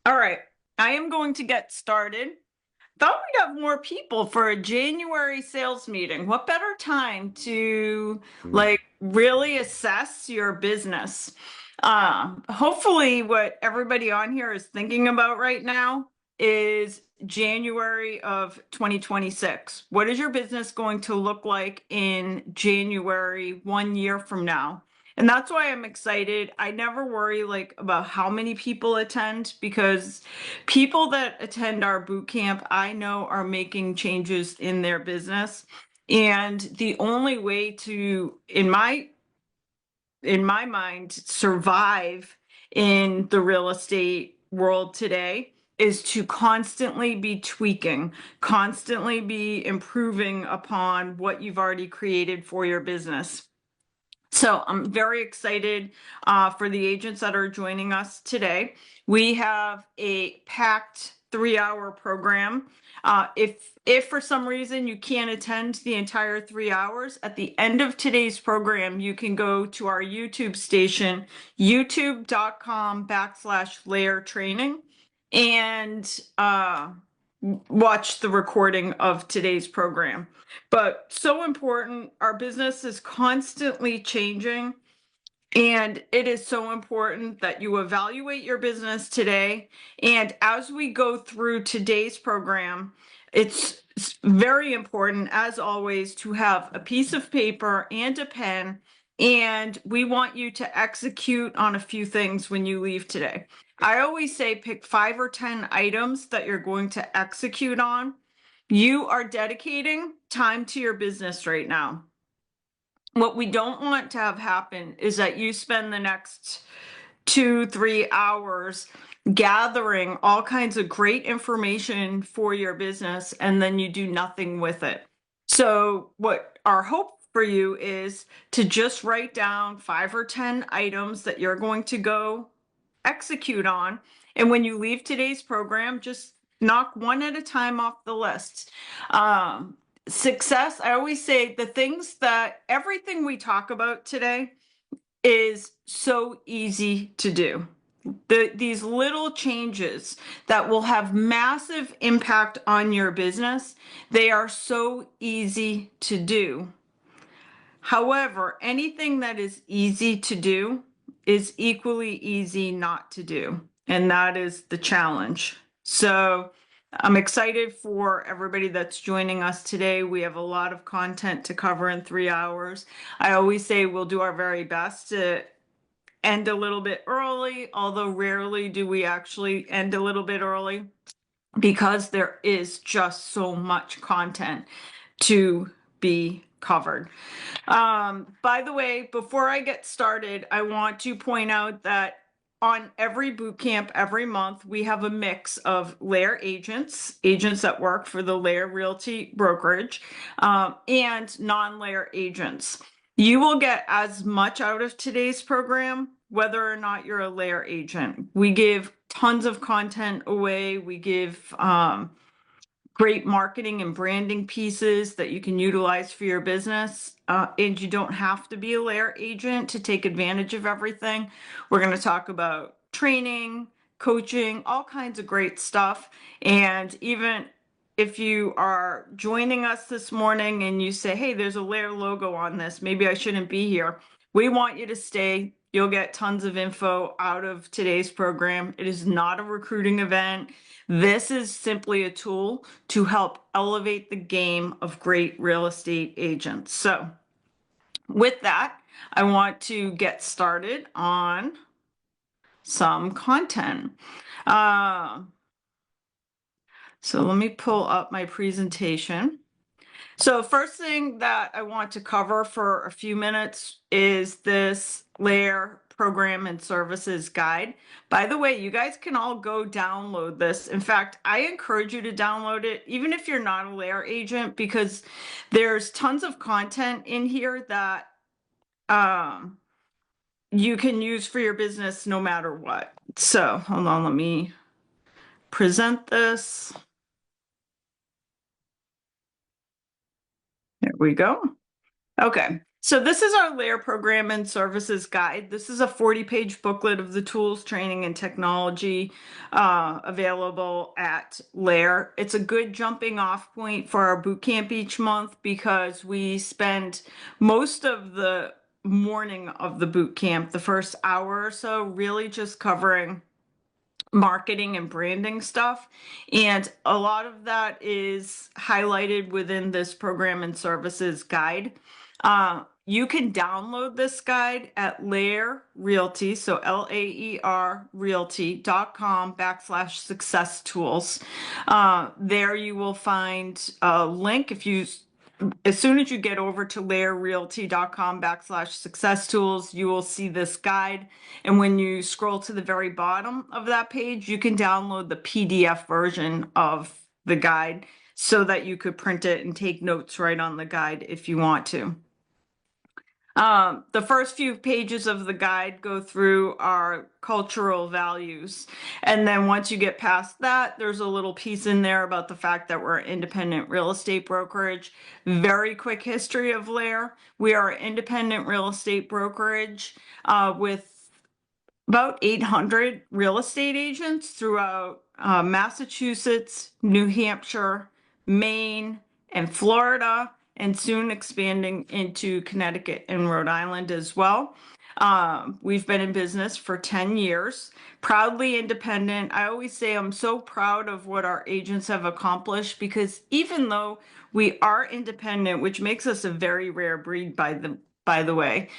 All right, I am going to get started. Thought we'd have more people for a January sales meeting. What better time to Mm. really assess your business? Hopefully, what everybody on here is thinking about right now is January of 2026. What is your business going to look like in January 1 year from now? And that's why I'm excited. I never worry about how many people attend because people that attend our boot camp, I know are making changes in their business. And the only way to, in my mind, survive in the real estate world today is to constantly be tweaking, constantly be improving upon what you've already created for your business. So I'm very excited for the agents that are joining us today. We have a packed 3-hour program. If for some reason you can't attend the entire 3 hours, at the end of today's program, you can go to our YouTube station, youtube.com/LAER training, and watch the recording of today's program. But so important, our business is constantly changing. And it is so important that you evaluate your business today. And as we go through today's program, it's very important, as always, to have a piece of paper and a pen. And we want you to execute on a few things when you leave today. I always say pick 5 or 10 items that you're going to execute on. You are dedicating time to your business right now. What we don't want to have happen is that you spend the next 2, 3 hours gathering all kinds of great information for your business and then you do nothing with it. So, what our hope for you is to just write down 5 or 10 items that you're going to go execute on. And when you leave today's program, just knock one at a time off the list. Success, I always say everything we talk about today is so easy to do. These little changes that will have massive impact on your business, they are so easy to do. However, anything that is easy to do is equally easy not to do. And that is the challenge. So I'm excited for everybody that's joining us today. We have a lot of content to cover in 3 hours. I always say we'll do our very best to end a little bit early, although rarely do we actually end a little bit early because there is just so much content to be covered. By the way, before I get started, I want to point out that on every boot camp every month, we have a mix of LAER agents, agents that work for the LAER Realty brokerage, and non-LAER agents. You will get as much out of today's program, whether or not you're a LAER agent. We give tons of content away. We give great marketing and branding pieces that you can utilize for your business. And you don't have to be a LAER agent to take advantage of everything. We're going to talk about training, coaching, all kinds of great stuff. And even if you are joining us this morning and you say, hey, there's a LAER logo on this, maybe I shouldn't be here. We want you to stay. You'll get tons of info out of today's program. It is not a recruiting event. This is simply a tool to help elevate the game of great real estate agents. So with that, I want to get started on some content. So let me pull up my presentation. So first thing that I want to cover for a few minutes is this LAER program and services guide. By the way, you guys can all go download this. In fact, I encourage you to download it, even if you're not a LAER agent, because there's tons of content in here that you can use for your business no matter what. So hold on, let me present this. There we go. Okay, So this is our LAER program and services guide. This is a 40-page booklet of the tools, training, and technology available at LAER. It's a good jumping off point for our boot camp each month because we spend most of the morning of the boot camp, the first hour or so, really just covering marketing and branding stuff. And a lot of that is highlighted within this program and services guide. You can download this guide at LAER Realty, so LAER Realty.com/success tools. There you will find a link as soon as you get over to laerrealty.com/success tools, you will see this guide. And when you scroll to the very bottom of that page, you can download the PDF version of the guide so that you could print it and take notes right on the guide if you want to. The first few pages of the guide go through our cultural values. And then once you get past that, there's a little piece in there about the fact that we're an independent real estate brokerage. Very quick history of LAER. We are an independent real estate brokerage with about 800 real estate agents throughout Massachusetts, New Hampshire, Maine, and Florida, and soon expanding into Connecticut and Rhode Island as well. We've been in business for 10 years, proudly independent. I always say I'm so proud of what our agents have accomplished because even though we are independent, which makes us a very rare breed by the way,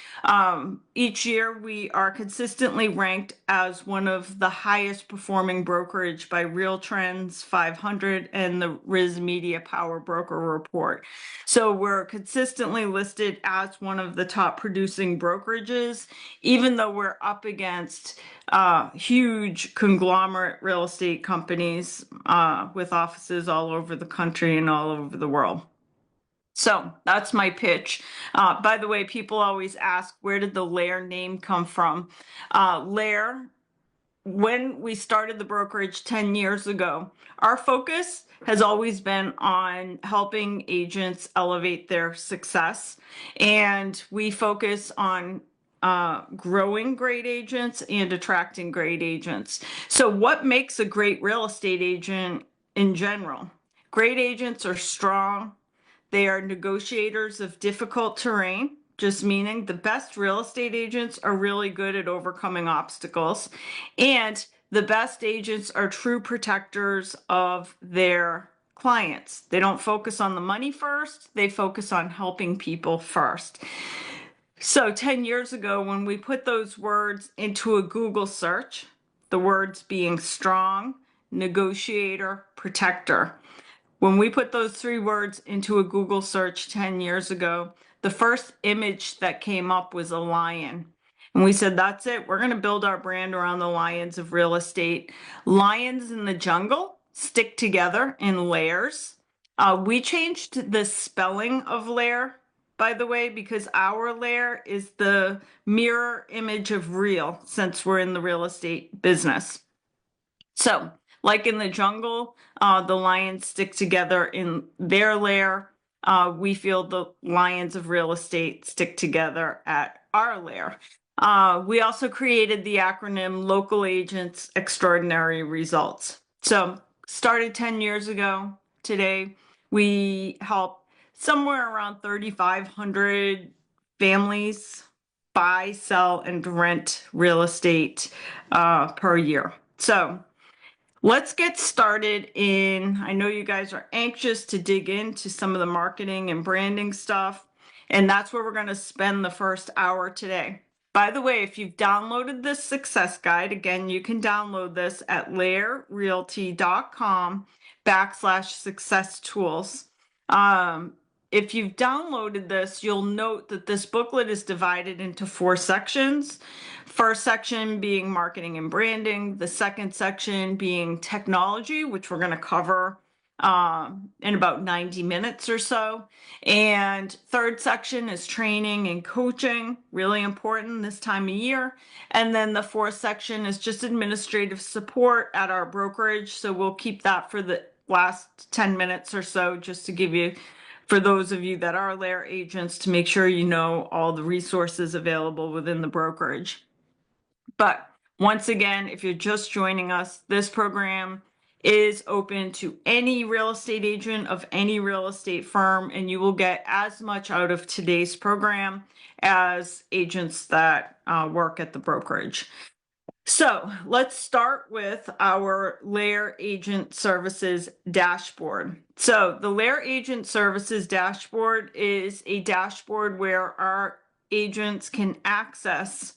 each year we are consistently ranked as one of the highest performing brokerage by Real Trends 500 and the Riz Media Power Broker Report. So we're consistently listed as one of the top producing brokerages, even though we're up against huge conglomerate real estate companies with offices all over the country and all over the world. So that's my pitch. By the way, people always ask, where did the LAER name come from? LAER, when we started the brokerage 10 years ago, our focus has always been on helping agents elevate their success. And we focus on growing great agents and attracting great agents. So what makes a great real estate agent in general? Great agents are strong. They are negotiators of difficult terrain, just meaning the best real estate agents are really good at overcoming obstacles. And the best agents are true protectors of their clients. They don't focus on the money first, they focus on helping people first. So 10 years ago, when we put those words into a Google search, the words being strong, negotiator, protector, when we put those three words into a Google search 10 years ago, the first image that came up was a lion. And we said, that's it. We're going to build our brand around the lions of real estate. Lions in the jungle stick together in layers. We changed the spelling of LAER, by the way, because our LAER is the mirror image of real, since we're in the real estate business. So, like in the jungle, the lions stick together in their lair. We feel the lions of real estate stick together at our lair. We also created the acronym Local Agents Extraordinary Results. So, started 10 years ago. Today, we help somewhere around 3,500 families buy, sell, and rent real estate per year. So, let's get started I know you guys are anxious to dig into some of the marketing and branding stuff, and that's where we're going to spend the first hour today. By the way, if you've downloaded this success guide, again, you can download this at laerrealty.com/success tools. If you've downloaded this, you'll note that this booklet is divided into 4 sections. First section being marketing and branding, the second section being technology, which we're going to cover in about 90 minutes or so. And third section is training and coaching, really important this time of year. And then the fourth section is just administrative support at our brokerage. So we'll keep that for the last 10 minutes or so, just to give you for those of you that are LAER agents to make sure you know all the resources available within the brokerage. But once again, if you're just joining us, this program is open to any real estate agent of any real estate firm, and you will get as much out of today's program as agents that work at the brokerage. So let's start with our LAER Agent Services dashboard. So the LAER Agent Services dashboard is a dashboard where our agents can access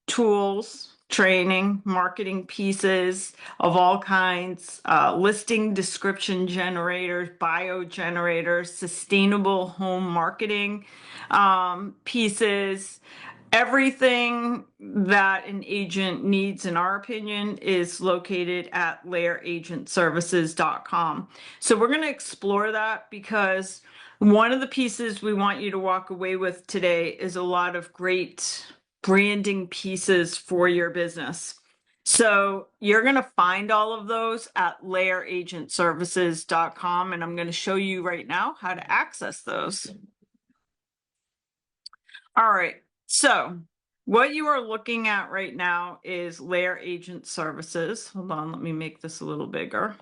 tools, training, marketing pieces of all kinds, listing description generators, bio generators, sustainable home marketing pieces. Everything that an agent needs, in our opinion, is located at laeragentservices.com. So we're going to explore that because one of the pieces we want you to walk away with today is a lot of great branding pieces for your business. So you're going to find all of those at laeragentservices.com, and I'm going to show you right now how to access those. All right. So what you are looking at right now is LAER Agent Services. Hold on, let me make this a little bigger.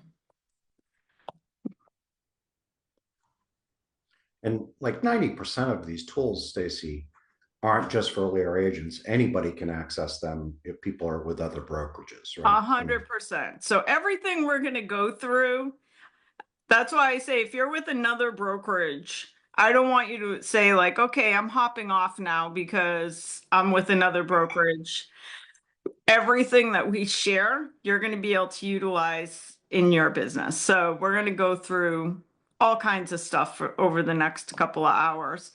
And like 90% of these tools, Stacey, aren't just for LAER agents. Anybody can access them if people are with other brokerages, right? 100%. So everything we're going to go through, that's why I say if you're with another brokerage, I don't want you to say like, okay, I'm hopping off now because I'm with another brokerage. Everything that we share, you're going to be able to utilize in your business. So we're going to go through all kinds of stuff over the next couple of hours.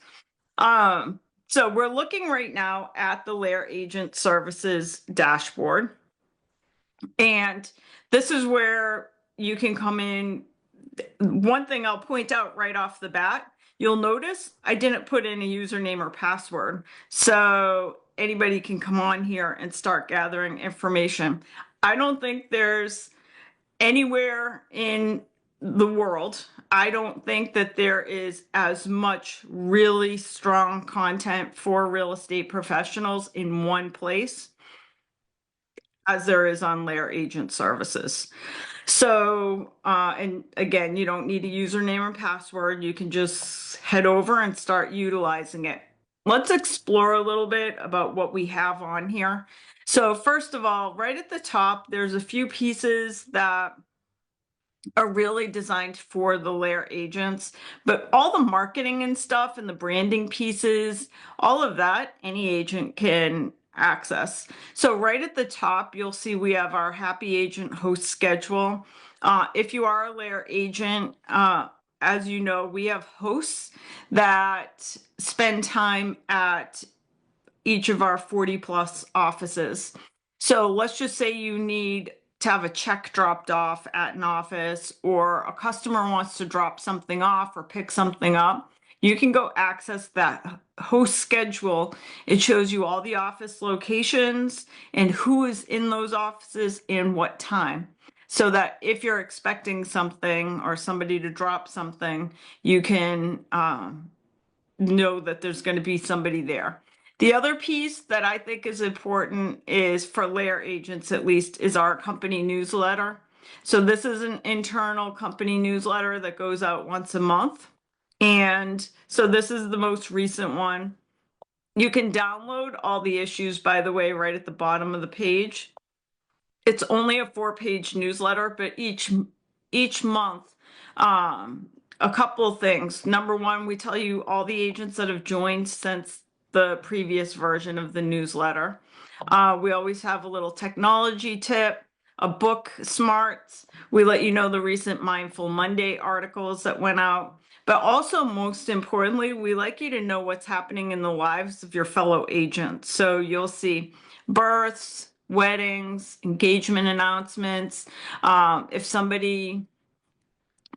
So we're looking right now at the LAER Agent Services dashboard. And this is where you can come in. One thing I'll point out right off the bat, you'll notice I didn't put in a username or password. So anybody can come on here and start gathering information. I don't think there's anywhere in the world, I don't think that there is as much really strong content for real estate professionals in one place as there is on LAER Agent Services. So, and again, you don't need a username or password. You can just head over and start utilizing it. Let's explore a little bit about what we have on here. So first of all, right at the top, there's a few pieces that are really designed for the LAER agents, but all the marketing and stuff and the branding pieces, all of that, any agent can access. So right at the top, you'll see we have our Happy Agent host schedule. If you are a LAER agent, as you know, we have hosts that spend time at each of our 40 plus offices. So let's just say you need to have a check dropped off at an office, or a customer wants to drop something off or pick something up. You can go access that host schedule. It shows you all the office locations and who is in those offices and what time. So that if you're expecting something or somebody to drop something, you can know that there's going to be somebody there. The other piece that I think is important is for LAER agents, at least, is our company newsletter. So this is an internal company newsletter that goes out once a month. And so this is the most recent one. You can download all the issues, by the way, right at the bottom of the page. It's only a 4-page newsletter, but each month, a couple of things. Number one, we tell you all the agents that have joined since the previous version of the newsletter. We always have a little technology tip, a book smarts. We let you know the recent Mindful Monday articles that went out. But also, most importantly, we like you to know what's happening in the lives of your fellow agents. So you'll see births, weddings, engagement announcements. If somebody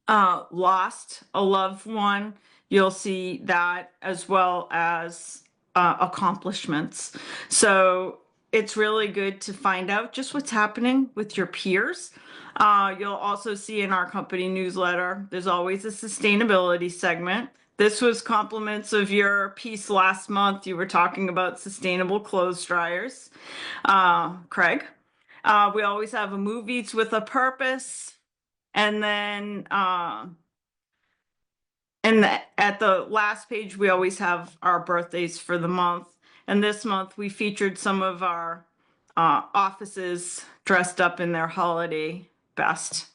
lost a loved one, you'll see that, as well as accomplishments. So it's really good to find out just what's happening with your peers You'll also see in our company newsletter, there's always a sustainability segment. This was compliments of your piece last month. You were talking about sustainable clothes dryers, Craig. We always have a movies with a purpose. And then at the last page, we always have our birthdays for the month. And this month, we featured some of our offices dressed up in their holiday best.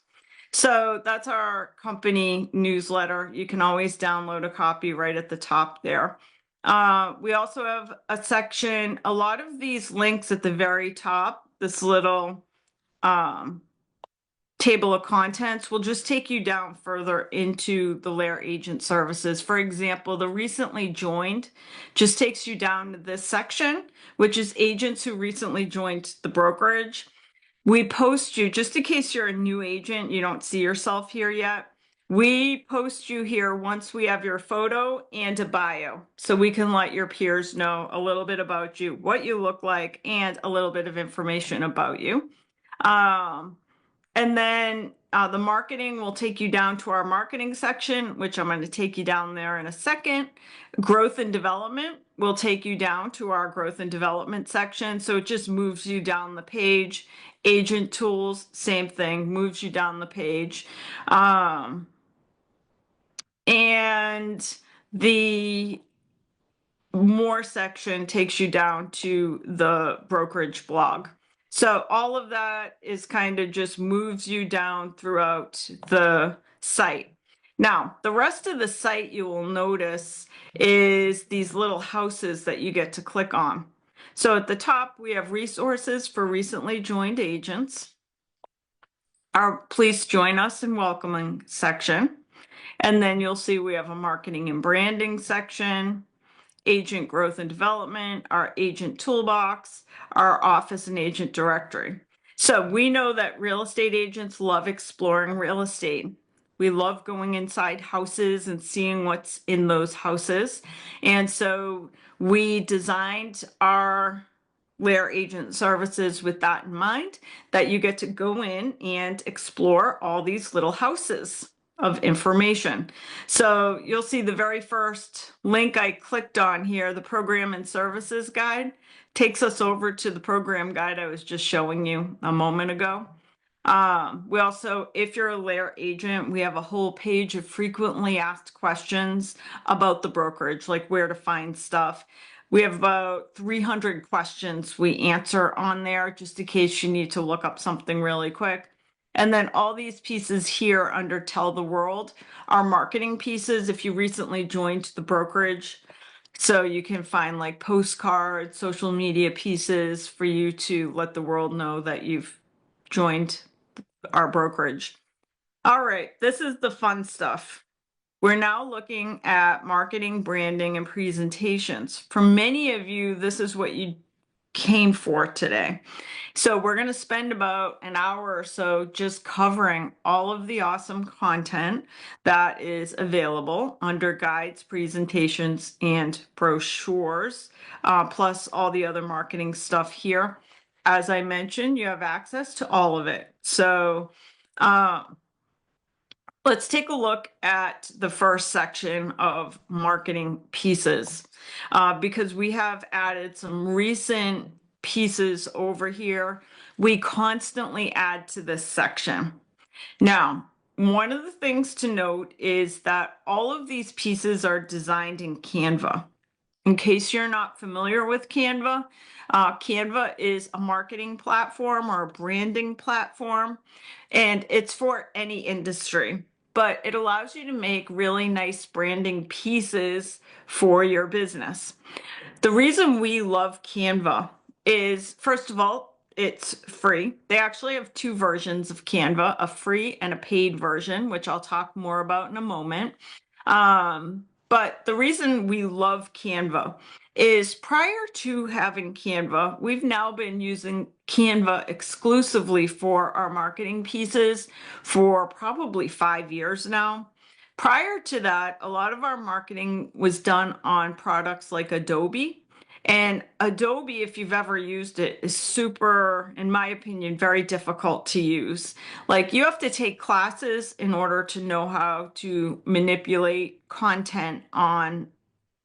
So that's our company newsletter. You can always download a copy right at the top there. We also have a section, a lot of these links at the very top, this little table of contents will just take you down further into the LAER agent services. For example, the recently joined just takes you down to this section, which is agents who recently joined the brokerage. We post you, just in case you're a new agent, you don't see yourself here yet. We post you here once we have your photo and a bio, so we can let your peers know a little bit about you, what you look like, and a little bit of information about you. And then the marketing will take you down to our marketing section, which I'm going to take you down there in a second. Growth and development will take you down to our growth and development section. So it just moves you down the page. Agent tools, same thing, moves you down the page. And the more section takes you down to the brokerage blog. So all of that is kind of just moves you down throughout the site. Now, the rest of the site you will notice is these little houses that you get to click on. So at the top, we have resources for recently joined agents, our please join us in welcoming section. And then you'll see we have a marketing and branding section, agent growth and development, our agent toolbox, our office and agent directory. So we know that real estate agents love exploring real estate. We love going inside houses and seeing what's in those houses. And so we designed our LAER agent services with that in mind, that you get to go in and explore all these little houses of information. So you'll see the very first link I clicked on here, the program and services guide, takes us over to the program guide I was just showing you a moment ago. We also, if you're a LAER agent, we have a whole page of frequently asked questions about the brokerage, like where to find stuff. We have about 300 questions we answer on there, just in case you need to look up something really quick. And then all these pieces here under Tell the World are marketing pieces if you recently joined the brokerage. So you can find like postcards, social media pieces for you to let the world know that you've joined our brokerage. All right, this is the fun stuff. We're now looking at marketing, branding, and presentations. For many of you, this is what you came for today. So we're going to spend about an hour or so just covering all of the awesome content that is available under guides, presentations, and brochures, plus all the other marketing stuff here. As I mentioned, you have access to all of it. So let's take a look at the first section of marketing pieces, because we have added some recent pieces over here. We constantly add to this section. Now, one of the things to note is that all of these pieces are designed in Canva. In case you're not familiar with Canva, Canva is a marketing platform or a branding platform, and it's for any industry, but it allows you to make really nice branding pieces for your business. The reason we love Canva is, first of all, it's free. They actually have two versions of Canva, a free and a paid version, which I'll talk more about in a moment. But the reason we love Canva is prior to having Canva, we've now been using Canva exclusively for our marketing pieces for probably 5 years now. Prior to that, a lot of our marketing was done on products like Adobe. And Adobe, if you've ever used it, is super, in my opinion, very difficult to use. Like you have to take classes in order to know how to manipulate content on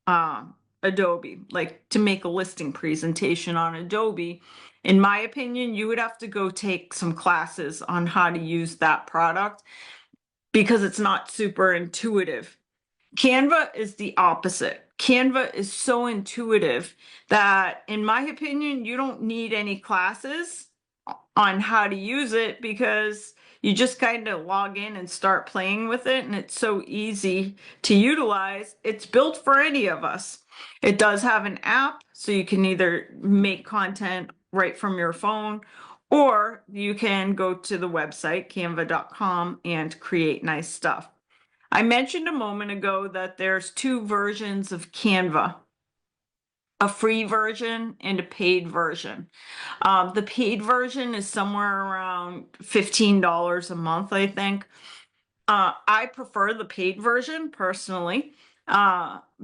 uh, Adobe, like to make a listing presentation on Adobe. In my opinion, you would have to go take some classes on how to use that product because it's not super intuitive. Canva is the opposite. Canva is so intuitive that, in my opinion, you don't need any classes on how to use it because you just kind of log in and start playing with it, and it's so easy to utilize. It's built for any of us. It does have an app, so you can either make content right from your phone or you can go to the website canva.com and create nice stuff. I mentioned a moment ago that there's two versions of Canva, a free version and a paid version. The paid version is somewhere around $15 a month, I think. I prefer the paid version personally,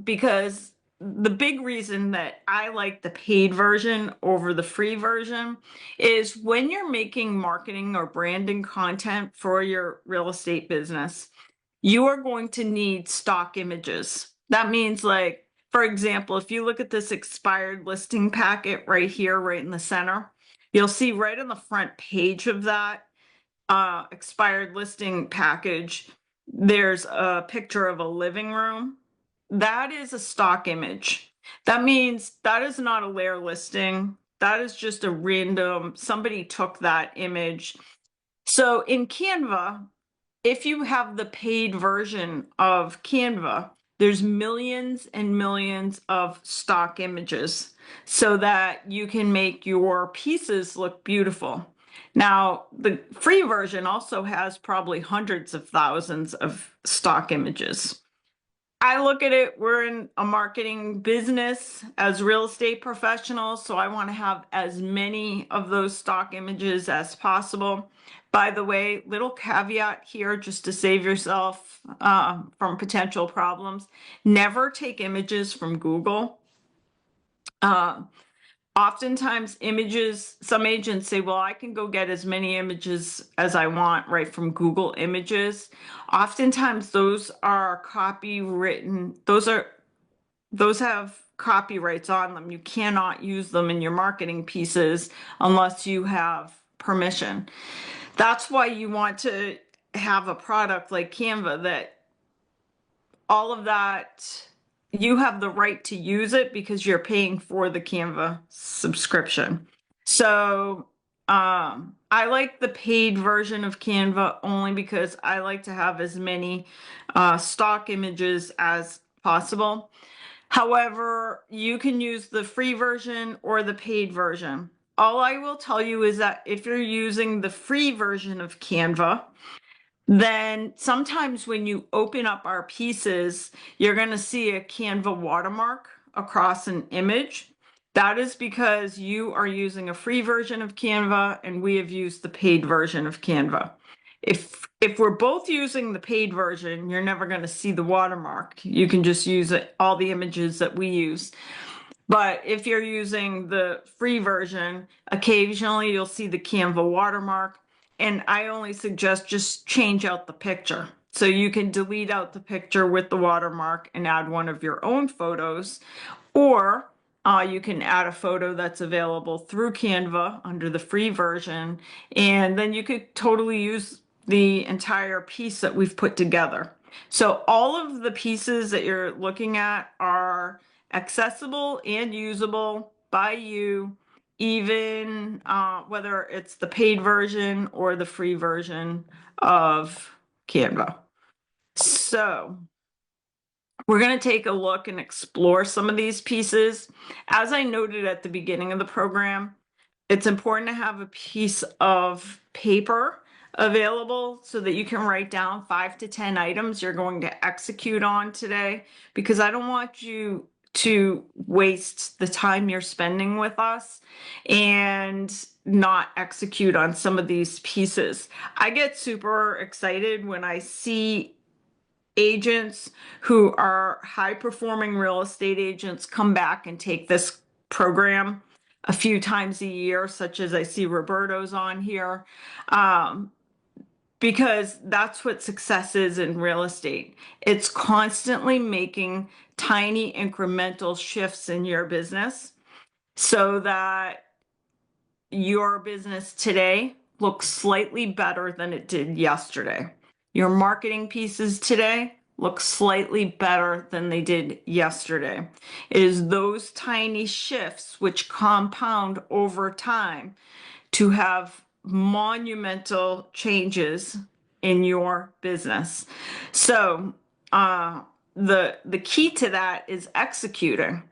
because the big reason that I like the paid version over the free version is when you're making marketing or branding content for your real estate business, you are going to need stock images. That means, like, for example, if you look at this expired listing packet right here, right in the center, you'll see right on the front page of that expired listing package, there's a picture of a living room. That is a stock image. That means that is not a layer listing. That is just a random, somebody took that image. So in Canva, if you have the paid version of Canva, there's millions and millions of stock images so that you can make your pieces look beautiful. Now, the free version also has probably hundreds of thousands of stock images. I look at it, we're in a marketing business as real estate professionals, so I want to have as many of those stock images as possible. By the way, little caveat here just to save yourself from potential problems. Never take images from Google. Uh, Oftentimes images, some agents say, well, I can go get as many images as I want right from Google Images. Oftentimes those are copywritten, those have copyrights on them. You cannot use them in your marketing pieces unless you have permission. That's why you want to have a product like Canva that all of that, you have the right to use it because you're paying for the Canva subscription. So I like the paid version of Canva only because I like to have as many stock images as possible. However, you can use the free version or the paid version. All I will tell you is that if you're using the free version of Canva, then sometimes when you open up our pieces, you're going to see a Canva watermark across an image. That is because you are using a free version of Canva and we have used the paid version of Canva. If we're both using the paid version, you're never going to see the watermark. You can just use it, all the images that we use. But if you're using the free version, occasionally you'll see the Canva watermark. And I only suggest just change out the picture. So you can delete out the picture with the watermark and add one of your own photos, or you can add a photo that's available through Canva under the free version, and then you could totally use the entire piece that we've put together. So all of the pieces that you're looking at are accessible and usable by you, even whether it's the paid version or the free version of Canva. So we're going to take a look and explore some of these pieces. As I noted at the beginning of the program, it's important to have a piece of paper available so that you can write down 5 to 10 items you're going to execute on today, because I don't want you to waste the time you're spending with us and not execute on some of these pieces. I get super excited when I see agents who are high performing real estate agents come back and take this program a few times a year, such as I see Roberto's on here, because that's what success is in real estate. It's constantly making tiny incremental shifts in your business so that your business today looks slightly better than it did yesterday. Your marketing pieces today look slightly better than they did yesterday. It is those tiny shifts which compound over time to have monumental changes in your business. So the key to that is executing.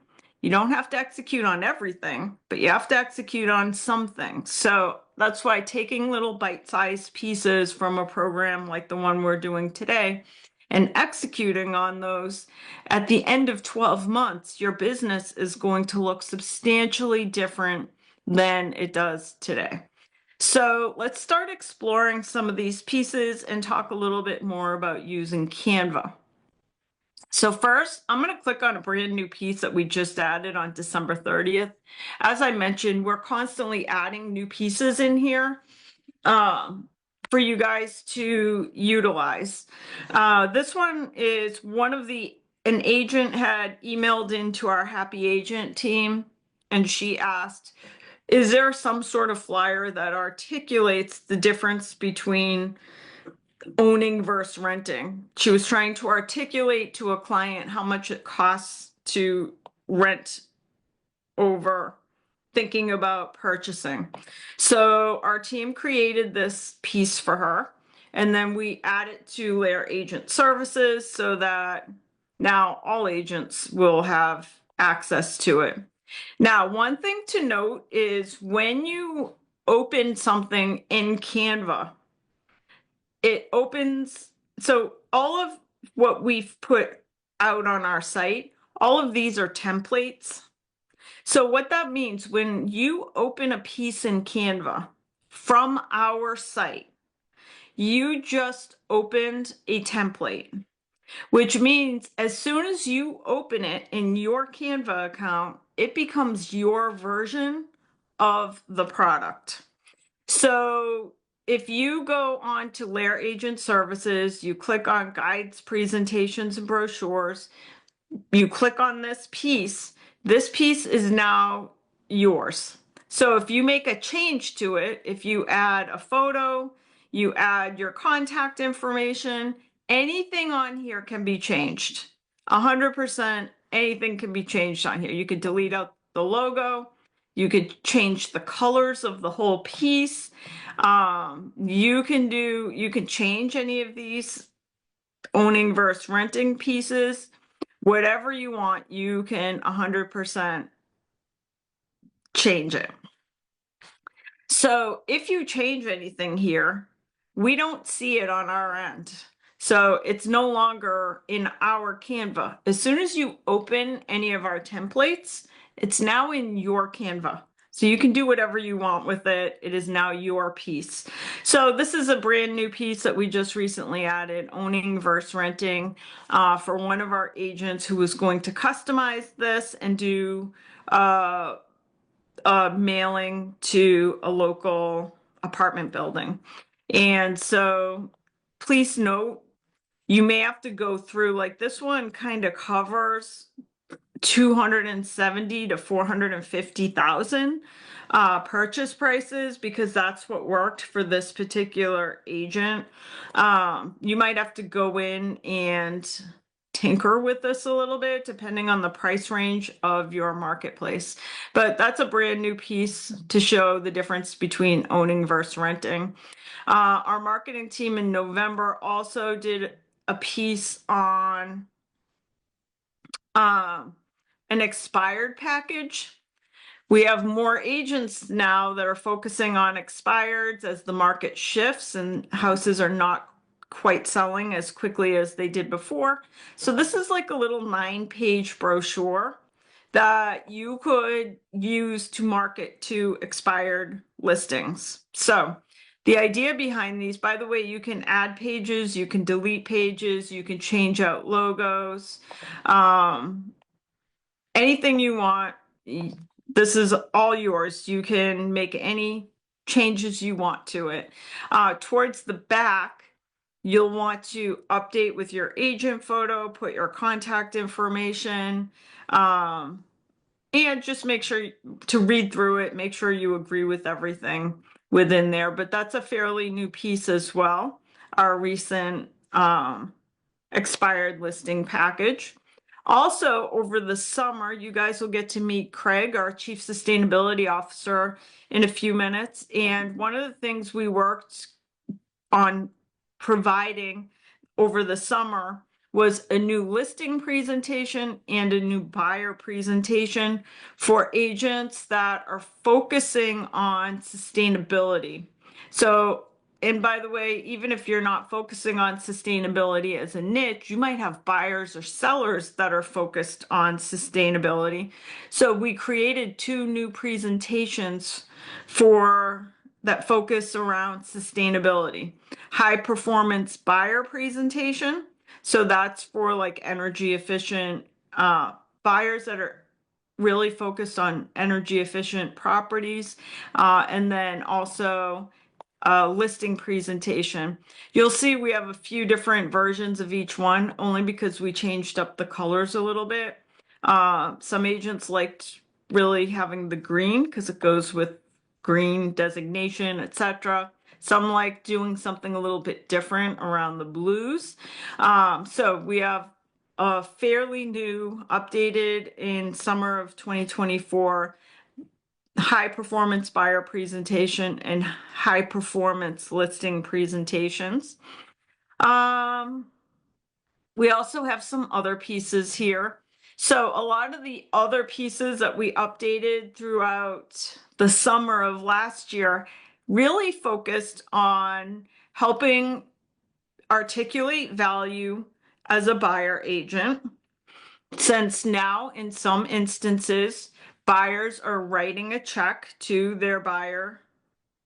You don't have to execute on everything, but you have to execute on something. So that's why taking little bite-sized pieces from a program like the one we're doing today and executing on those, at the end of 12 months, your business is going to look substantially different than it does today. So let's start exploring some of these pieces and talk a little bit more about using Canva. So first, I'm going to click on a brand new piece that we just added on December 30th. As I mentioned, we're constantly adding new pieces in here for you guys to utilize. This one is an agent had emailed into our Happy Agent team, and she asked, is there some sort of flyer that articulates the difference between owning versus renting? She was trying to articulate to a client how much it costs to rent over thinking about purchasing. So our team created this piece for her, and then we added to LAER Agent Services so that now all agents will have access to it. Now, one thing to note is when you open something in Canva, it opens, so all of what we've put out on our site, all of these are templates. So what that means, when you open a piece in Canva from our site, you just opened a template, which means as soon as you open it in your Canva account, it becomes your version of the product. So if you go on to LAER Agent Services, you click on Guides, Presentations, and Brochures, you click on this piece is now yours. So if you make a change to it, if you add a photo, you add your contact information, anything on here can be changed. 100% anything can be changed on here. You could delete out the logo. You could change the colors of the whole piece. You can change any of these owning versus renting pieces. Whatever you want, you can 100% change it. So if you change anything here, we don't see it on our end. So it's no longer in our Canva. As soon as you open any of our templates, it's now in your Canva. So you can do whatever you want with it. It is now your piece. So this is a brand new piece that we just recently added, owning versus renting, for one of our agents who was going to customize this and do mailing to a local apartment building. And so please note, you may have to go through, like this one kind of covers 270 to 450,000 purchase prices because that's what worked for this particular agent. You might have to go in and tinker with this a little bit depending on the price range of your marketplace. But that's a brand new piece to show the difference between owning versus renting. Our marketing team in November also did a piece on an expired package. We have more agents now that are focusing on expireds as the market shifts and houses are not quite selling as quickly as they did before. So this is like a little 9-page brochure that you could use to market to expired listings. So the idea behind these, by the way, you can add pages, you can delete pages, you can change out logos, anything you want. This is all yours. You can make any changes you want to it. Towards the back, you'll want to update with your agent photo, put your contact information, and just make sure to read through it, make sure you agree with everything within there. But that's a fairly new piece as well. Our recent expired listing package. Also, over the summer, you guys will get to meet Craig, our Chief Sustainability Officer, in a few minutes. And one of the things we worked on providing over the summer was a new listing presentation and a new buyer presentation for agents that are focusing on sustainability. So, and by the way, even if you're not focusing on sustainability as a niche, you might have buyers or sellers that are focused on sustainability. So we created two new presentations for that focus around sustainability. High performance buyer presentation. So that's for like energy efficient buyers that are really focused on energy efficient properties. And then also listing presentation. You'll see we have a few different versions of each one, only because we changed up the colors a little bit. Some agents liked really having the green because it goes with green designation, etc. Some like doing something a little bit different around the blues. So we have a fairly new, updated in summer of 2024 high performance buyer presentation and high performance listing presentations. We also have some other pieces here. So a lot of the other pieces that we updated throughout the summer of last year really focused on helping articulate value as a buyer agent. Since now, in some instances, buyers are writing a check to their buyer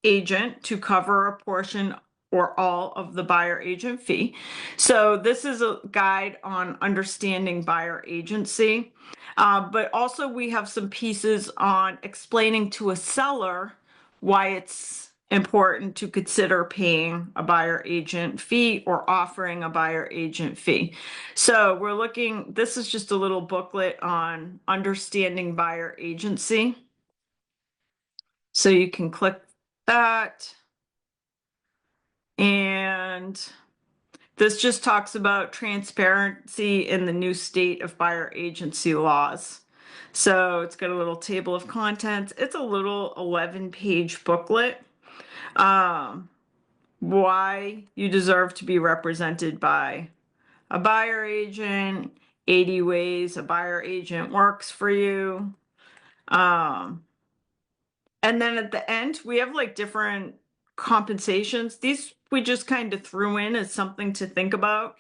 agent to cover a portion or all of the buyer agent fee. So this is a guide on understanding buyer agency. But also we have some pieces on explaining to a seller why it's important to consider paying a buyer agent fee or offering a buyer agent fee. So we're looking, this is just a little booklet on understanding buyer agency. So you can click that. And this just talks about transparency in the new state of buyer agency laws. So it's got a little table of contents. It's a little 11-page booklet. Why you deserve to be represented by a buyer agent, 80 ways a buyer agent works for you. And then at the end, we have like different compensations. These we just kind of threw in as something to think about.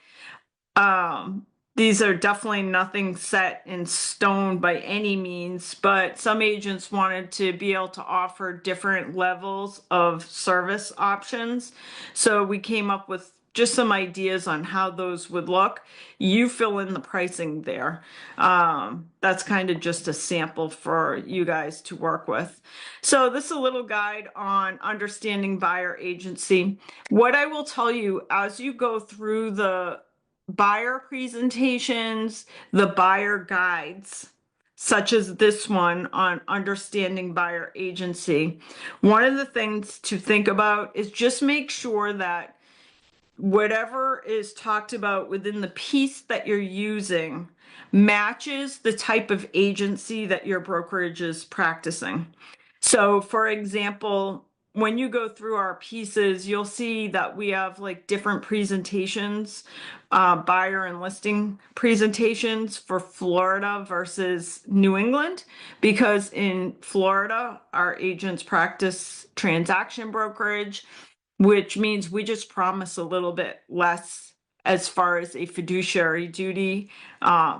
These are definitely nothing set in stone by any means, but some agents wanted to be able to offer different levels of service options. So we came up with just some ideas on how those would look. You fill in the pricing there. That's kind of just a sample for you guys to work with. So this is a little guide on understanding buyer agency. What I will tell you as you go through the buyer presentations, the buyer guides, such as this one on understanding buyer agency. One of the things to think about is just make sure that whatever is talked about within the piece that you're using matches the type of agency that your brokerage is practicing. So, for example, when you go through our pieces, you'll see that we have like different presentations, buyer and listing presentations for Florida versus New England, because in Florida, our agents practice transaction brokerage, which means we just promise a little bit less as far as a fiduciary duty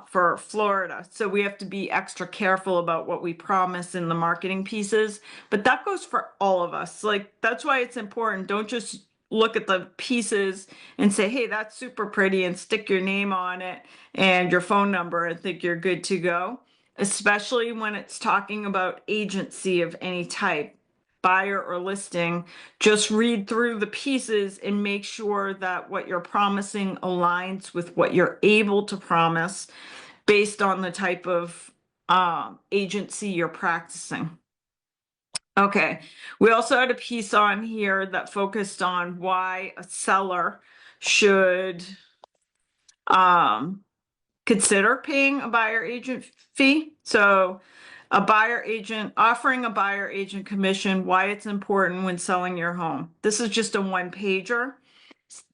for Florida. So we have to be extra careful about what we promise in the marketing pieces. But that goes for all of us. Like, that's why it's important. Don't just look at the pieces and say, hey, that's super pretty, and stick your name on it and your phone number and think you're good to go. especially when it's talking about agency of any type, buyer or listing. Just read through the pieces and make sure that what you're promising aligns with what you're able to promise based on the type of agency you're practicing. Okay, we also had a piece on here that focused on why a seller should consider paying a buyer agent fee. So a buyer agent, offering a buyer agent commission, why it's important when selling your home. This is just a one pager.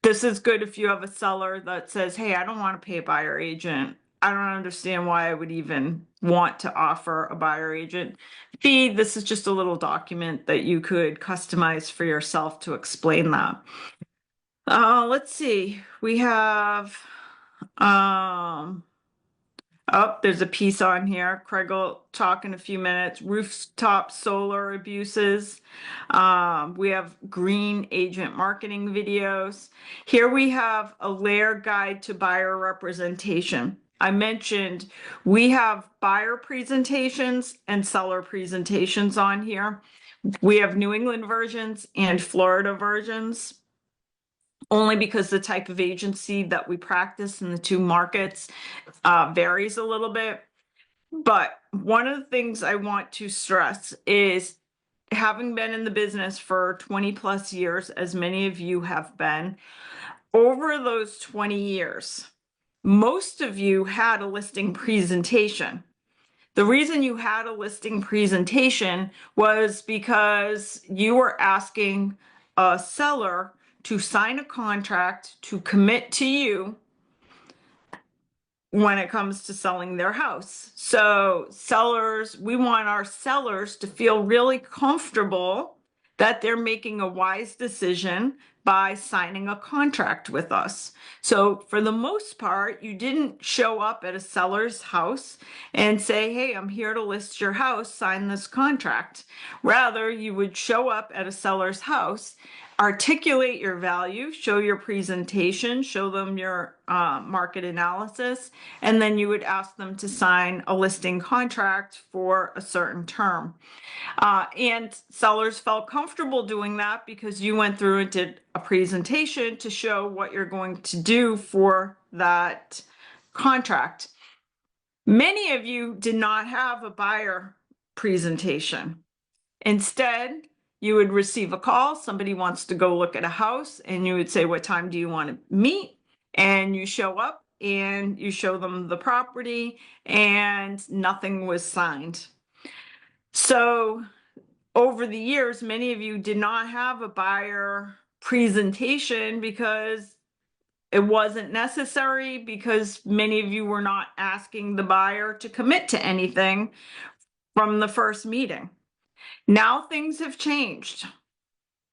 This is good if you have a seller that says, hey, I don't want to pay a buyer agent. I don't understand why I would even want to offer a buyer agent fee. This is just a little document that you could customize for yourself to explain that. Let's see. We have oh, there's a piece on here. Craig will talk in a few minutes. Rooftop solar abuses. We have green agent marketing videos. Here we have a LAER guide to buyer representation. I mentioned we have buyer presentations and seller presentations on here. We have New England versions and Florida versions, only because the type of agency that we practice in the two markets varies a little bit. But one of the things I want to stress is, having been in the business for 20 plus years, as many of you have been, over those 20 years, most of you had a listing presentation. The reason you had a listing presentation was because you were asking a seller to sign a contract to commit to you when it comes to selling their house. So sellers, we want our sellers to feel really comfortable that they're making a wise decision by signing a contract with us. So for the most part, you didn't show up at a seller's house and say, hey, I'm here to list your house, sign this contract. Rather, you would show up at a seller's house, articulate your value, show your presentation, show them your market analysis, and then you would ask them to sign a listing contract for a certain term. And sellers felt comfortable doing that because you went through and did a presentation to show what you're going to do for that contract. Many of you did not have a buyer presentation. Instead, you would receive a call. Somebody wants to go look at a house, and you would say, what time do you want to meet? And you show up and you show them the property, and nothing was signed. So over the years, many of you did not have a buyer presentation because it wasn't necessary, because many of you were not asking the buyer to commit to anything from the first meeting. Now things have changed.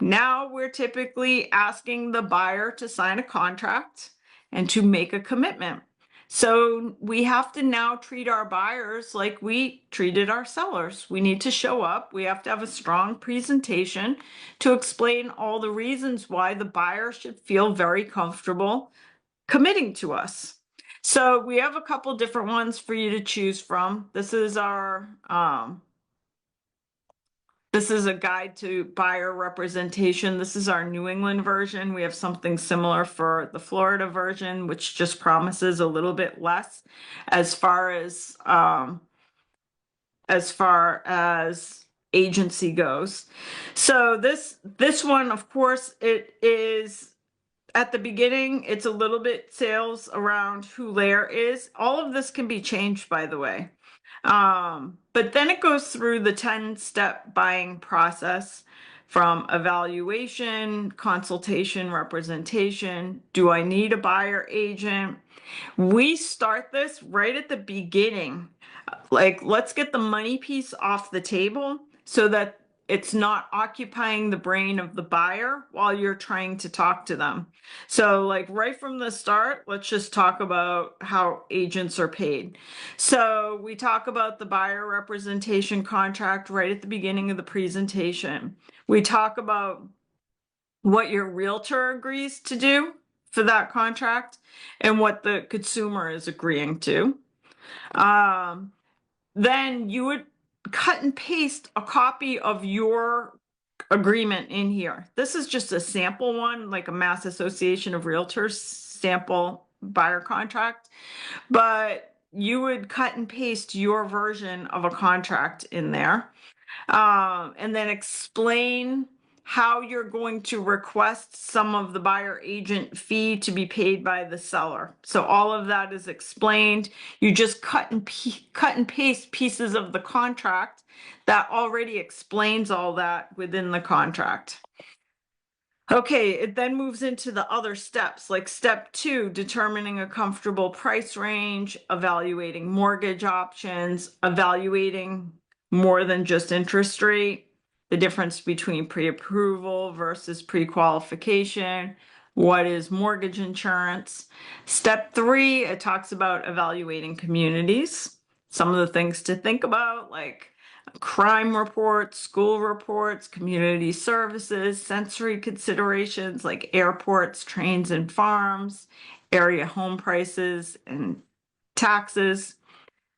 Now we're typically asking the buyer to sign a contract and to make a commitment. So we have to now treat our buyers like we treated our sellers. We need to show up. We have to have a strong presentation to explain all the reasons why the buyer should feel very comfortable committing to us. So we have a couple different ones for you to choose from. This is our this is a guide to buyer representation. This is our New England version. We have something similar for the Florida version, which just promises a little bit less as far as agency goes. So this one, of course, it is at the beginning, it's a little bit sales around who LAER is. All of this can be changed, by the way. But then it goes through the 10-step buying process, from evaluation, consultation, representation. Do I need a buyer agent? We start this right at the beginning. Like, let's get the money piece off the table so that it's not occupying the brain of the buyer while you're trying to talk to them. So like right from the start, let's just talk about how agents are paid. So we talk about the buyer representation contract right at the beginning of the presentation. We talk about what your realtor agrees to do for that contract and what the consumer is agreeing to. then you would cut and paste a copy of your agreement in here. This is just a sample one, like a Mass Association of Realtors sample buyer contract, but you would cut and paste your version of a contract in there, and then explain how you're going to request some of the buyer agent fee to be paid by the seller. So all of that is explained. You just cut and paste pieces of the contract that already explains all that within the contract. Okay, it then moves into the other steps, like step 2, determining a comfortable price range, evaluating mortgage options, evaluating more than just interest rate, the difference between pre-approval versus pre-qualification, what is mortgage insurance. Step 3, it talks about evaluating communities, some of the things to think about, like crime reports, school reports, community services, sensory considerations like airports, trains, and farms, area home prices, and taxes.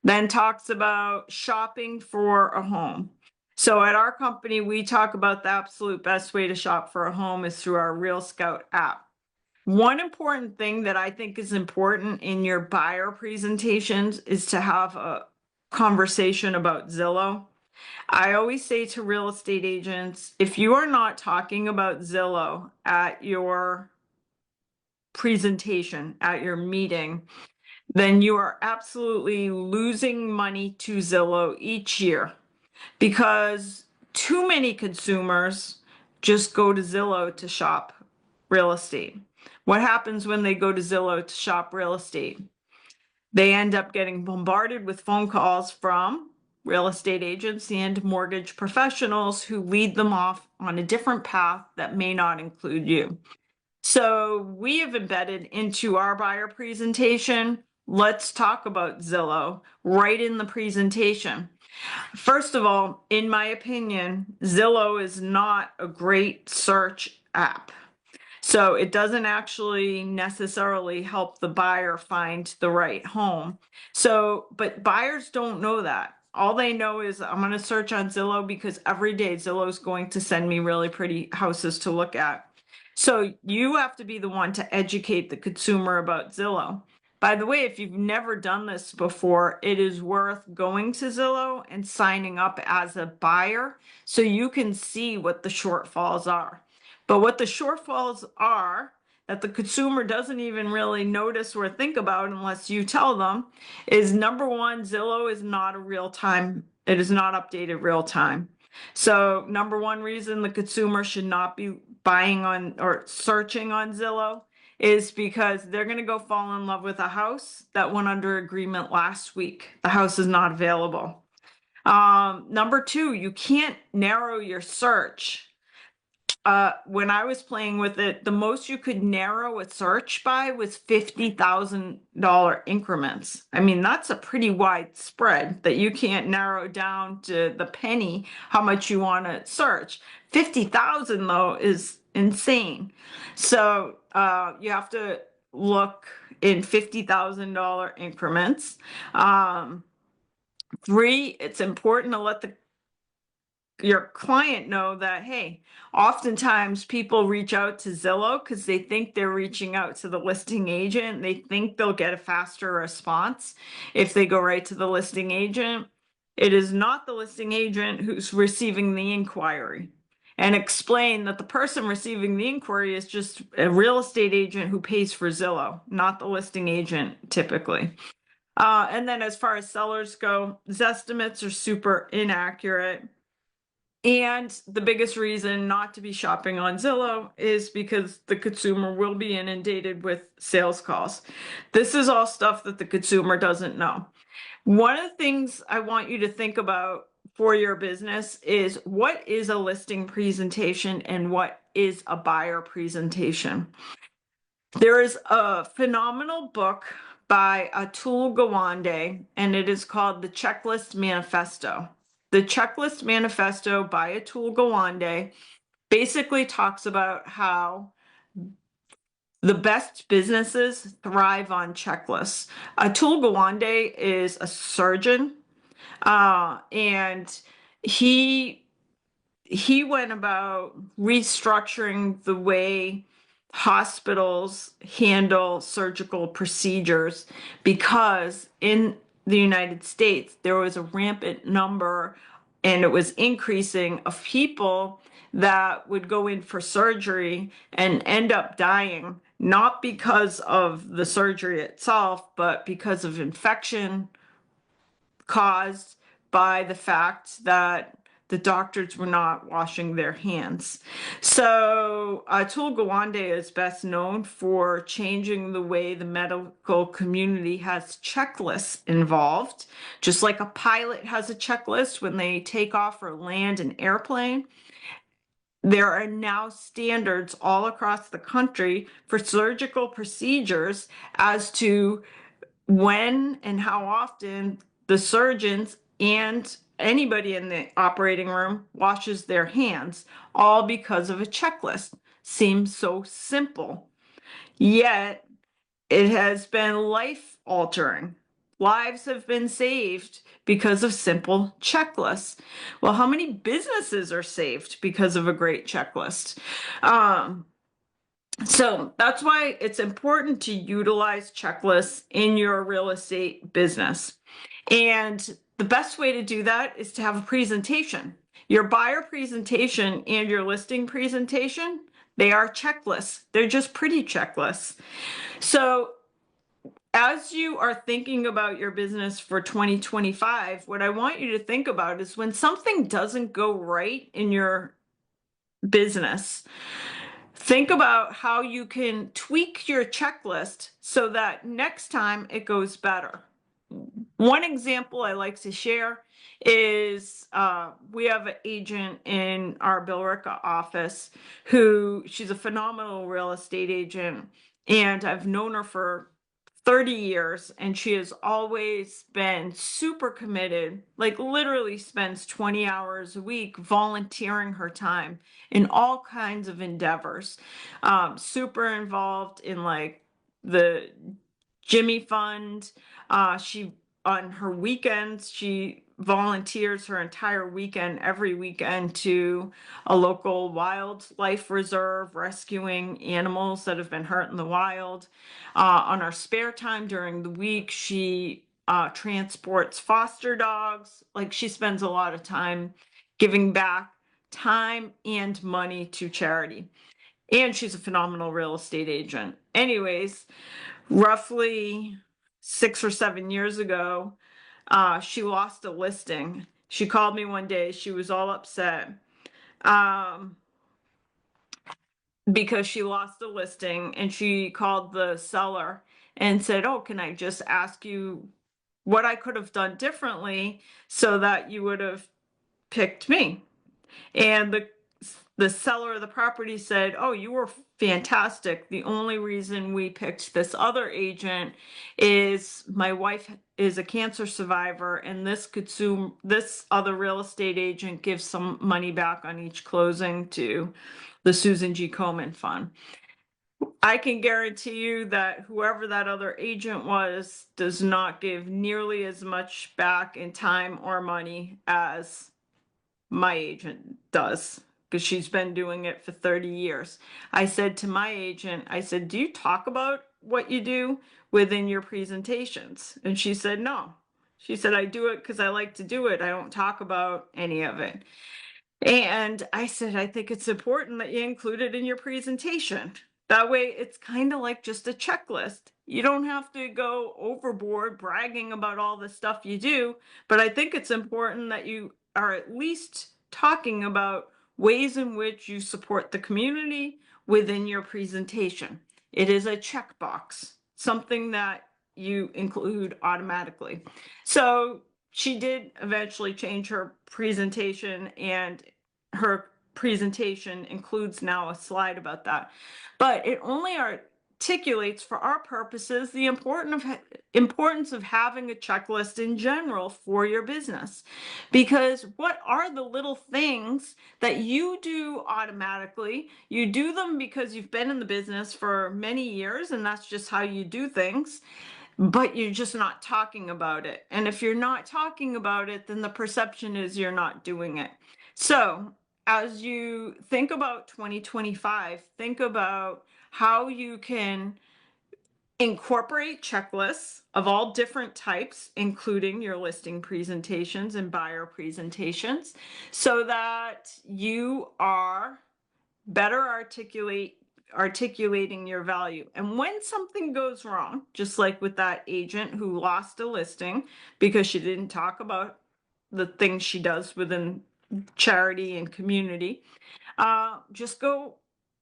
Then talks about shopping for a home. So at our company, we talk about the absolute best way to shop for a home is through our Real Scout app. One important thing that I think is important in your buyer presentations is to have a conversation about Zillow. I always say to real estate agents, if you are not talking about Zillow at your presentation, at your meeting, then you are absolutely losing money to Zillow each year because too many consumers just go to Zillow to shop real estate. What happens when they go to Zillow to shop real estate? They end up getting bombarded with phone calls from real estate agents and mortgage professionals who lead them off on a different path that may not include you. So we have embedded into our buyer presentation, let's talk about Zillow right in the presentation. First of all, in my opinion, Zillow is not a great search app. So it doesn't actually necessarily help the buyer find the right home. So, but buyers don't know that. All they know is I'm going to search on Zillow because every day Zillow is going to send me really pretty houses to look at. So you have to be the one to educate the consumer about Zillow. By the way, if you've never done this before, it is worth going to Zillow and signing up as a buyer so you can see what the shortfalls are. But what the shortfalls are that the consumer doesn't even really notice or think about unless you tell them is number one, Zillow is not a real time, it is not updated real time. So number one reason the consumer should not be buying on or searching on Zillow is because they're going to go fall in love with a house that went under agreement last week. The house is not available. Number two, you can't narrow your search. When I was playing with it, the most you could narrow a search by was $50,000 increments. I mean, that's a pretty wide spread that you can't narrow down to the penny how much you want to search. 50,000 though is insane. So you have to look in $50,000 increments. Three, it's important to let your client know that, hey, oftentimes people reach out to Zillow because they think they're reaching out to the listing agent. They think they'll get a faster response if they go right to the listing agent. It is not the listing agent who's receiving the inquiry. And explain that the person receiving the inquiry is just a real estate agent who pays for Zillow, not the listing agent typically. And then as far as sellers go, Zestimates are super inaccurate. And the biggest reason not to be shopping on Zillow is because the consumer will be inundated with sales calls. This is all stuff that the consumer doesn't know. One of the things I want you to think about for your business is what is a listing presentation and what is a buyer presentation. There is a phenomenal book by Atul Gawande, and it is called The Checklist Manifesto. The Checklist Manifesto by Atul Gawande basically talks about how the best businesses thrive on checklists. Atul Gawande is a surgeon And he he went about restructuring the way hospitals handle surgical procedures because in the United States there was a rampant number, and it was increasing, of people that would go in for surgery and end up dying, not because of the surgery itself, but because of infection caused by the fact that the doctors were not washing their hands. So, Atul Gawande is best known for changing the way the medical community has checklists involved. Just like a pilot has a checklist when they take off or land an airplane, there are now standards all across the country for surgical procedures as to when and how often the surgeons and anybody in the operating room washes their hands, all because of a checklist. Seems so simple, yet it has been life altering. Lives have been saved because of simple checklists. Well, how many businesses are saved because of a great checklist? Um, so that's why it's important to utilize checklists in your real estate business. And the best way to do that is to have a presentation. Your buyer presentation and your listing presentation, they are checklists. They're just pretty checklists. So as you are thinking about your business for 2025, what I want you to think about is when something doesn't go right in your business, think about how you can tweak your checklist so that next time it goes better. One example I like to share is we have an agent in our Billerica office who, she's a phenomenal real estate agent, and I've known her for 30 years, and she has always been super committed, like literally spends 20 hours a week volunteering her time in all kinds of endeavors. Super involved in like the Jimmy Fund. She on her weekends, she volunteers her entire weekend, every weekend, to a local wildlife reserve, rescuing animals that have been hurt in the wild. On our spare time during the week, she transports foster dogs. Like, she spends a lot of time giving back time and money to charity. And she's a phenomenal real estate agent. Anyways, roughly 6 or 7 years ago, she lost a listing. She called me one day. She was all upset um, because she lost a listing, and she called the seller and said, "Oh, can I just ask you what I could have done differently so that you would have picked me?" And the seller of the property said, "Oh, you were fantastic. The only reason we picked this other agent is my wife is a cancer survivor, and this other real estate agent gives some money back on each closing to the Susan G. Komen Fund." I can guarantee you that whoever that other agent was does not give nearly as much back in time or money as my agent does, because she's been doing it for 30 years. I said to my agent, I said, "Do you talk about what you do within your presentations?" And she said, "No." She said, "I do it because I like to do it. I don't talk about any of it." And I said, "I think it's important that you include it in your presentation. That way, it's kind of like just a checklist. You don't have to go overboard bragging about all the stuff you do, but I think it's important that you are at least talking about ways in which you support the community within your presentation. It is a checkbox, something that you include automatically." So she did eventually change her presentation, and her presentation includes now a slide about that. But it only articulates for our purposes the importance of having a checklist in general for your business. Because what are the little things that you do automatically? You do them because you've been in the business for many years, and that's just how you do things. but you're just not talking about it. And if you're not talking about it, then the perception is you're not doing it. So as you think about 2025, think about how you can incorporate checklists of all different types, including your listing presentations and buyer presentations, so that you are better articulating your value. And when something goes wrong, just like with that agent who lost a listing because she didn't talk about the things she does within charity and community, just go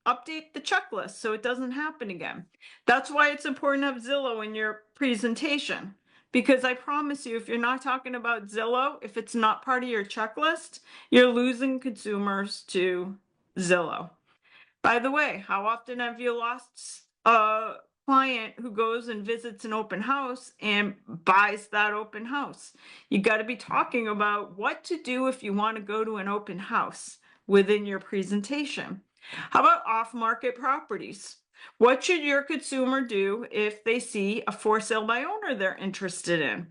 update the checklist so it doesn't happen again. That's why it's important to have Zillow in your presentation. Because I promise you, if you're not talking about Zillow, if it's not part of your checklist, you're losing consumers to Zillow. By the way, how often have you lost a client who goes and visits an open house and buys that open house? You got to be talking about what to do if you want to go to an open house within your presentation. How about off-market properties? What should your consumer do if they see a for sale by owner they're interested in?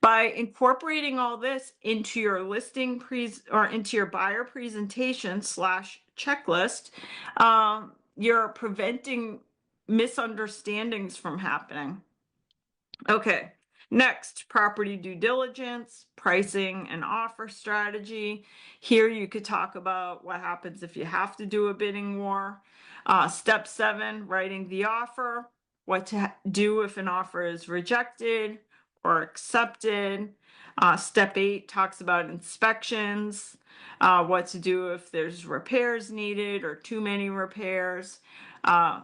By incorporating all this into your listing or into your buyer presentation slash checklist, you're preventing misunderstandings from happening. Okay, next, property due diligence, pricing and offer strategy. Here you could talk about what happens if you have to do a bidding war. Step 7, writing the offer, what to do if an offer is rejected or accepted. Step 8 talks about inspections, what to do if there's repairs needed or too many repairs.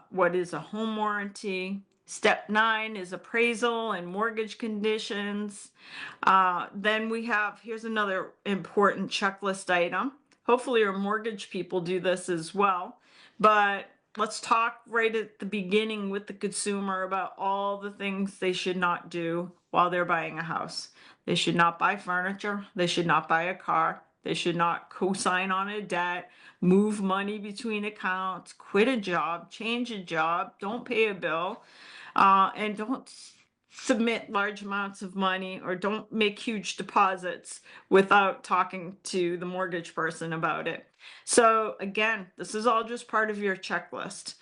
What is a home warranty? Step 9 is appraisal and mortgage conditions. Then we have, here's another important checklist item. Hopefully your mortgage people do this as well. But let's talk right at the beginning with the consumer about all the things they should not do while they're buying a house. They should not buy furniture. They should not buy a car. They should not co-sign on a debt, move money between accounts, quit a job, change a job, don't pay a bill, and don't submit large amounts of money or don't make huge deposits without talking to the mortgage person about it. So again, this is all just part of your checklist.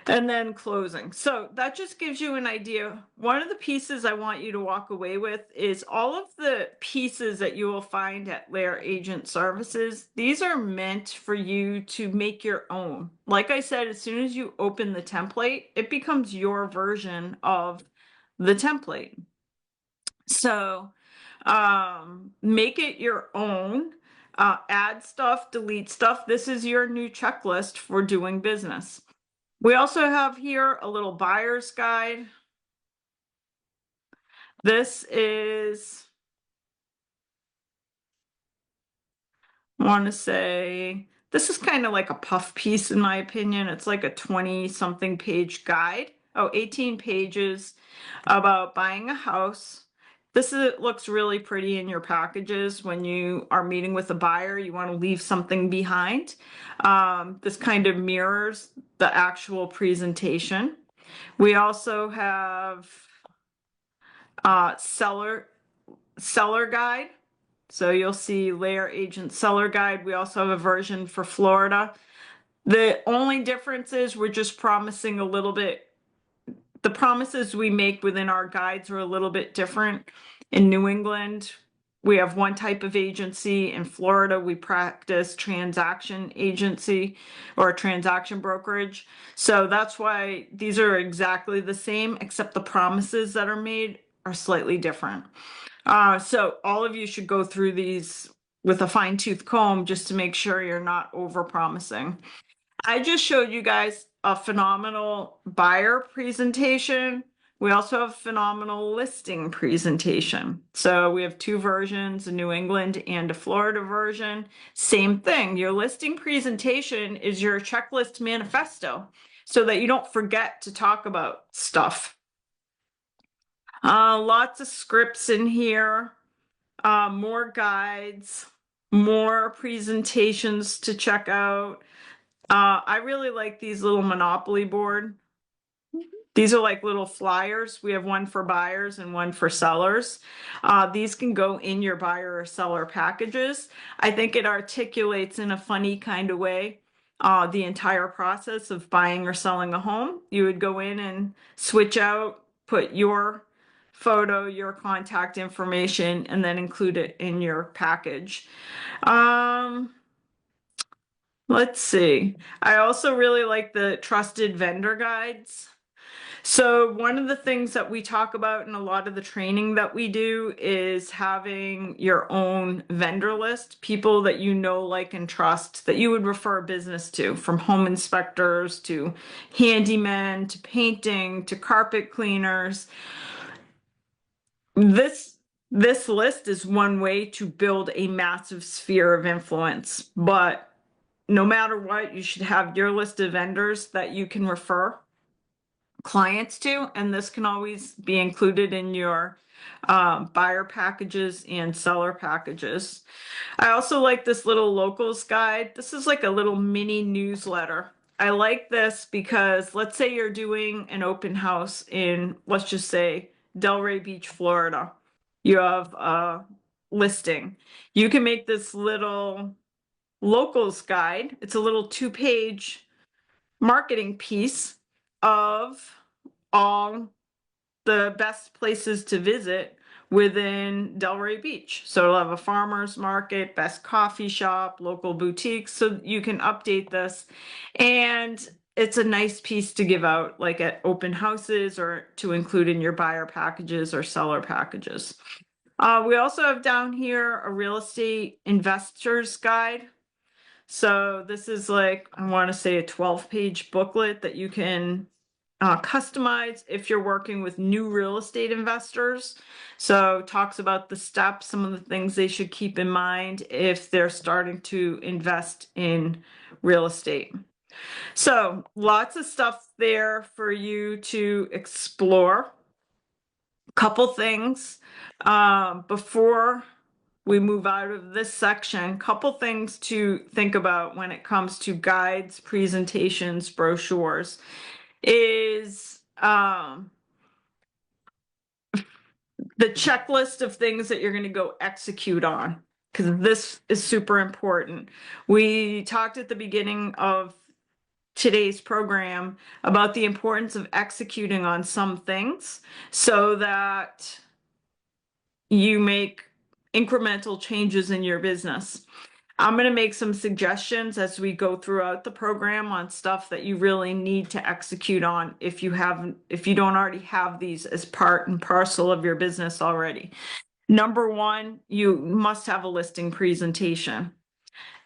And then closing. So that just gives you an idea. One of the pieces I want you to walk away with is all of the pieces that you will find at LAER Agent Services. These are meant for you to make your own. Like I said, as soon as you open the template, it becomes your version of the template. So make it your own. Add stuff, delete stuff. This is your new checklist for doing business. We also have here a little buyer's guide. This is, I want to say, this is kind of like a puff piece in my opinion. It's like a 20 something page guide. Oh, 18 pages about buying a house. Looks really pretty in your packages when you are meeting with a buyer. You want to leave something behind. This kind of mirrors the actual presentation. We also have seller guide. So you'll see LAER Agent Seller Guide. We also have a version for Florida. The only difference is we're just promising a little bit. The promises we make within our guides are a little bit different. In New England, we have one type of agency. In Florida, we practice transaction agency or transaction brokerage. So that's why these are exactly the same, except the promises that are made are slightly different. So all of you should go through these with a fine-tooth comb just to make sure you're not over-promising. I just showed you guys a phenomenal buyer presentation. We also have phenomenal listing presentation. So we have 2 versions, a New England and a Florida version. Same thing, your listing presentation is your checklist manifesto so that you don't forget to talk about stuff. Lots of scripts in here, more guides, more presentations to check out. I really like these little Monopoly board. These are like little flyers. We have one for buyers and one for sellers. These can go in your buyer or seller packages. I think it articulates in a funny kind of way the entire process of buying or selling a home. You would go in and switch out, put your photo, your contact information, and then include it in your package. Um, let's see. I also really like the trusted vendor guides. So one of the things that we talk about in a lot of the training that we do is having your own vendor list, people that you know, like, and trust that you would refer business to, from home inspectors to handymen to painting to carpet cleaners. This this list is one way to build a massive sphere of influence, but no matter what, you should have your list of vendors that you can refer clients to, and this can always be included in your buyer packages and seller packages. I also like this little locals guide. This is like a little mini newsletter. I like this because let's say you're doing an open house in, let's just say, Delray Beach, Florida. You have a listing. You can make this little locals guide. It's a little 2-page marketing piece of all the best places to visit within Delray Beach. So it'll have a farmer's market, best coffee shop, local boutiques, so you can update this. And it's a nice piece to give out, like at open houses, or to include in your buyer packages or seller packages. We also have down here a real estate investor's guide. So this is like, I want to say, a 12-page booklet that you can customize if you're working with new real estate investors. So talks about the steps, some of the things they should keep in mind if they're starting to invest in real estate. So lots of stuff there for you to explore. Couple things before we move out of this section. Couple things to think about when it comes to guides, presentations, brochures is the checklist of things that you're going to go execute on, because this is super important. We talked at the beginning of today's program about the importance of executing on some things so that you make incremental changes in your business. I'm going to make some suggestions as we go throughout the program on stuff that you really need to execute on if you don't already have these as part and parcel of your business already. Number one, you must have a listing presentation.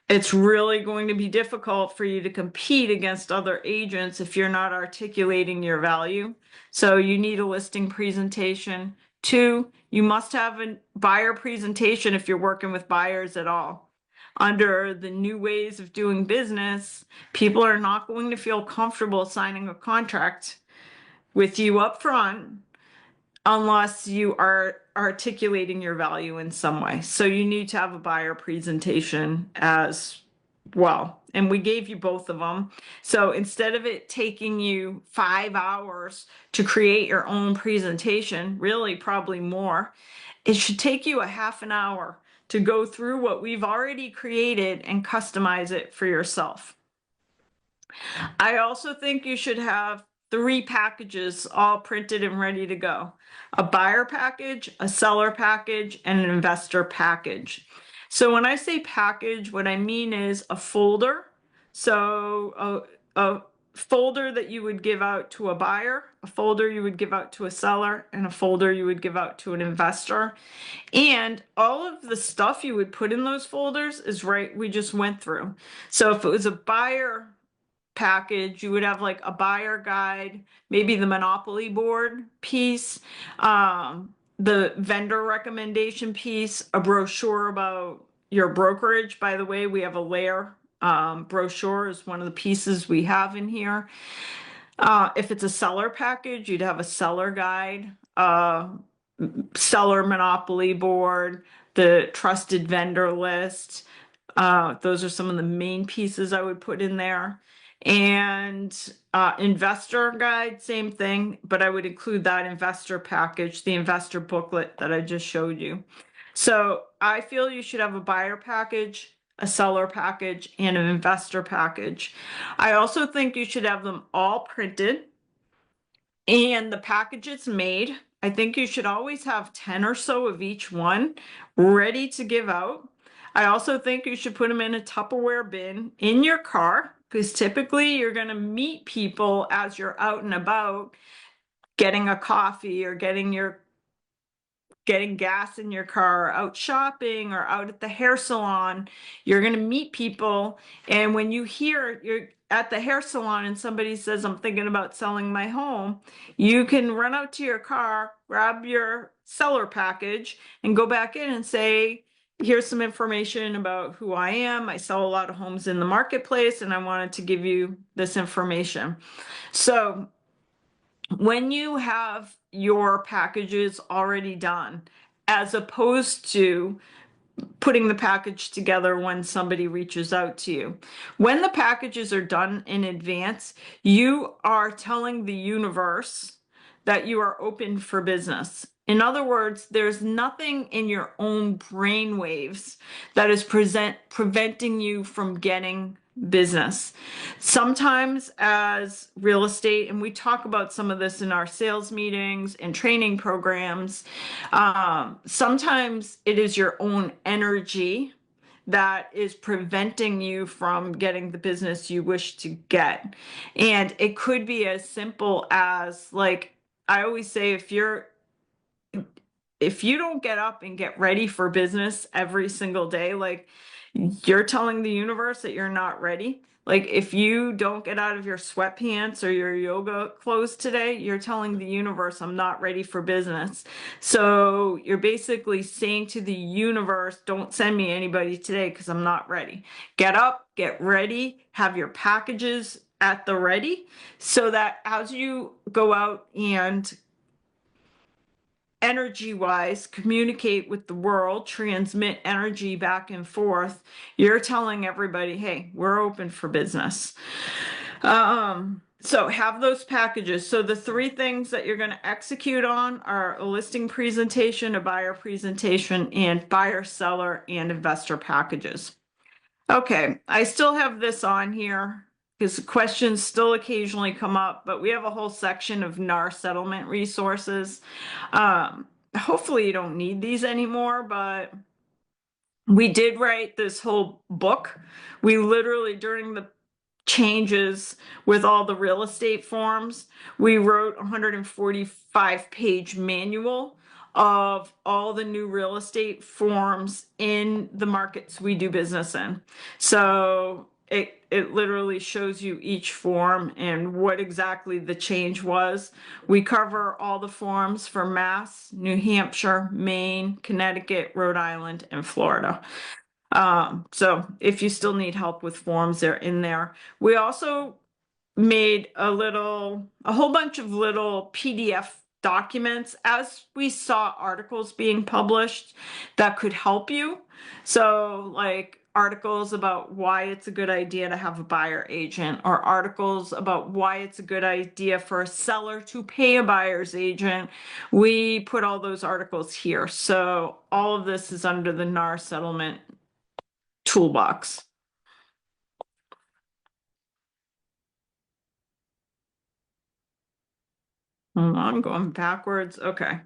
It's really going to be difficult for you to compete against other agents if you're not articulating your value. So you need a listing presentation. 2, you must have a buyer presentation if you're working with buyers at all. Under the new ways of doing business, people are not going to feel comfortable signing a contract with you up front unless you are articulating your value in some way. So you need to have a buyer presentation as well. And we gave you both of them. So instead of it taking you 5 hours to create your own presentation, really probably more, it should take you a half an hour to go through what we've already created and customize it for yourself. I also think you should have 3 packages all printed and ready to go. A buyer package, a seller package, and an investor package. So when I say package, what I mean is a folder. So a folder that you would give out to a buyer, a folder you would give out to a seller, and a folder you would give out to an investor. And all of the stuff you would put in those folders is right, we just went through. So if it was a buyer package, you would have like a buyer guide, maybe the monopoly board piece, the vendor recommendation piece, a brochure about your brokerage. By the way, we have a LAER brochure is one of the pieces we have in here. If it's a seller package, you'd have a seller guide, seller monopoly board, the trusted vendor list. Those are some of the main pieces I would put in there. And investor guide, same thing, but I would include that investor package, the investor booklet that I just showed you. So I feel you should have a buyer package, a seller package, and an investor package. I also think you should have them all printed and the packages made. I think you should always have 10 or so of each one ready to give out. I also think you should put them in a Tupperware bin in your car because typically you're going to meet people as you're out and about getting a coffee or getting gas in your car, or out shopping or out at the hair salon. You're going to meet people. And when you hear you're at the hair salon and somebody says, I'm thinking about selling my home, you can run out to your car, grab your seller package, and go back in and say, here's some information about who I am. I sell a lot of homes in the marketplace, and I wanted to give you this information. So when you have your packages already done, as opposed to putting the package together when somebody reaches out to you. When the packages are done in advance, you are telling the universe that you are open for business. In other words, there's nothing in your own brain waves that is preventing you from getting business. Sometimes as real estate, and we talk about some of this in our sales meetings and training programs, sometimes it is your own energy that is preventing you from getting the business you wish to get. And it could be as simple as, like, I always say, if you don't get up and get ready for business every single day, like, you're telling the universe that you're not ready. Like, if you don't get out of your sweatpants or your yoga clothes today, you're telling the universe, I'm not ready for business. So you're basically saying to the universe, don't send me anybody today because I'm not ready. Get up, get ready, have your packages at the ready so that as you go out and energy wise communicate with the world, transmit energy back and forth, you're telling everybody, hey, we're open for business. So have those packages. So the three things that you're going to execute on are a listing presentation, a buyer presentation, and buyer, seller, and investor packages. Okay, I still have this on here because questions still occasionally come up, but we have a whole section of NAR settlement resources. Hopefully you don't need these anymore, but we did write this whole book. We literally, during the changes with all the real estate forms, we wrote a 145-page manual of all the new real estate forms in the markets we do business in. So it literally shows you each form and what exactly the change was. We cover all the forms for Mass, New Hampshire, Maine, Connecticut, Rhode Island, and Florida. So if you still need help with forms, they're in there. We also made a whole bunch of little PDF documents as we saw articles being published that could help you. So like articles about why it's a good idea to have a buyer agent, or articles about why it's a good idea for a seller to pay a buyer's agent. We put all those articles here. So all of this is under the NAR settlement toolbox. Hold on, going backwards. Okay.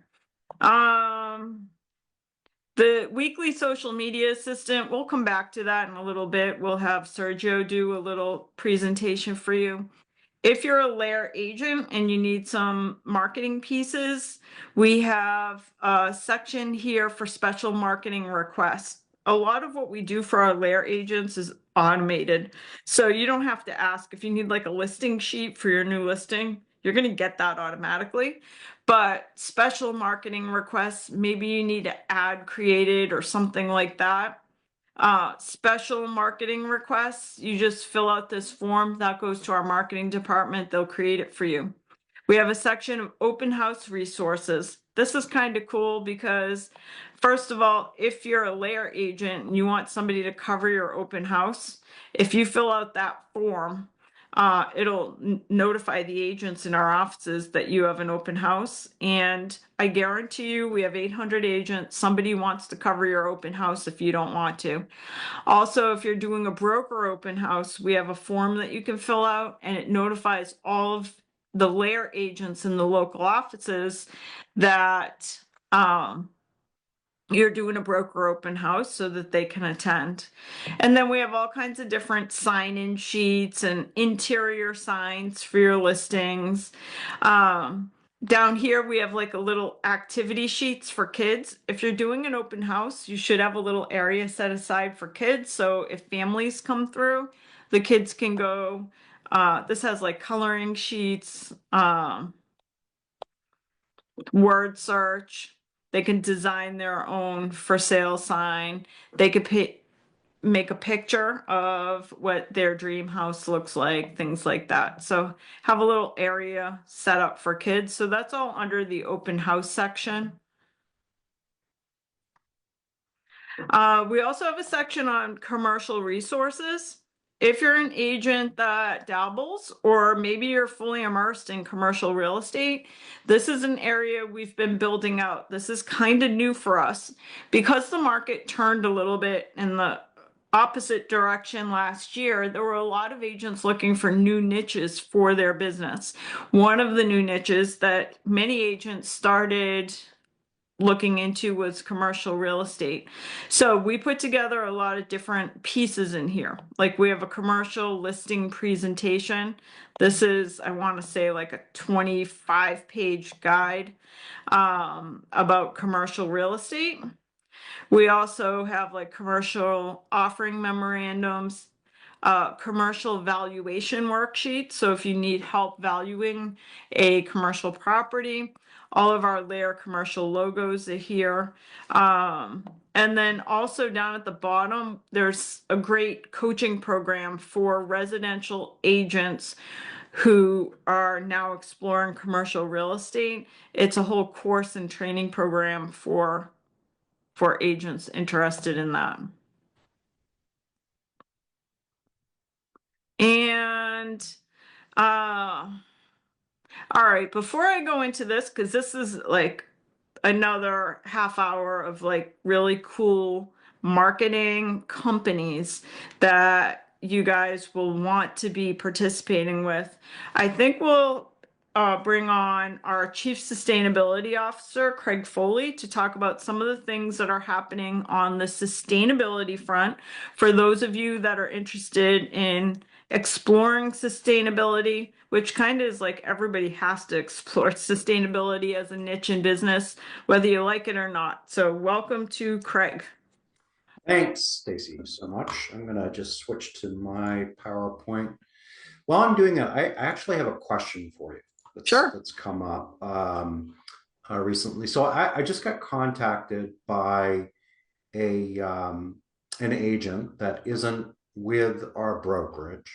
The weekly social media assistant, we'll come back to that in a little bit. We'll have Sergio do a little presentation for you. If you're a LAER agent and you need some marketing pieces, we have a section here for special marketing requests. A lot of what we do for our LAER agents is automated. So you don't have to ask if you need like a listing sheet for your new listing. You're going to get that automatically. But special marketing requests, maybe you need an ad created or something like that. Special marketing requests, you just fill out this form that goes to our marketing department. They'll create it for you. We have a section of open house resources. This is kind of cool because, first of all, if you're a LAER agent and you want somebody to cover your open house, if you fill out that form, It'll notify the agents in our offices that you have an open house. And I guarantee you, we have 800 agents. Somebody wants to cover your open house if you don't want to. Also, if you're doing a broker open house, we have a form that you can fill out and it notifies all of the LAER agents in the local offices that you're doing a broker open house so that they can attend. And then we have all kinds of different sign-in sheets and interior signs for your listings. Down here, we have like a little activity sheets for kids. If you're doing an open house, you should have a little area set aside for kids. So if families come through, the kids can go. This has like coloring sheets, word search. They can design their own for sale sign. They could make a picture of what their dream house looks like, things like that. So have a little area set up for kids. So that's all under the open house section. We also have a section on commercial resources. If you're an agent that dabbles, or maybe you're fully immersed in commercial real estate, this is an area we've been building out. This is kind of new for us because the market turned a little bit in the opposite direction last year. There were a lot of agents looking for new niches for their business. One of the new niches that many agents started looking into was commercial real estate. So we put together a lot of different pieces in here. Like we have a commercial listing presentation. This is, I want to say, like a 25-page guide about commercial real estate. We also have like commercial offering memorandums, commercial valuation worksheets. So if you need help valuing a commercial property, all of our LAER commercial logos are here. And then also down at the bottom, there's a great coaching program for residential agents who are now exploring commercial real estate. It's a whole course and training program for agents interested in that. And all right, before I go into this, because this is like another half hour of like really cool marketing companies that you guys will want to be participating with. I think we'll bring on our Chief Sustainability Officer, Craig Foley, to talk about some of the things that are happening on the sustainability front for those of you that are interested in exploring sustainability, which kind of is like everybody has to explore sustainability as a niche in business, whether you like it or not. So welcome to Craig. Thanks, Stacey, so much. I'm going to just switch to my PowerPoint. While I'm doing that, I actually have a question for you Sure. that's come up recently. So I just got contacted by an agent that isn't with our brokerage.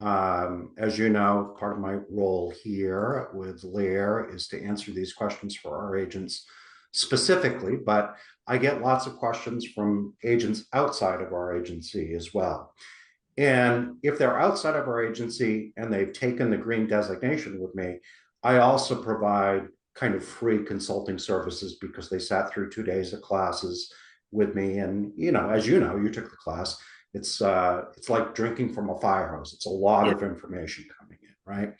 As you know, part of my role here with LAER is to answer these questions for our agents specifically, but I get lots of questions from agents outside of our agency as well. And if they're outside of our agency and they've taken the green designation with me, I also provide kind of free consulting services because they sat through 2 days of classes with me. And, as you know, you took the class. It's like drinking from a fire hose. It's a lot of information coming in, right?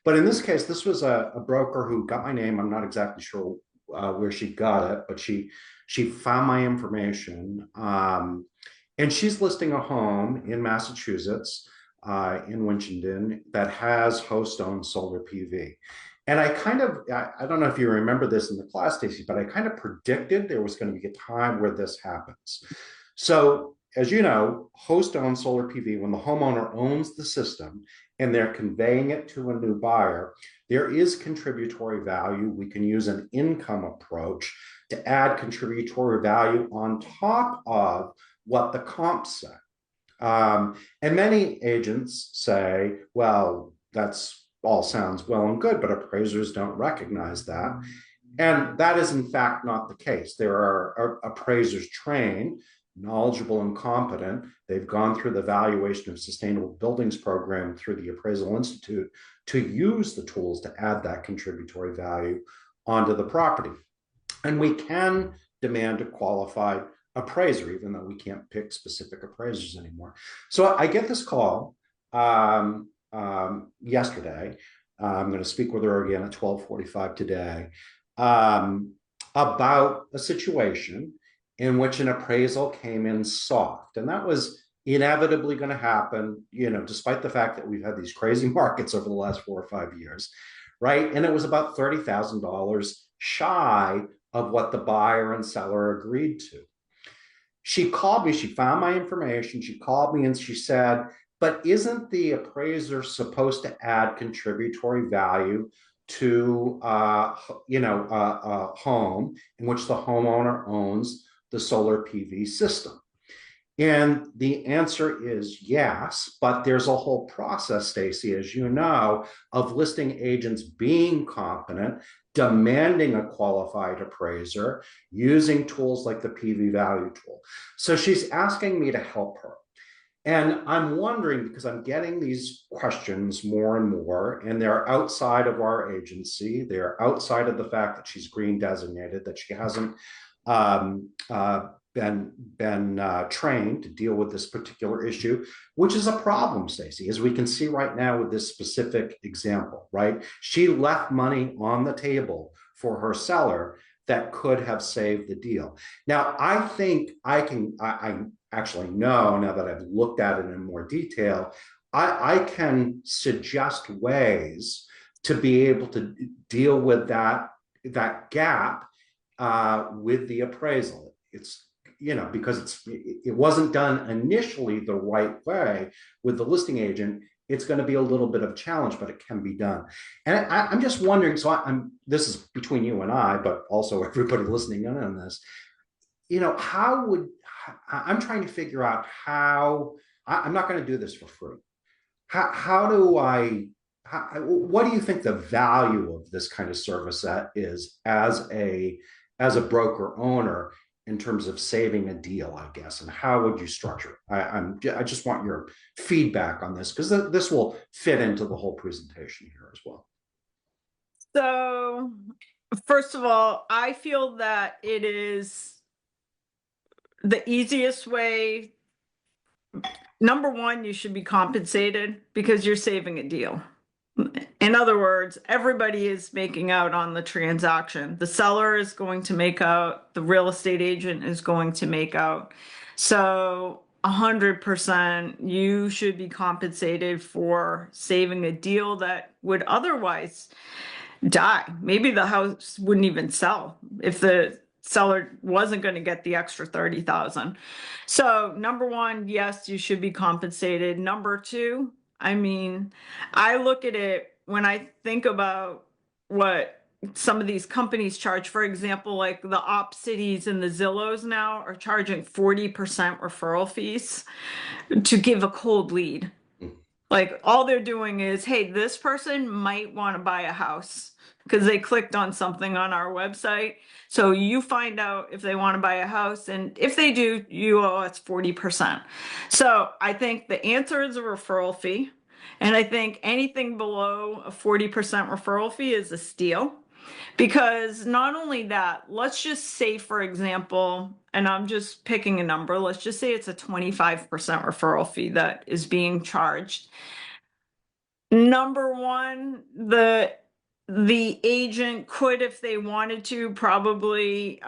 But in this case, this was a broker who got my name. I'm not exactly sure where she got it, but she found my information. And she's listing a home in Massachusetts, in Winchendon, that has host-owned solar PV. And I don't know if you remember this in the class, Stacey, but I kind of predicted there was going to be a time where this happens. So as you know, host-owned solar PV, when the homeowner owns the system and they're conveying it to a new buyer, there is contributory value. We can use an income approach to add contributory value on top of what the comps say. And many agents say, well, that's all sounds well and good, but appraisers don't recognize that. And that is in fact not the case. There are appraisers trained knowledgeable and competent. They've gone through the Valuation of Sustainable Buildings program through the Appraisal Institute to use the tools to add that contributory value onto the property. And we can demand a qualified appraiser, even though we can't pick specific appraisers anymore. So I get this call yesterday. I'm going to speak with her again at 12:45 today about a situation in which an appraisal came in soft. And that was inevitably going to happen, despite the fact that we've had these crazy markets over the last 4 or 5 years, right? And it was about $30,000 shy of what the buyer and seller agreed to. She called me, she found my information, she called me and she said, but isn't the appraiser supposed to add contributory value to a home in which the homeowner owns the solar PV system? And the answer is yes, but there's a whole process, Stacey, as you know, of listing agents being competent, demanding a qualified appraiser, using tools like the PV value tool. So she's asking me to help her. And I'm wondering, because I'm getting these questions more and more, and they're outside of our agency, they're outside of the fact that she's green designated, that she hasn't been trained to deal with this particular issue, which is a problem, Stacey, as we can see right now with this specific example, right? She left money on the table for her seller that could have saved the deal. Now, I think I actually know, now that I've looked at it in more detail, I can suggest ways to be able to deal with that gap with the appraisal. It's, because it wasn't done initially the right way with the listing agent, it's going to be a little bit of a challenge, but it can be done. And I'm just wondering, so this is between you and I, but also everybody listening in on this, I'm trying to figure out how, I'm not going to do this for free. What do you think the value of this kind of service is as a broker owner in terms of saving a deal, I guess, and how would you structure it? I just want your feedback on this, because this will fit into the whole presentation here as well. So, first of all, I feel that it is the easiest way. Number one, you should be compensated because you're saving a deal. In other words, everybody is making out on the transaction. The seller is going to make out, the real estate agent is going to make out. So 100% you should be compensated for saving a deal that would otherwise die. Maybe the house wouldn't even sell if the seller wasn't going to get the extra 30,000. So number one, yes, you should be compensated. Number two, I look at it when I think about what some of these companies charge. For example, like the OpCities and the Zillows now are charging 40% referral fees to give a cold lead. Like all they're doing is, hey, this person might want to buy a house because they clicked on something on our website. So you find out if they want to buy a house, and if they do, you owe us 40%. So I think the answer is a referral fee. And I think anything below a 40% referral fee is a steal. Because not only that, let's just say, for example, and I'm just picking a number, let's just say it's a 25% referral fee that is being charged. Number one, the agent could, if they wanted to, probably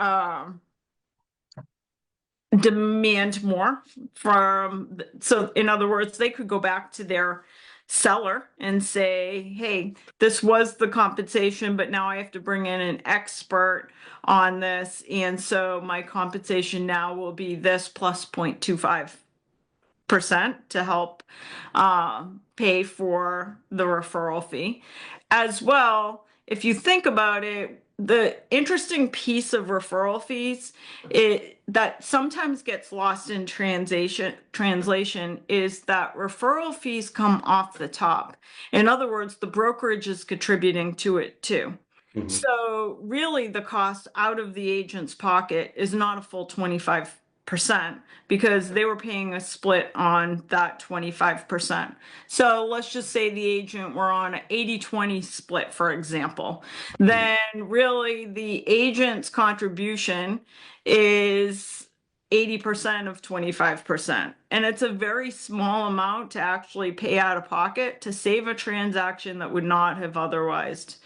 demand more from, so in other words, they could go back to their seller and say, hey, this was the compensation, but now I have to bring in an expert on this. And so my compensation now will be this plus 0.25% to help pay for the referral fee. As well, if you think about it, the interesting piece of referral fees that sometimes gets lost in translation is that referral fees come off the top. In other words, the brokerage is contributing to it too. So really the cost out of the agent's pocket is not a full 25%. because they were paying a split on that 25%. So let's just say the agent were on an 80-20 split, for example. Then really the agent's contribution is 80% of 25%. And it's a very small amount to actually pay out of pocket to save a transaction that would not have otherwise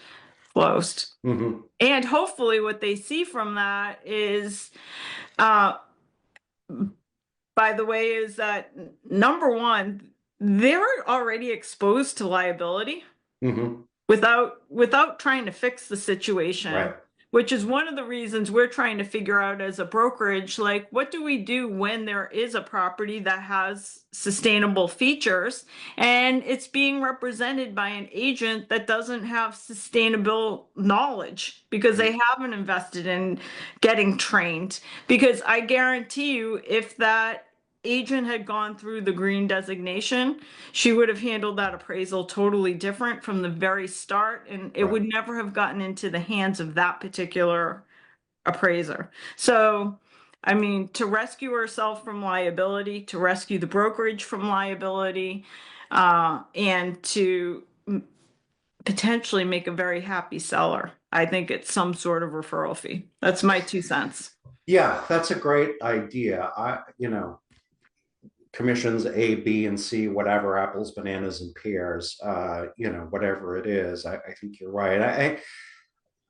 closed. Mhm. And hopefully what they see from that is, uh, by the way, is that number one, they're already exposed to liability Mhm. without trying to fix the situation, Right. which is one of the reasons we're trying to figure out as a brokerage, like what do we do when there is a property that has sustainable features and it's being represented by an agent that doesn't have sustainable knowledge because they haven't invested in getting trained. Because I guarantee you, if that agent had gone through the green designation, she would have handled that appraisal totally different from the very start, and it Right. would never have gotten into the hands of that particular appraiser. So, I mean, to rescue herself from liability, to rescue the brokerage from liability, and to potentially make a very happy seller, I think it's some sort of referral fee. That's my 2 cents. Yeah, that's a great idea. Commissions A, B, and C, whatever, apples, bananas, and pears, whatever it is. I think you're right.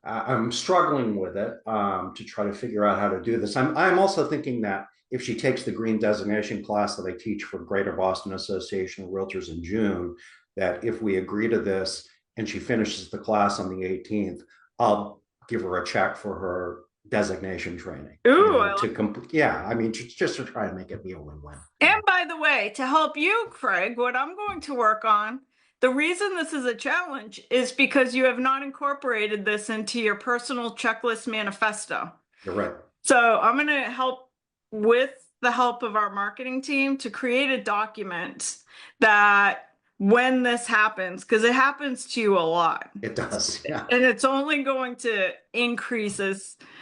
I'm struggling with it to try to figure out how to do this. I'm also thinking that if she takes the green designation class that I teach for Greater Boston Association of Realtors in June, that if we agree to this and she finishes the class on the 18th, I'll give her a check for her designation training. Ooh, To complete. Yeah, I mean, just to try and make it be a win-win. and by the way, to help you, Craig, what I'm going to work on, the reason this is a challenge is because you have not incorporated this into your personal checklist manifesto. You're right. So I'm going to help with the help of our marketing team to create a document that when this happens, because it happens to you a lot, It does. Yeah. and it's only going to increase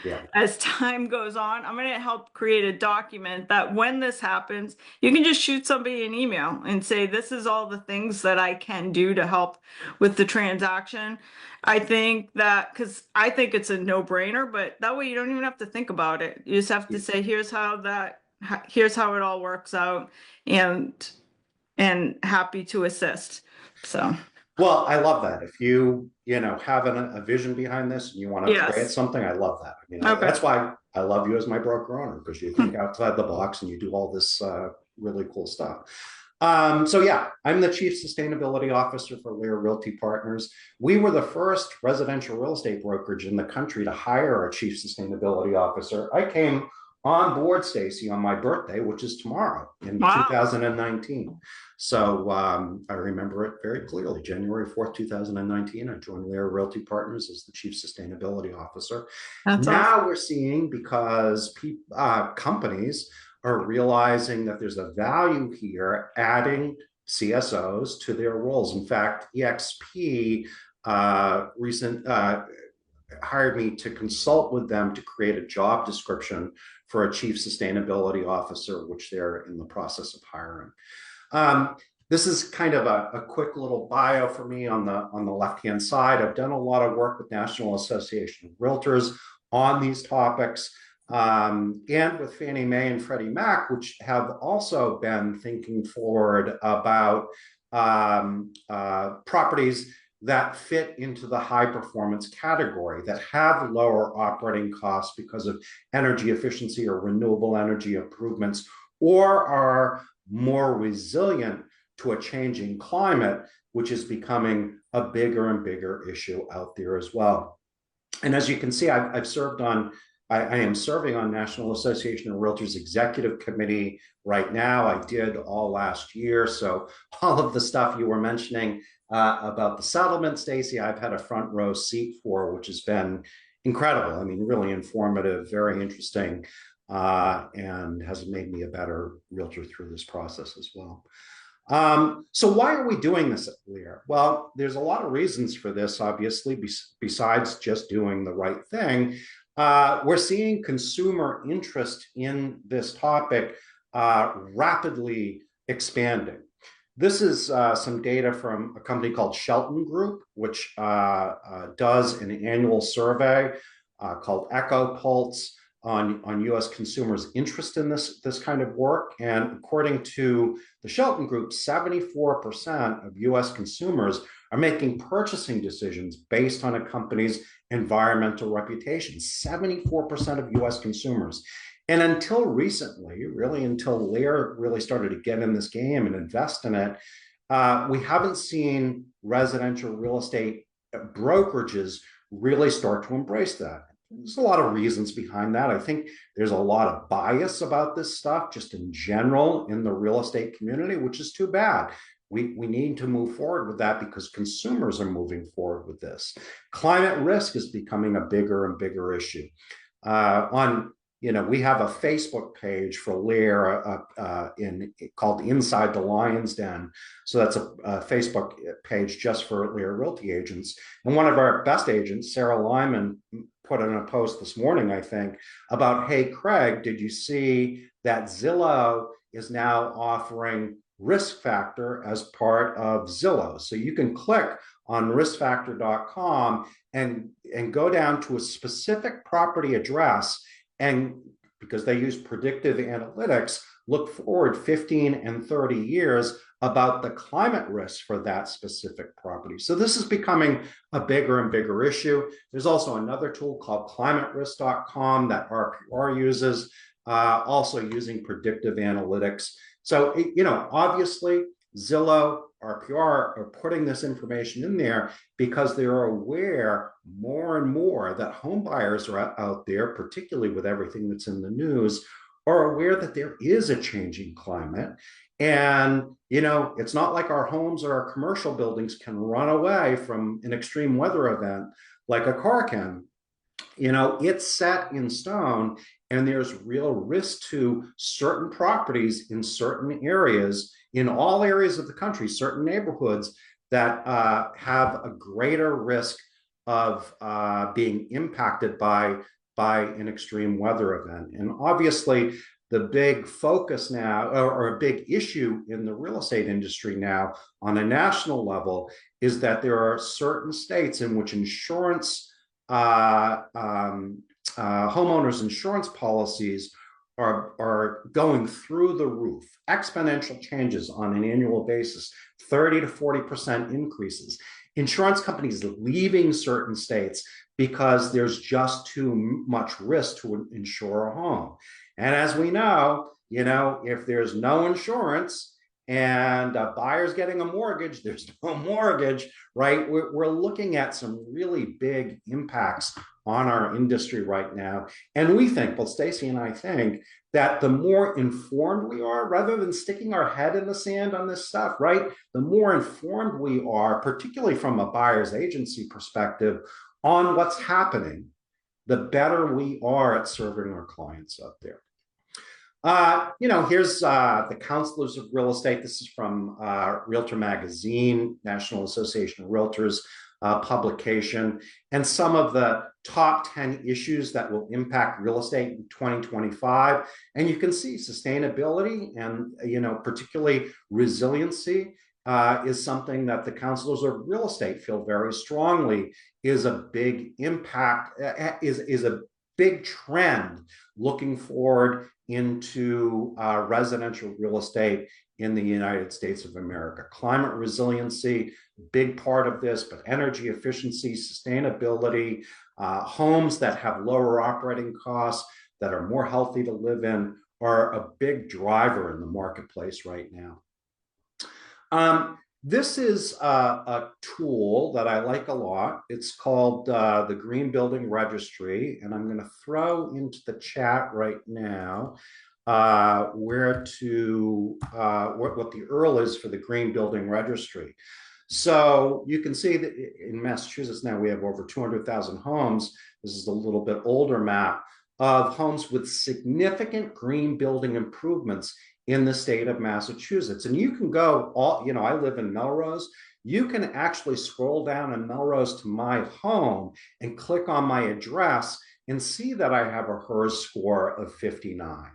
Yeah. as time goes on. I'm going to help create a document that when this happens, you can just shoot somebody an email and say, this is all the things that I can do to help with the transaction. I think that, because I think it's a no-brainer, but that way you don't even have to think about it. You just have to say, here's how it all works out, and happy to assist. So, Well, I love that. If have a vision behind this and you want to create yes. something, I love that. I mean, Okay. that's why I love you as my broker owner, because you think outside the box and you do all this really cool stuff. So yeah, I'm the Chief Sustainability Officer for LAER Realty Partners. We were the first residential real estate brokerage in the country to hire a Chief Sustainability Officer. I came on board, Stacey, on my birthday, which is tomorrow in 2019. So I remember it very clearly. January 4th, 2019, I joined LAER Realty Partners as the Chief Sustainability Officer. That's now awesome. we're seeing, because companies are realizing that there's a value here adding CSOs to their roles. In fact, EXP hired me to consult with them to create a job description for a chief sustainability officer, which they're in the process of hiring. This is kind of a quick little bio for me on the left-hand side. I've done a lot of work with National Association of Realtors on these topics, and with Fannie Mae and Freddie Mac, which have also been thinking forward about properties that fit into the high performance category, that have lower operating costs because of energy efficiency or renewable energy improvements, or are more resilient to a changing climate, which is becoming a bigger and bigger issue out there as well. And as you can see, I am serving on National Association of Realtors Executive Committee right now. I did all last year. So all of the stuff you were mentioning about the settlement, Stacey, I've had a front row seat for, which has been incredible. I mean, really informative, very interesting, and has made me a better realtor through this process as well. So why are we doing this at LAER? Well, there's a lot of reasons for this, obviously, besides just doing the right thing. We're seeing consumer interest in this topic rapidly expanding. This is some data from a company called Shelton Group, which does an annual survey called Echo Pulse on U.S. consumers' interest in this kind of work. And according to the Shelton Group, 74% of U.S. consumers are making purchasing decisions based on a company's environmental reputation. 74% of U.S. consumers. And until recently, really until LAER really started to get in this game and invest in it, we haven't seen residential real estate brokerages really start to embrace that. There's a lot of reasons behind that. I think there's a lot of bias about this stuff just in general in the real estate community, which is too bad. We need to move forward with that because consumers are moving forward with this. Climate risk is becoming a bigger and bigger issue. We have a Facebook page for LAER called Inside the Lion's Den. So that's a Facebook page just for LAER Realty agents. And one of our best agents, Sarah Lyman, put in a post this morning, I think, about, hey, Craig, did you see that Zillow is now offering risk factor as part of Zillow? So you can click on riskfactor.com and go down to a specific property address, and because they use predictive analytics, look forward 15 and 30 years about the climate risk for that specific property. So this is becoming a bigger and bigger issue. There's also another tool called climaterisk.com that RPR uses, also using predictive analytics. So, obviously, Zillow, RPR are putting this information in there because they're aware more and more that home buyers are out there, particularly with everything that's in the news, are aware that there is a changing climate. And, it's not like our homes or our commercial buildings can run away from an extreme weather event like a car can. It's set in stone, and there's real risk to certain properties in certain areas, in all areas of the country, certain neighborhoods that have a greater risk of being impacted by an extreme weather event. And obviously, the big focus now, or a big issue in the real estate industry now on a national level, is that there are certain states in which homeowners insurance policies are going through the roof, exponential changes on an annual basis, 30 to 40% increases. Insurance companies leaving certain states because there's just too much risk to insure a home. And as we know, if there's no insurance and a buyer's getting a mortgage, there's no mortgage, right? We're looking at some really big impacts on our industry right now. And we think, well, Stacey and I think, that the more informed we are, rather than sticking our head in the sand on this stuff, right? The more informed we are, particularly from a buyer's agency perspective, on what's happening, the better we are at serving our clients out there. Here's the Counselors of Real Estate. This is from Realtor Magazine, National Association of Realtors publication, and some of the top 10 issues that will impact real estate in 2025. And you can see sustainability and, particularly resiliency is something that the Counselors of Real Estate feel very strongly is a big impact, is a big trend looking forward into residential real estate in the United States of America. Climate resiliency, big part of this, but energy efficiency, sustainability, homes that have lower operating costs, that are more healthy to live in, are a big driver in the marketplace right now. This is a tool that I like a lot. It's called the Green Building Registry, and I'm going to throw into the chat right now what the URL is for the Green Building Registry. So you can see that in Massachusetts now we have over 200,000 homes. This is a little bit older map of homes with significant green building improvements in the state of Massachusetts. And you can go I live in Melrose. You can actually scroll down in Melrose to my home and click on my address, and see that I have a HERS score of 59.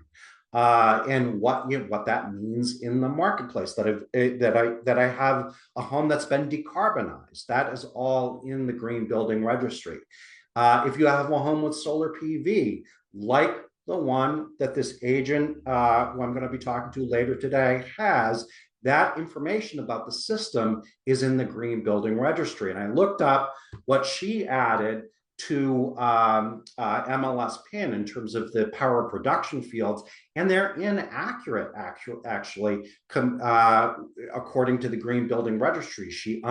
And what that means in the marketplace, that I have a home that's been decarbonized. That is all in the Green Building Registry. If you have a home with solar PV, like the one that this agent, who I'm going to be talking to later today, has, that information about the system is in the Green Building Registry. And I looked up what she added to MLS PIN in terms of the power production fields, and they're inaccurate, actually, according to the Green Building Registry. She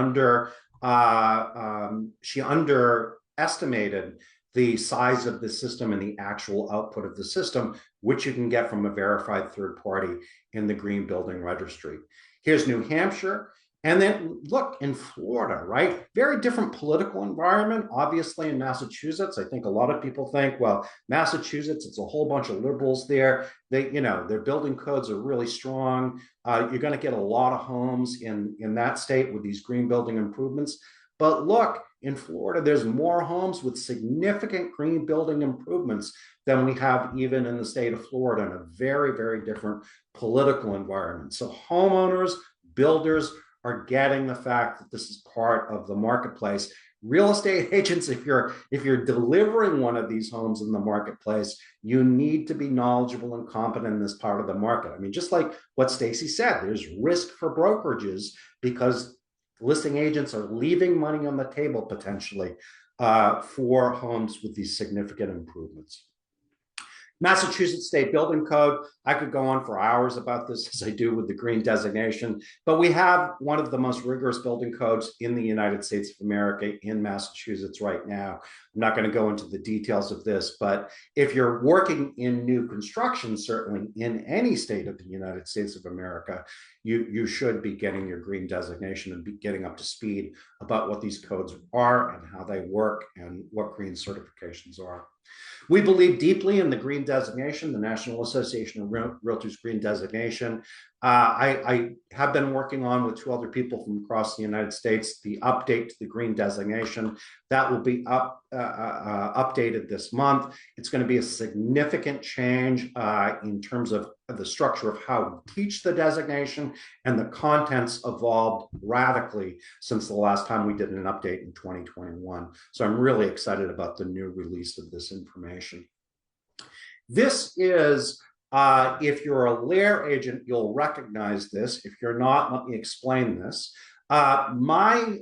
underestimated the size of the system and the actual output of the system, which you can get from a verified third party in the Green Building Registry. Here's New Hampshire. And then look, in Florida, right? Very different political environment. Obviously, in Massachusetts, I think a lot of people think, well, Massachusetts, it's a whole bunch of liberals there. Their building codes are really strong. You're going to get a lot of homes in that state with these green building improvements. But look, in Florida, there's more homes with significant green building improvements than we have even in the state of Florida, in a very, very different political environment. So homeowners, builders are getting the fact that this is part of the marketplace. Real estate agents, if you're delivering one of these homes in the marketplace, you need to be knowledgeable and competent in this part of the market. I mean, just like what Stacey said, there's risk for brokerages because listing agents are leaving money on the table potentially for homes with these significant improvements. Massachusetts State Building Code, I could go on for hours about this, as I do with the green designation, but we have one of the most rigorous building codes in the United States of America in Massachusetts right now. I'm not going to go into the details of this, but if you're working in new construction, certainly in any state of the United States of America, you should be getting your green designation and be getting up to speed about what these codes are and how they work and what green certifications are. We believe deeply in the green designation, the National Association of Realtors Green Designation. I have been working on, with two other people from across the United States, the update to the green designation. That will be updated this month. It's going to be a significant change in terms of the structure of how we teach the designation, and the contents evolved radically since the last time we did an update in 2021. So I'm really excited about the new release of this information. This is, if you're a LAER agent, you'll recognize this. If you're not, let me explain this. My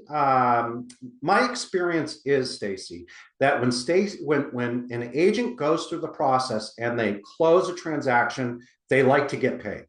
experience is, Stacey, that when an agent goes through the process and they close a transaction, they like to get paid.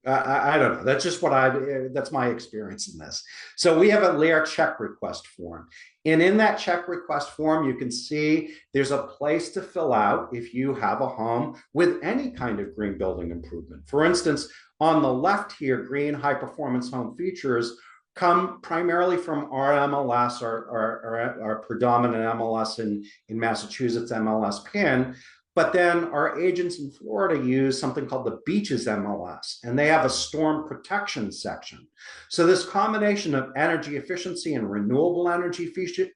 I don't know. That's just that's my experience in this. So we have a LAER check request form. And in that check request form, you can see there's a place to fill out if you have a home with any kind of green building improvement. For instance, on the left here, green high performance home features come primarily from our MLS, our predominant MLS in Massachusetts, MLS PIN. But then our agents in Florida use something called the Beaches MLS, and they have a storm protection section. So this combination of energy efficiency and renewable energy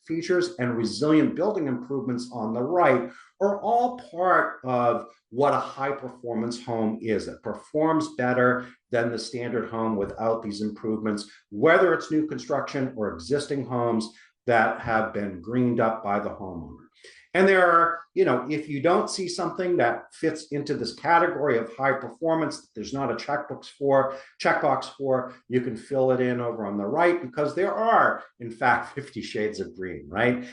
features and resilient building improvements on the right are all part of what a high performance home is. It performs better than the standard home without these improvements, whether it's new construction or existing homes that have been greened up by the homeowner. And there are, if you don't see something that fits into this category of high performance, there's not a checkbox for, you can fill it in over on the right, because there are, in fact, 50 shades of green, right?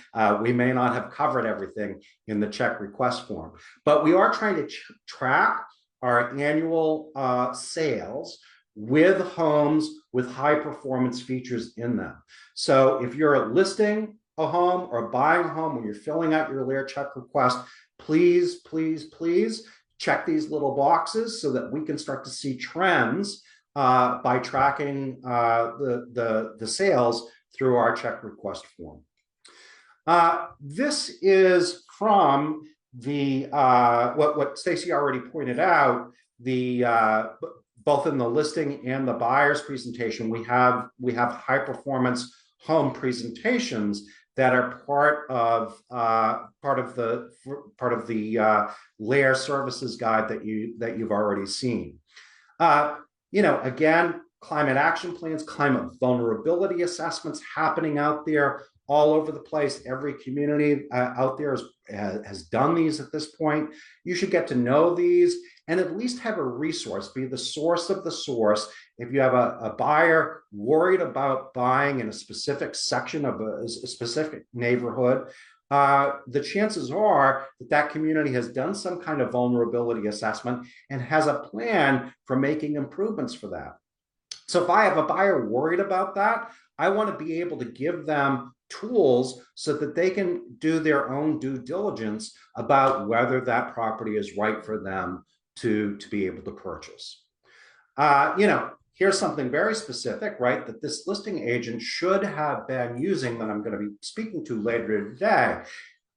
We may not have covered everything in the check request form, but we are trying to track our annual sales with homes with high performance features in them. So if you're listing a home or buying a home, when you're filling out your LAER check request, please, please, please check these little boxes so that we can start to see trends by tracking the sales through our check request form. This is from the what Stacey already pointed out, both in the listing and the buyer's presentation, we have high performance home presentations that are part of the LAER services guide that you've already seen. Uh, again, climate action plans, climate vulnerability assessments happening out there all over the place. Every community out there has done these at this point. You should get to know these and at least have a resource, be the source of the source. If you have a buyer worried about buying in a specific section of a specific neighborhood, the chances are that that community has done some kind of vulnerability assessment and has a plan for making improvements for that. So if I have a buyer worried about that, I want to be able to give them tools so that they can do their own due diligence about whether that property is right for them to be able to purchase. Here's something very specific, right, that this listing agent should have been using that I'm going to be speaking to later today.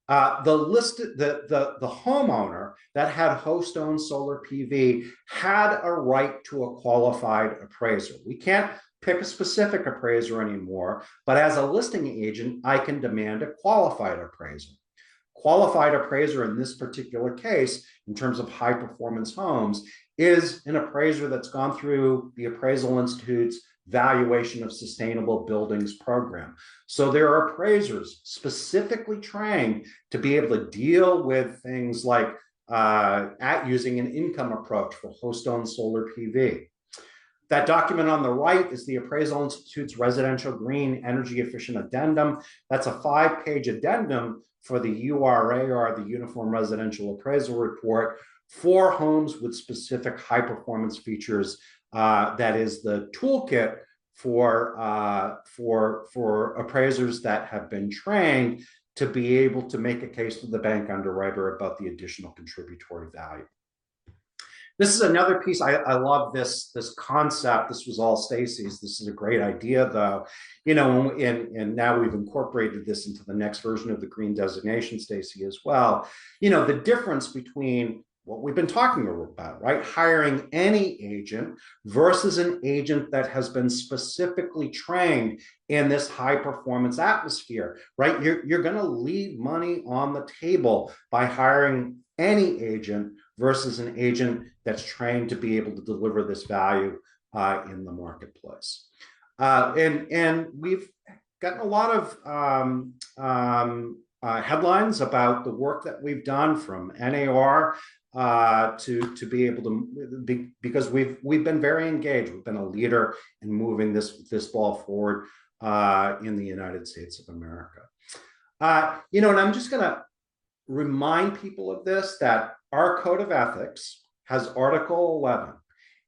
The homeowner that had host-owned solar PV had a right to a qualified appraiser. We can't pick a specific appraiser anymore, but as a listing agent, I can demand a qualified appraiser. Qualified appraiser in this particular case, in terms of high performance homes, is an appraiser that's gone through the Appraisal Institute's valuation of sustainable buildings program. So there are appraisers specifically trained to be able to deal with things like using an income approach for host-owned solar PV. That document on the right is the Appraisal Institute's Residential Green Energy Efficient Addendum. That's a 5-page addendum for the URAR, the Uniform Residential Appraisal Report, for homes with specific high performance features. That is the toolkit for appraisers that have been trained to be able to make a case to the bank underwriter about the additional contributory value. This is another piece. I love this concept. This was all Stacey's. This is a great idea, though. And now we've incorporated this into the next version of the green designation, Stacey, as well. The difference between what we've been talking about, right? Hiring any agent versus an agent that has been specifically trained in this high performance atmosphere, right? You're going to leave money on the table by hiring any agent versus an agent that's trained to be able to deliver this value in the marketplace. And we've gotten a lot of headlines about the work that we've done from NAR to be able to because we've been very engaged. We've been a leader in moving this ball forward in the United States of America. And I'm just going to remind people of this, that our code of ethics has Article 11,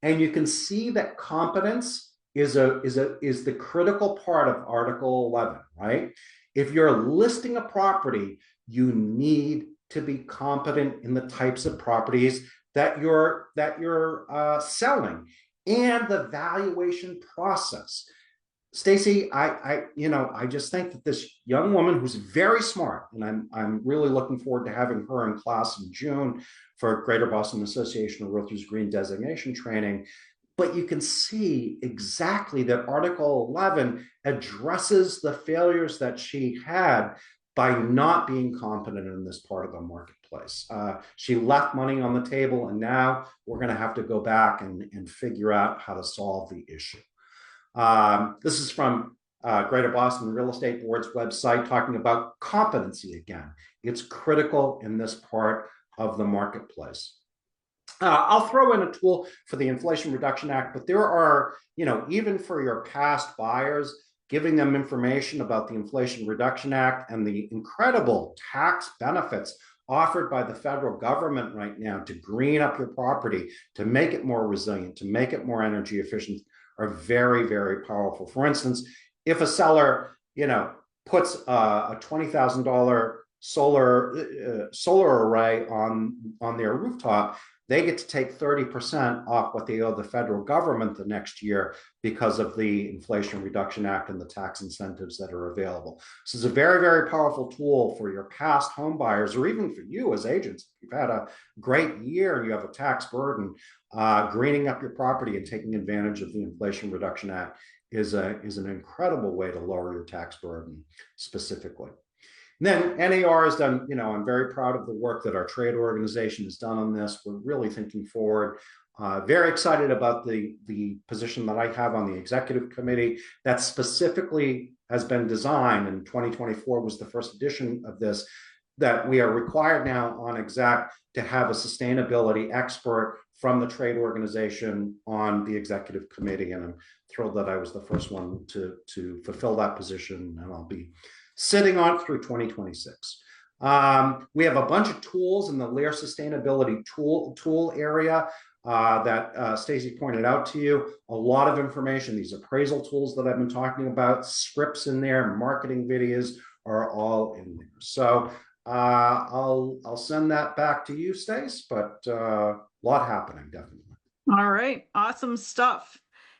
and you can see that competence is the critical part of Article 11, right? If you're listing a property, you need to be competent in the types of properties that you're selling and the valuation process. Stacey, I just think that this young woman who's very smart, and I'm really looking forward to having her in class in June for Greater Boston Association of Realtors Green Designation training. But you can see exactly that Article 11 addresses the failures that she had by not being competent in this part of the marketplace. She left money on the table, and now we're going to have to go back and figure out how to solve the issue. This is from Greater Boston Real Estate Board's website, talking about competency again. It's critical in this part of the marketplace. I'll throw in a tool for the Inflation Reduction Act, but there are, even for your past buyers, giving them information about the Inflation Reduction Act and the incredible tax benefits offered by the federal government right now to green up your property, to make it more resilient, to make it more energy efficient, are very, very powerful. For instance, if a seller, puts a $20,000 solar array on their rooftop, they get to take 30% off what they owe the federal government the next year because of the Inflation Reduction Act and the tax incentives that are available. So it's a very, very powerful tool for your past home buyers, or even for you as agents. If you've had a great year and you have a tax burden, greening up your property and taking advantage of the Inflation Reduction Act is an incredible way to lower your tax burden specifically. then NAR has done, I'm very proud of the work that our trade organization has done on this. We're really thinking forward. Very excited about the position that I have on the executive committee that specifically has been designed, and 2024 was the first edition of this, that we are required now on exec to have a sustainability expert from the trade organization on the executive committee. And I'm thrilled that I was the first one to fulfill that position, and I'll be sitting on it through 2026. We have a bunch of tools in the LAER sustainability tool area that Stacey pointed out to you. A lot of information, these appraisal tools that I've been talking about, scripts in there, marketing videos are all in there. So I'll send that back to you, Stace, but a lot happening, definitely. All right, awesome stuff.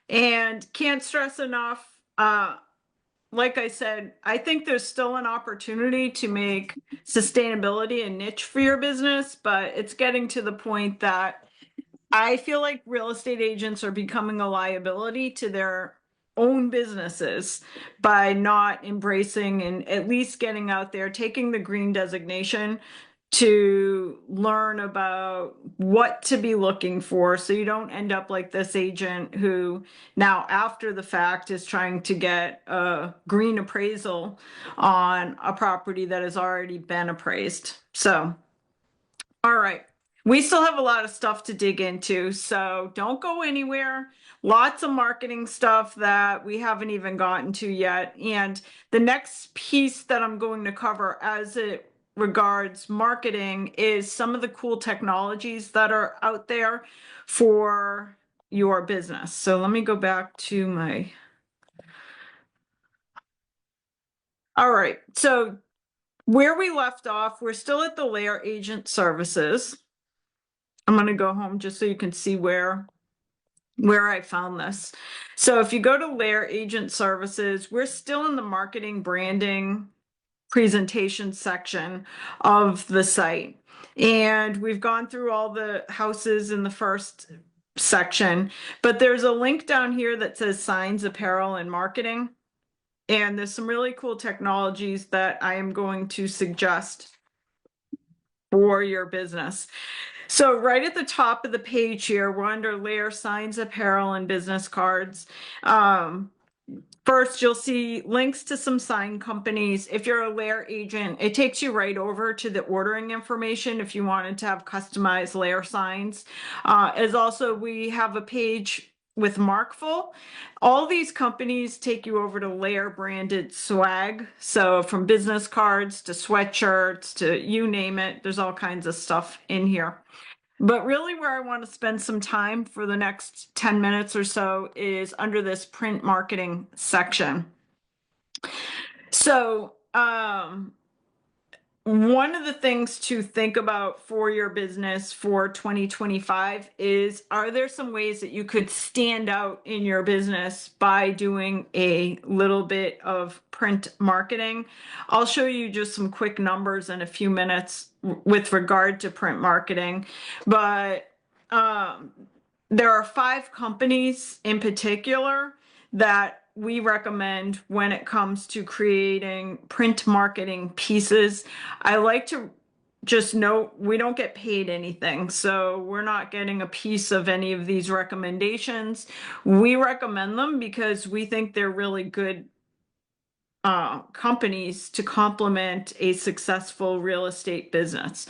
And can't stress enough, like I said, I think there's still an opportunity to make sustainability a niche for your business, but it's getting to the point that I feel like real estate agents are becoming a liability to their own businesses by not embracing and at least getting out there, taking the green designation to learn about what to be looking for, so you don't end up like this agent who now after the fact is trying to get a green appraisal on a property that has already been appraised. So all right. We still have a lot of stuff to dig into, so don't go anywhere. Lots of marketing stuff that we haven't even gotten to yet. And the next piece that I'm going to cover as it regards marketing is some of the cool technologies that are out there for your business. So let me go back to my. All right. So where we left off, we're still at the LAER Agent Services. I'm going to go home just so you can see where I found this. So if you go to LAER Agent Services, we're still in the marketing, branding, presentation section of the site. And we've gone through all the houses in the first section, but there's a link down here that says signs, apparel, and marketing. And there's some really cool technologies that I am going to suggest for your business. So right at the top of the page here, we're under LAER signs, apparel, and business cards. First, you'll see links to some sign companies. If you're a LAER agent, it takes you right over to the ordering information if you wanted to have customized LAER signs. As also, we have a page with Markful. All these companies take you over to LAER branded swag. So from business cards to sweatshirts to you name it, there's all kinds of stuff in here. But really where I want to spend some time for the next 10 minutes or so is under this print marketing section. So one of the things to think about for your business for 2025 is, are there some ways that you could stand out in your business by doing a little bit of print marketing? I'll show you just some quick numbers in a few minutes with regard to print marketing, but there are 5 companies in particular that we recommend when it comes to creating print marketing pieces. I like to just note we don't get paid anything, so we're not getting a piece of any of these recommendations. We recommend them because we think they're really good companies to complement a successful real estate business.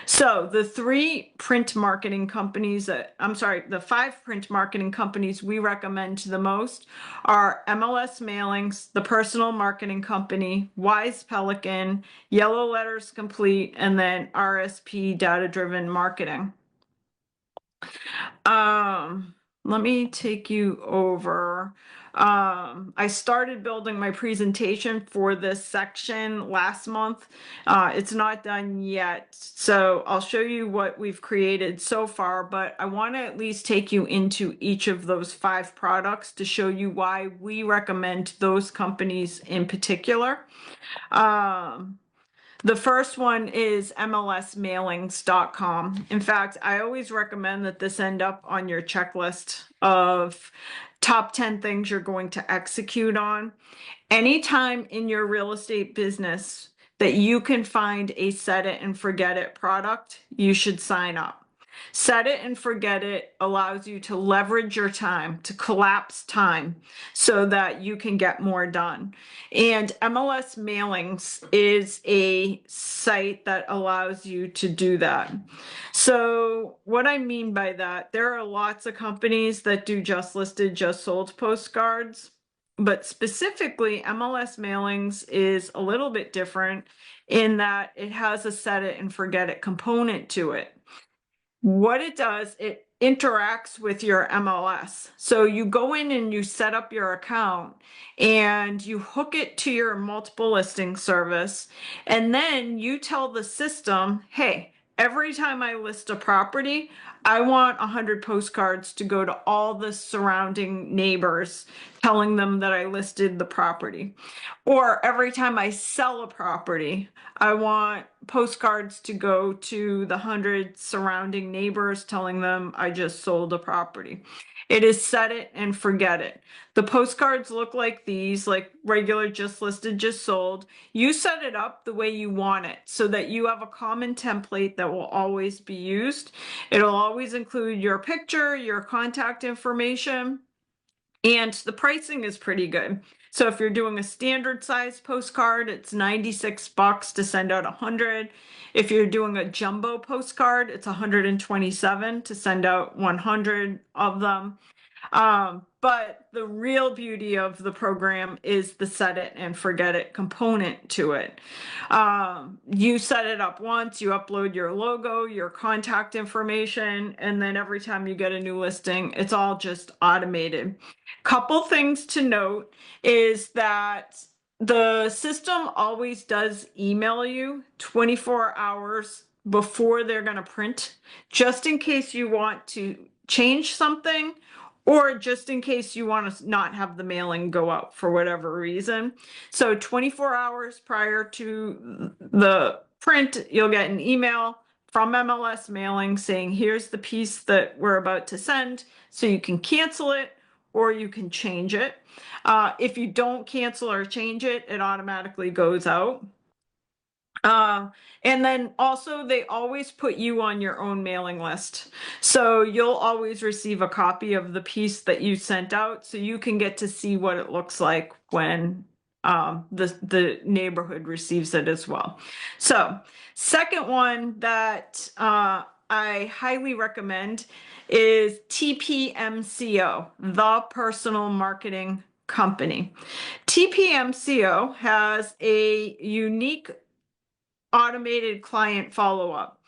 So the 5 print marketing companies we recommend the most are MLS Mailings, The Personal Marketing Company, Wise Pelican, Yellow Letters Complete, and then RSP Data Driven Marketing. Let me take you over. I started building my presentation for this section last month. It's not done yet, so I'll show you what we've created so far, but I want to at least take you into each of those 5 products to show you why we recommend those companies in particular. The first one is MLSmailings.com. In fact, I always recommend that this end up on your checklist of top 10 things you're going to execute on. Anytime in your real estate business that you can find a set it and forget it product, you should sign up. Set it and forget it allows you to leverage your time, to collapse time so that you can get more done. And MLS Mailings is a site that allows you to do that. So what I mean by that, there are lots of companies that do just listed, just sold postcards, but specifically MLS Mailings is a little bit different in that it has a set it and forget it component to it. What it does, it interacts with your MLS. So you go in and you set up your account and you hook it to your multiple listing service. And then you tell the system, hey, every time I list a property, I want 100 postcards to go to all the surrounding neighbors, telling them that I listed the property. Or every time I sell a property, I want postcards to go to the 100 surrounding neighbors telling them I just sold a property. It is set it and forget it. The postcards look like these, like regular just listed, just sold. You set it up the way you want it so that you have a common template that will always be used. It'll always include your picture, your contact information, and the pricing is pretty good. So if you're doing a standard size postcard, it's 96 bucks to send out 100. If you're doing a jumbo postcard, it's 127 to send out 100 of them. But the real beauty of the program is the set it and forget it component to it. You set it up once, you upload your logo, your contact information, and then every time you get a new listing, it's all just automated. Couple things to note is that the system always does email you 24 hours before they're going to print, just in case you want to change something or just in case you want to not have the mailing go out for whatever reason. So 24 hours prior to the print, you'll get an email from MLS Mailing saying, here's the piece that we're about to send, so you can cancel it or you can change it. If you don't cancel or change it, it automatically goes out. And then also they always put you on your own mailing list. So you'll always receive a copy of the piece that you sent out so you can get to see what it looks like when the neighborhood receives it as well. So second one that I highly recommend is TPMCO, the Personal Marketing Company. TPMCO has a unique automated client follow-up.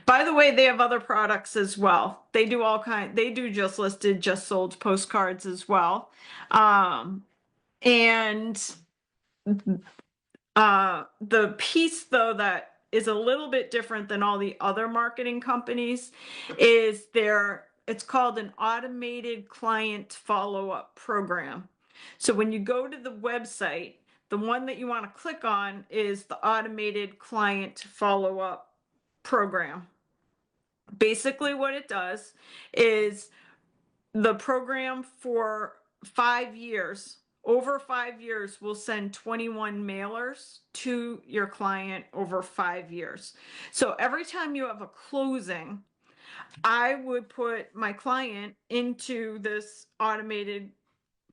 By the way, they have other products as well. They do just listed, just sold postcards as well. And the piece though that is a little bit different than all the other marketing companies is it's called an automated client follow-up program. So when you go to the website, the one that you want to click on is the automated client follow-up program. Basically what it does is the program for 5 years, over 5 years, will send 21 mailers to your client over 5 years. So every time you have a closing, I would put my client into this automated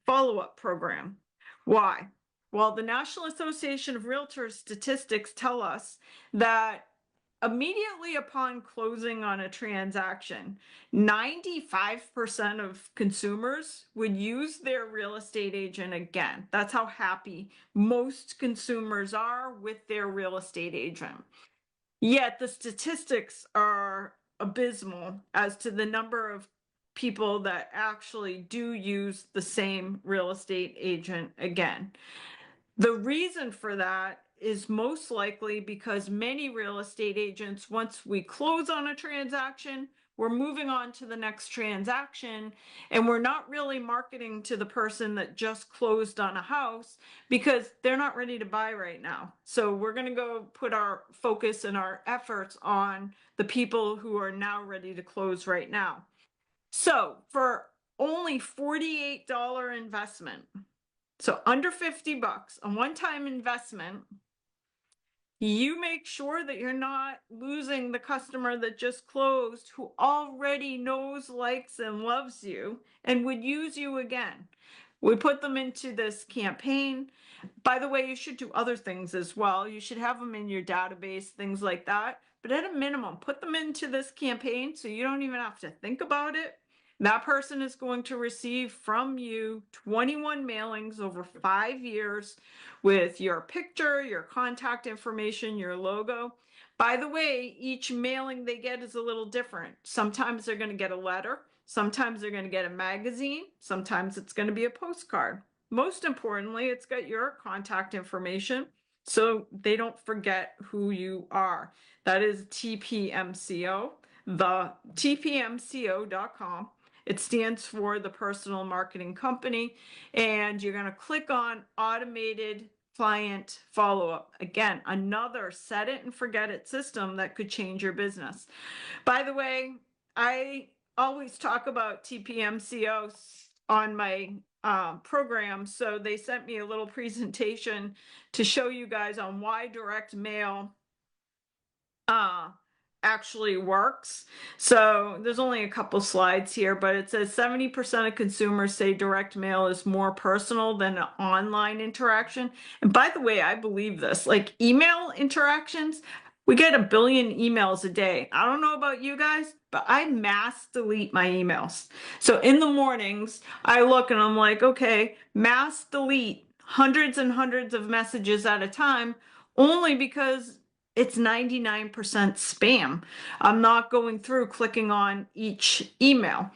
follow-up program. Why? Well, the National Association of Realtors statistics tell us that immediately upon closing on a transaction, 95% of consumers would use their real estate agent again. That's how happy most consumers are with their real estate agent. Yet the statistics are abysmal as to the number of people that actually do use the same real estate agent again. The reason for that is most likely because many real estate agents, once we close on a transaction, we're moving on to the next transaction, and we're not really marketing to the person that just closed on a house because they're not ready to buy right now. So we're going to go put our focus and our efforts on the people who are now ready to close right now. So for only $48 investment, so under 50 bucks, a one-time investment, You make sure that you're not losing the customer that just closed who already knows, likes, and loves you and would use you again. We put them into this campaign. By the way, you should do other things as well. You should have them in your database, things like that. But at a minimum, put them into this campaign so you don't even have to think about it. That person is going to receive from you 21 mailings over 5 years with your picture, your contact information, your logo. By the way, each mailing they get is a little different. Sometimes they're going to get a letter. Sometimes they're going to get a magazine. Sometimes it's going to be a postcard. Most importantly, it's got your contact information so they don't forget who you are. That is TPMCO, the tpmco.com. It stands for the Personal Marketing Company, and you're going to click on automated client follow-up. Again, another set it and forget it system that could change your business. By the way, I always talk about TPMCO on my program, so they sent me a little presentation to show you guys on why direct mail actually works. So there's only a couple slides here, but it says 70% of consumers say direct mail is more personal than an online interaction. And by the way, I believe this. Like email interactions, we get 1 billion emails a day. I don't know about you guys, but I mass delete my emails. So in the mornings, I look and I'm like, okay, mass delete hundreds and hundreds of messages at a time, only because it's 99% spam. I'm not going through clicking on each email.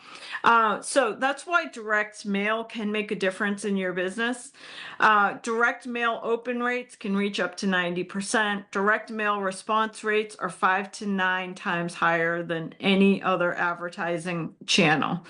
So that's why direct mail can make a difference in your business. Direct mail open rates can reach up to 90%. Direct mail response rates are 5 to 9 times higher than any other advertising channel.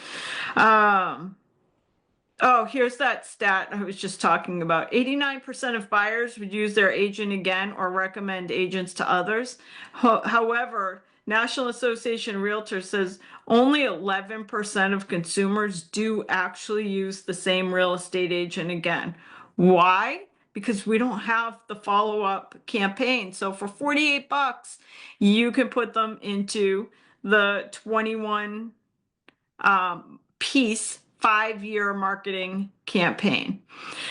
Oh, here's that stat I was just talking about. 89% of buyers would use their agent again or recommend agents to others. However, National Association of Realtors says only 11% of consumers do actually use the same real estate agent again. Why? Because we don't have the follow-up campaign. So for 48 bucks, you can put them into the 21 piece 5-year marketing campaign.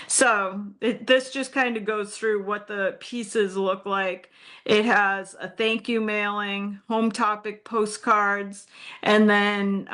So this just kind of goes through what the pieces look like. It has a thank you mailing, home topic postcards, and then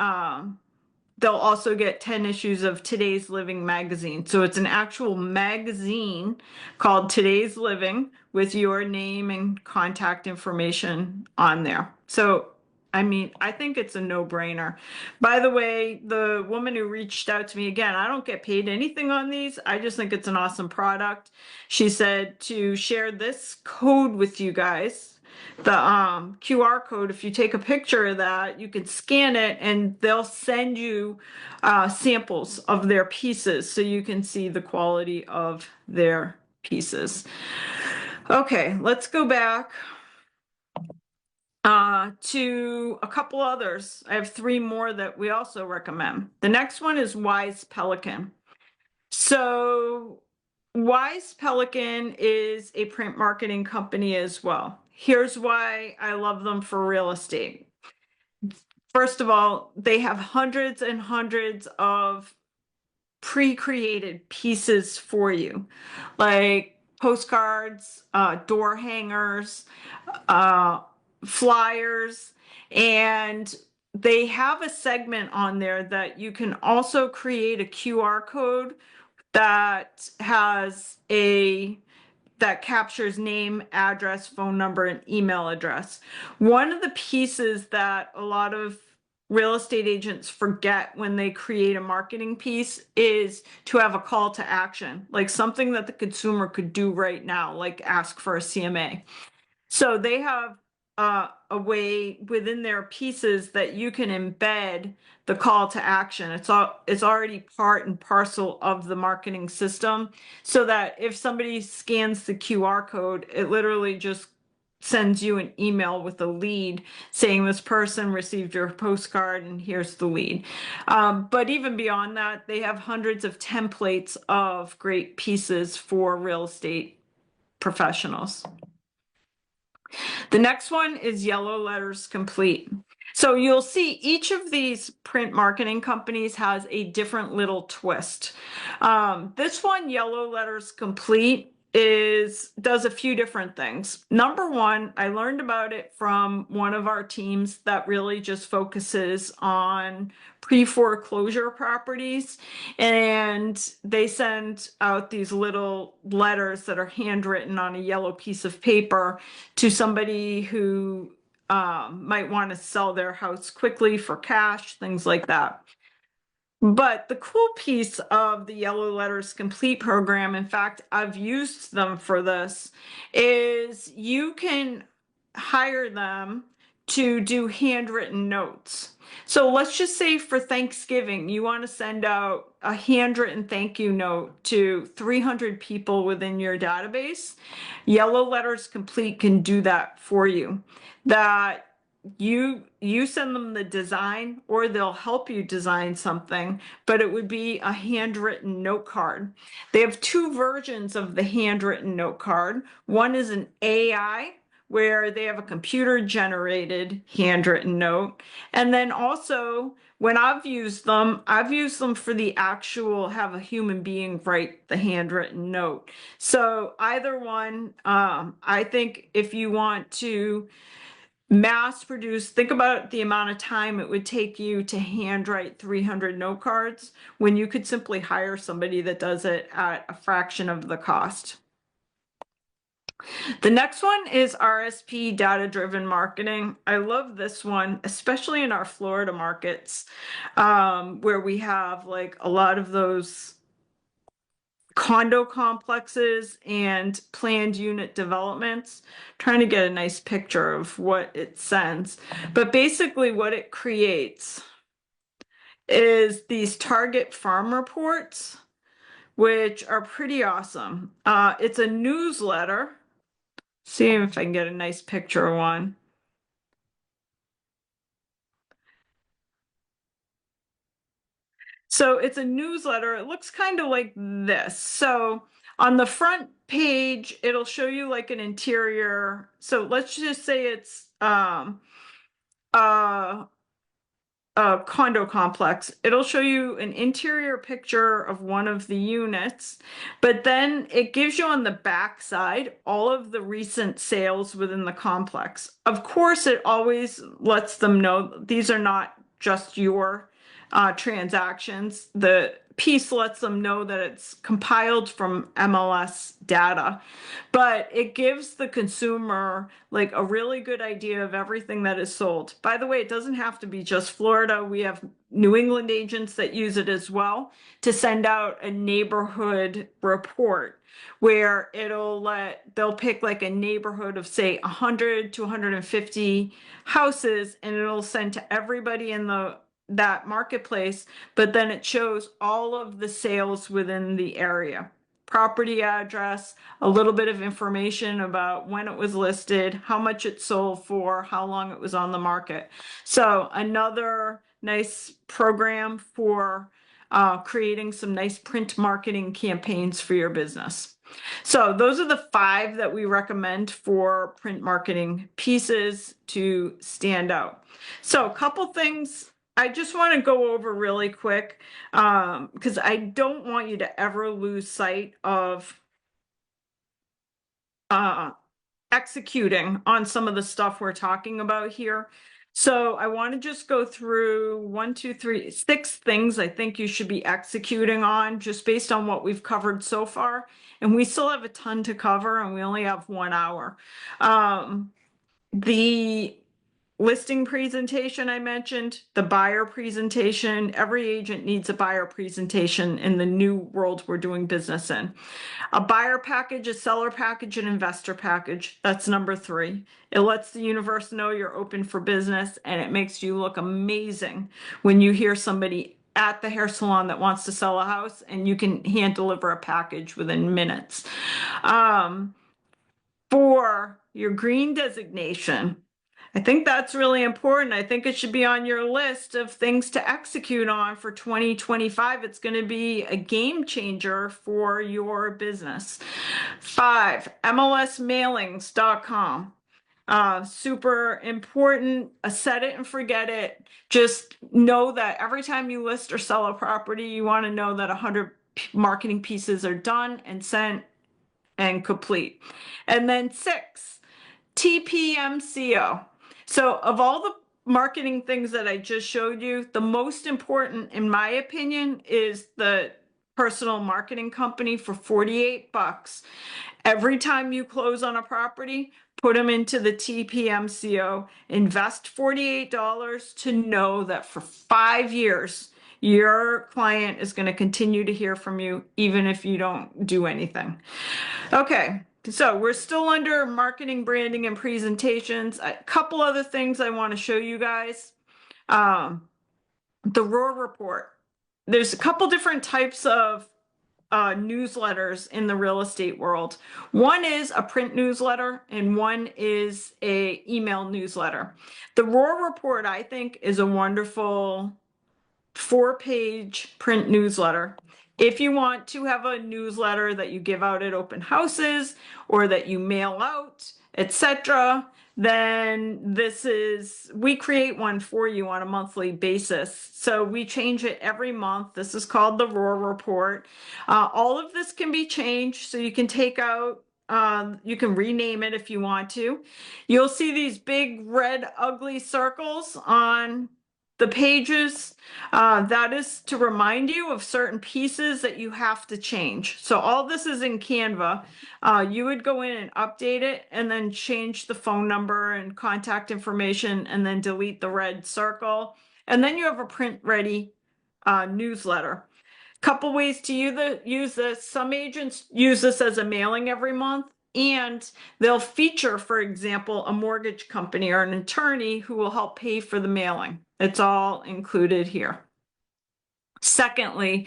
they'll also get 10 issues of Today's Living magazine. So it's an actual magazine called Today's Living with your name and contact information on there. So I mean, I think it's a no-brainer. By the way, the woman who reached out to me, again, I don't get paid anything on these. I just think it's an awesome product. She said to share this code with you guys, the QR code. If you take a picture of that, you can scan it and they'll send you samples of their pieces so you can see the quality of their pieces. Okay, let's go back to a couple others. I have 3 more that we also recommend. The next one is Wise Pelican. So Wise Pelican is a print marketing company as well. Here's why I love them for real estate. First of all, they have hundreds and hundreds of pre-created pieces for you, like postcards, door hangers, flyers, and they have a segment on there that you can also create a QR code that has that captures name, address, phone number, and email address. One of the pieces that a lot of real estate agents forget when they create a marketing piece is to have a call to action, like something that the consumer could do right now, like ask for a CMA. So they have a way within their pieces that you can embed the call to action. It's already part and parcel of the marketing system, so that if somebody scans the QR code, it literally just sends you an email with a lead saying this person received your postcard and here's the lead. But even beyond that, they have hundreds of templates of great pieces for real estate professionals. The next one is Yellow Letters Complete. So you'll see each of these print marketing companies has a different little twist. This one, Yellow Letters Complete, does a few different things. Number one, I learned about it from one of our teams that really just focuses on pre-foreclosure properties, and they send out these little letters that are handwritten on a yellow piece of paper to somebody who might want to sell their house quickly for cash, things like that. But the cool piece of the Yellow Letters Complete program, in fact, I've used them for this, is you can hire them to do handwritten notes. So let's just say for Thanksgiving, you want to send out a handwritten thank you note to 300 people within your database. Yellow Letters Complete can do that for you. That you send them the design, or they'll help you design something, but it would be a handwritten note card. They have two versions of the handwritten note card. One is an AI, where they have a computer generated handwritten note. And then also, when I've used them for the actual have a human being write the handwritten note. So either one, I think if you want to mass produce, think about the amount of time it would take you to handwrite 300 note cards when you could simply hire somebody that does it at a fraction of the cost. The next one is RSP, data-driven marketing. I love this one, especially in our Florida markets, where we have like a lot of those condo complexes and planned unit developments. Trying to get a nice picture of what it sends. But basically what it creates is these target farm reports, which are pretty awesome. It's a newsletter. See if I can get a nice picture of one. So it's a newsletter. It looks kind of like this. So on the front page, it'll show you like an interior. So let's just say it's uh a condo complex. It'll show you an interior picture of one of the units, but then it gives you on the back side all of the recent sales within the complex. Of course, it always lets them know these are not just your transactions. The piece lets them know that it's compiled from MLS data, but it gives the consumer like a really good idea of everything that is sold. By the way, it doesn't have to be just Florida. We have New England agents that use it as well to send out a neighborhood report where they'll pick like a neighborhood of say 100 to 150 houses, and it'll send to everybody in that marketplace, but then it shows all of the sales within the area. Property address, a little bit of information about when it was listed, how much it sold for, how long it was on the market. So another nice program for creating some nice print marketing campaigns for your business. So those are the 5 that we recommend for print marketing pieces to stand out. So a couple things I just want to go over really quick, because I don't want you to ever lose sight of executing on some of the stuff we're talking about here. So I want to just go through 1, 2, 3, 6 things I think you should be executing on just based on what we've covered so far. And we still have a ton to cover, and we only have 1 hour. The listing presentation I mentioned, the buyer presentation. Every agent needs a buyer presentation in the new world we're doing business in. A buyer package, a seller package, an investor package. That's number 3. It lets the universe know you're open for business, and it makes you look amazing when you hear somebody at the hair salon that wants to sell a house and you can hand deliver a package within minutes. For your green designation, I think that's really important. I think it should be on your list of things to execute on for 2025. It's going to be a game changer for your business. 5, MLSmailings.com. Super important. Set it and forget it. Just know that every time you list or sell a property, you want to know that 100 marketing pieces are done and sent and complete. And then 6, TPMCO. So of all the marketing things that I just showed you, the most important, in my opinion, is the personal marketing company for 48 bucks. Every time you close on a property, put them into the TPMCO, invest $48 to know that for 5 years, your client is going to continue to hear from you, even if you don't do anything. Okay, so we're still under marketing, branding, and presentations. A couple other things I want to show you guys. The ROAR report. There's a couple different types of newsletters in the real estate world. One is a print newsletter and one is a email newsletter. The ROAR report, I think, is a wonderful 4-page print newsletter. If you want to have a newsletter that you give out at open houses or that you mail out, etc., then we create one for you on a monthly basis. So we change it every month. This is called the ROAR report. All of this can be changed, so you can take out, you can rename it if you want to. You'll see these big red ugly circles on the pages. That is to remind you of certain pieces that you have to change. So all this is in Canva. You would go in and update it and then change the phone number and contact information and then delete the red circle. And then you have a print ready newsletter. Couple ways to use this. Some agents use this as a mailing every month, and they'll feature, for example, a mortgage company or an attorney who will help pay for the mailing. It's all included here. Secondly,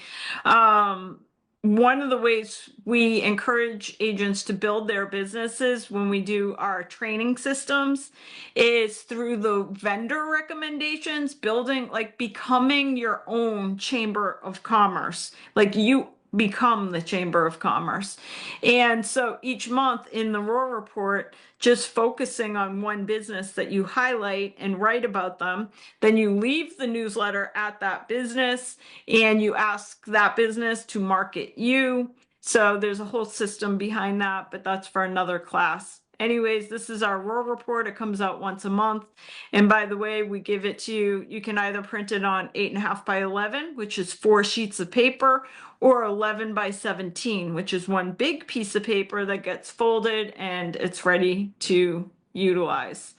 one of the ways we encourage agents to build their businesses when we do our training systems is through the vendor recommendations, becoming your own chamber of commerce. Like you become the Chamber of Commerce. And so each month in the ROAR report, just focusing on one business that you highlight and write about them, then you leave the newsletter at that business and you ask that business to market you. So there's a whole system behind that, but that's for another class. Anyways, this is our ROAR report. It comes out once a month. And by the way, we give it to you. You can either print it on 8.5 by 11, which is 4 sheets of paper, or 11 by 17, which is one big piece of paper that gets folded and it's ready to utilize.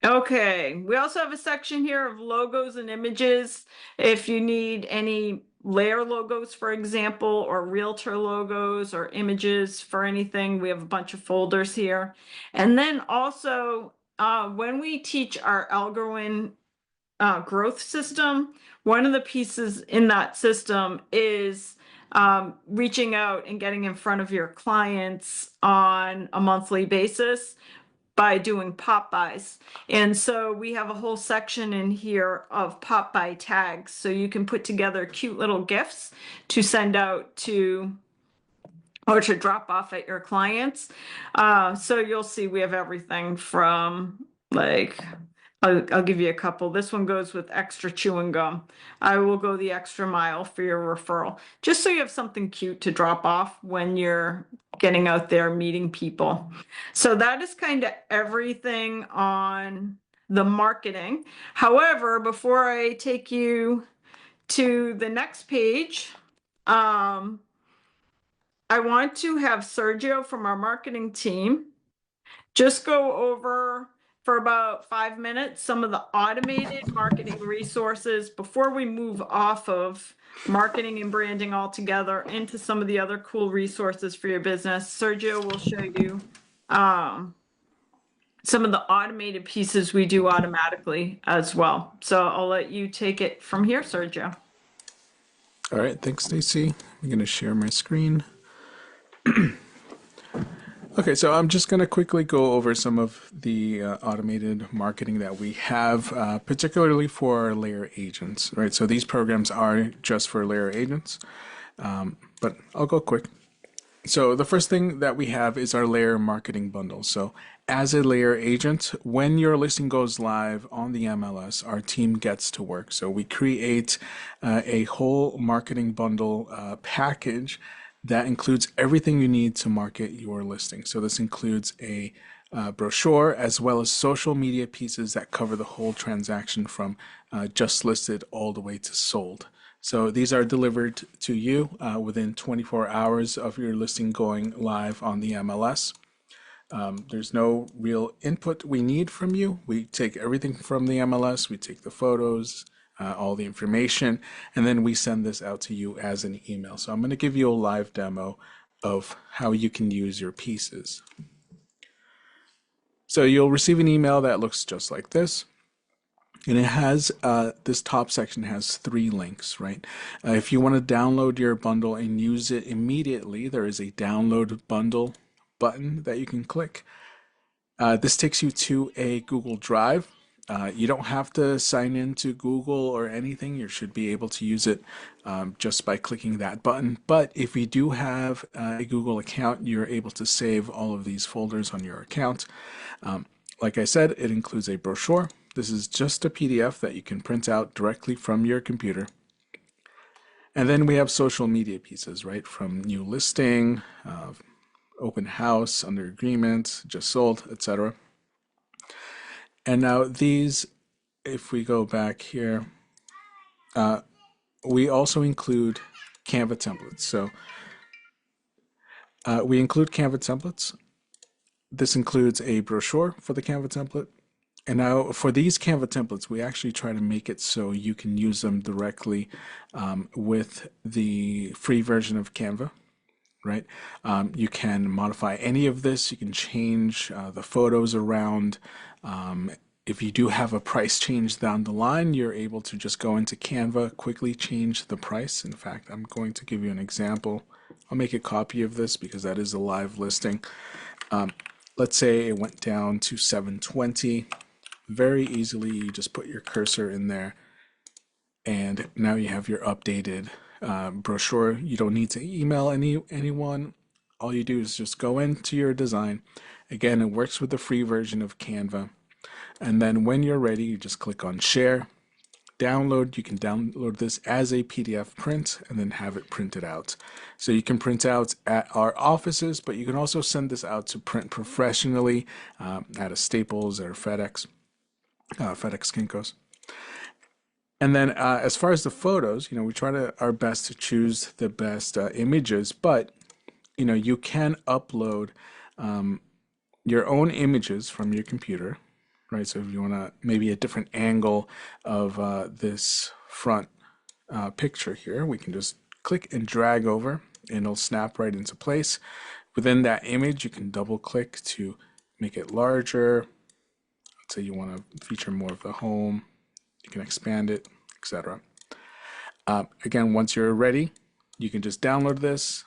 Okay, we also have a section here of logos and images. If you need any LAER logos, for example, or realtor logos or images for anything, we have a bunch of folders here. And then also, when we teach our Alcorn growth system, one of the pieces in that system is reaching out and getting in front of your clients on a monthly basis by doing pop buys. And so we have a whole section in here of pop buy tags. So you can put together cute little gifts to send out to or to drop off at your clients. So you'll see we have everything from I'll give you a couple. This one goes with extra chewing gum. I will go the extra mile for your referral, just so you have something cute to drop off when you're getting out there meeting people. So that is kind of everything on the marketing. However, before I take you to the next page, I want to have Sergio from our marketing team just go over for about 5 minutes some of the automated marketing resources before we move off of marketing and branding altogether into some of the other cool resources for your business. Sergio will show you some of the automated pieces we do automatically as well. So I'll let you take it from here, Sergio. All right, thanks, Stacey. I'm going to share my screen. Okay, so I'm just going to quickly go over some of the automated marketing that we have, particularly for LAER agents, right? So these programs are just for LAER agents, but I'll go quick. So the first thing that we have is our LAER marketing bundle. So as a LAER agent, when your listing goes live on the MLS, our team gets to work. So we create a whole marketing bundle package that includes everything you need to market your listing. So this includes a brochure as well as social media pieces that cover the whole transaction from just listed all the way to sold. So these are delivered to you within 24 hours of your listing going live on the MLS. There's no real input we need from you. We take everything from the MLS, we take the photos, all the information, and then we send this out to you as an email. So I'm going to give you a live demo of how you can use your pieces. So you'll receive an email that looks just like this. And it has this top section has 3 links, right? If you want to download your bundle and use it immediately, there is a download bundle button that you can click. This takes you to a Google Drive. You don't have to sign into Google or anything. You should be able to use it just by clicking that button. But if you do have a Google account, you're able to save all of these folders on your account. Like I said, it includes a brochure. This is just a PDF that you can print out directly from your computer. And then we have social media pieces, right? From new listing, open house, under agreement, just sold, etc. And now these, if we go back here, we also include Canva templates. So we include Canva templates. This includes a brochure for the Canva template. And now for these Canva templates, we actually try to make it so you can use them directly with the free version of Canva, right? You can modify any of this. You can change the photos around. If you do have a price change down the line, you're able to just go into Canva, quickly change the price. In fact, I'm going to give you an example. I'll make a copy of this because that is a live listing. Let's say it went down to $720. Very easily, you just put your cursor in there, and now you have your updated brochure. You don't need to email anyone. All you do is just go into your design. Again, it works with the free version of Canva. And then when you're ready, you just click on share, download. You can download this as a PDF print and then have it printed out. So you can print out at our offices, but you can also send this out to print professionally at a Staples or FedEx Kinko's. And then as far as the photos, we try our best to choose the best images, but you can upload your own images from your computer, right? So if you want to maybe a different angle of this front picture here, we can just click and drag over and it'll snap right into place. Within that image, you can double click to make it larger. Let's say you want to feature more of the home. You can expand it, etc. Again, once you're ready, you can just download this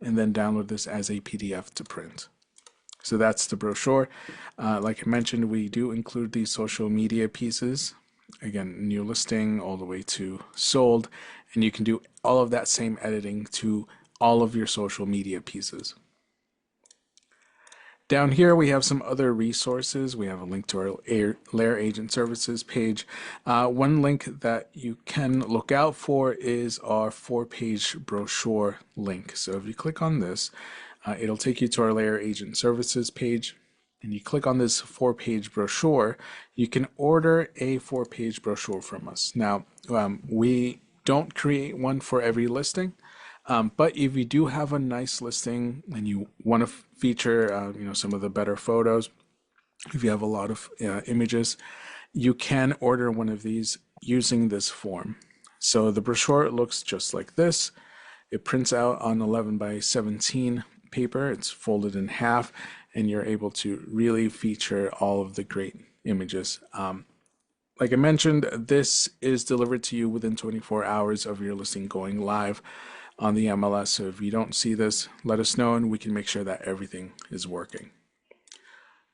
and then download this as a PDF to print. So that's the brochure. Like I mentioned, we do include these social media pieces. Again, new listing all the way to sold, and you can do all of that same editing to all of your social media pieces. Down here, we have some other resources. We have a link to our LAER Agent Services page. One link that you can look out for is our 4-page brochure link. So if you click on this, it'll take you to our LAER Agent Services page. And you click on this 4-page brochure, you can order a 4-page brochure from us. Now, we don't create one for every listing. But if you do have a nice listing and you want to feature, some of the better photos, if you have a lot of images, you can order one of these using this form. So the brochure looks just like this. It prints out on 11 by 17 paper. It's folded in half, and you're able to really feature all of the great images. Like I mentioned, this is delivered to you within 24 hours of your listing going live on the MLS. So if you don't see this, let us know and we can make sure that everything is working.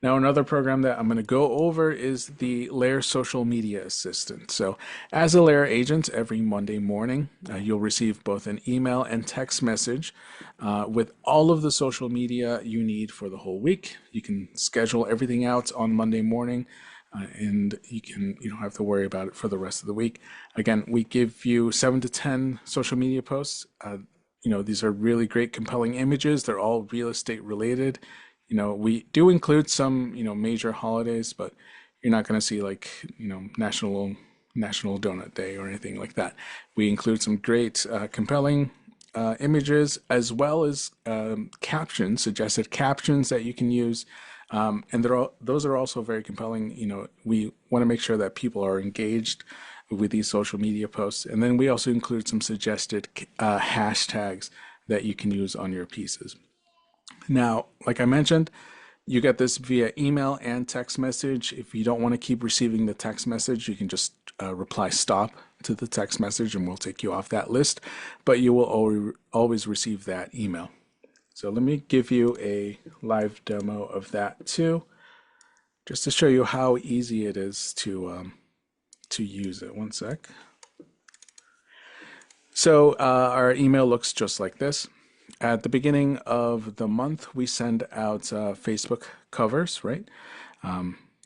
Now, another program that I'm going to go over is the LAER Social Media Assistant. So, as a LAER agent, every Monday morning, you'll receive both an email and text message with all of the social media you need for the whole week. You can schedule everything out on Monday morning, and you don't have to worry about it for the rest of the week. Again, we give you 7 to 10 social media posts. These are really great, compelling images. They're all real estate related. We do include some, major holidays, but you're not going to see like, National Donut Day or anything like that. We include some great, compelling images as well as captions, suggested captions that you can use. And those are also very compelling. We want to make sure that people are engaged with these social media posts. And then we also include some suggested hashtags that you can use on your pieces. Now, like I mentioned, you get this via email and text message. If you don't want to keep receiving the text message, you can just reply stop to the text message and we'll take you off that list, but you will always receive that email. So let me give you a live demo of that too, just to show you how easy it is to use it. One sec. So our email looks just like this. At the beginning of the month, we send out Facebook covers, right?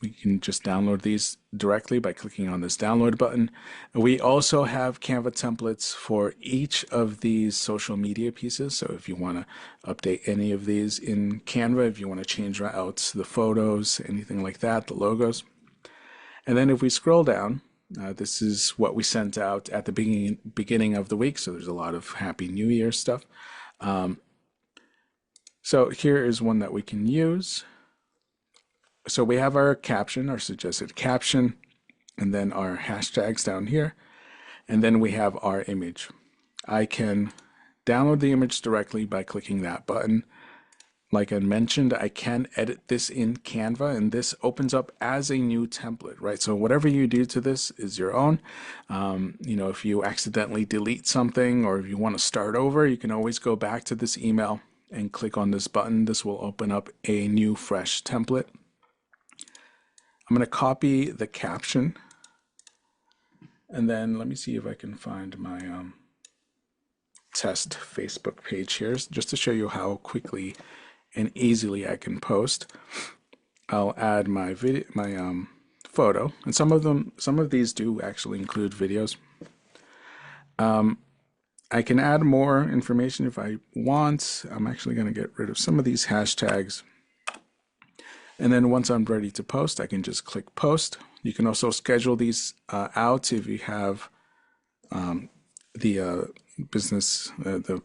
We can just download these directly by clicking on this download button. We also have Canva templates for each of these social media pieces. So if you want to update any of these in Canva, if you want to change out the photos, anything like that, the logos. And then if we scroll down, this is what we sent out at the beginning of the week. So there's a lot of Happy New Year stuff. So here is one that we can use. So we have our caption, our suggested caption, and then our hashtags down here. And then we have our image. I can download the image directly by clicking that button. Like I mentioned, I can edit this in Canva, and this opens up as a new template, right? So whatever you do to this is your own. If you accidentally delete something or if you want to start over, you can always go back to this email and click on this button. This will open up a new, fresh template. I'm going to copy the caption, and then let me see if I can find my test Facebook page here, just to show you how quickly and easily I can post. I'll add my video, my photo, and some of these do actually include videos. I can add more information if I want. I'm actually going to get rid of some of these hashtags. And then once I'm ready to post, I can just click post. You can also schedule these out if you have the business, the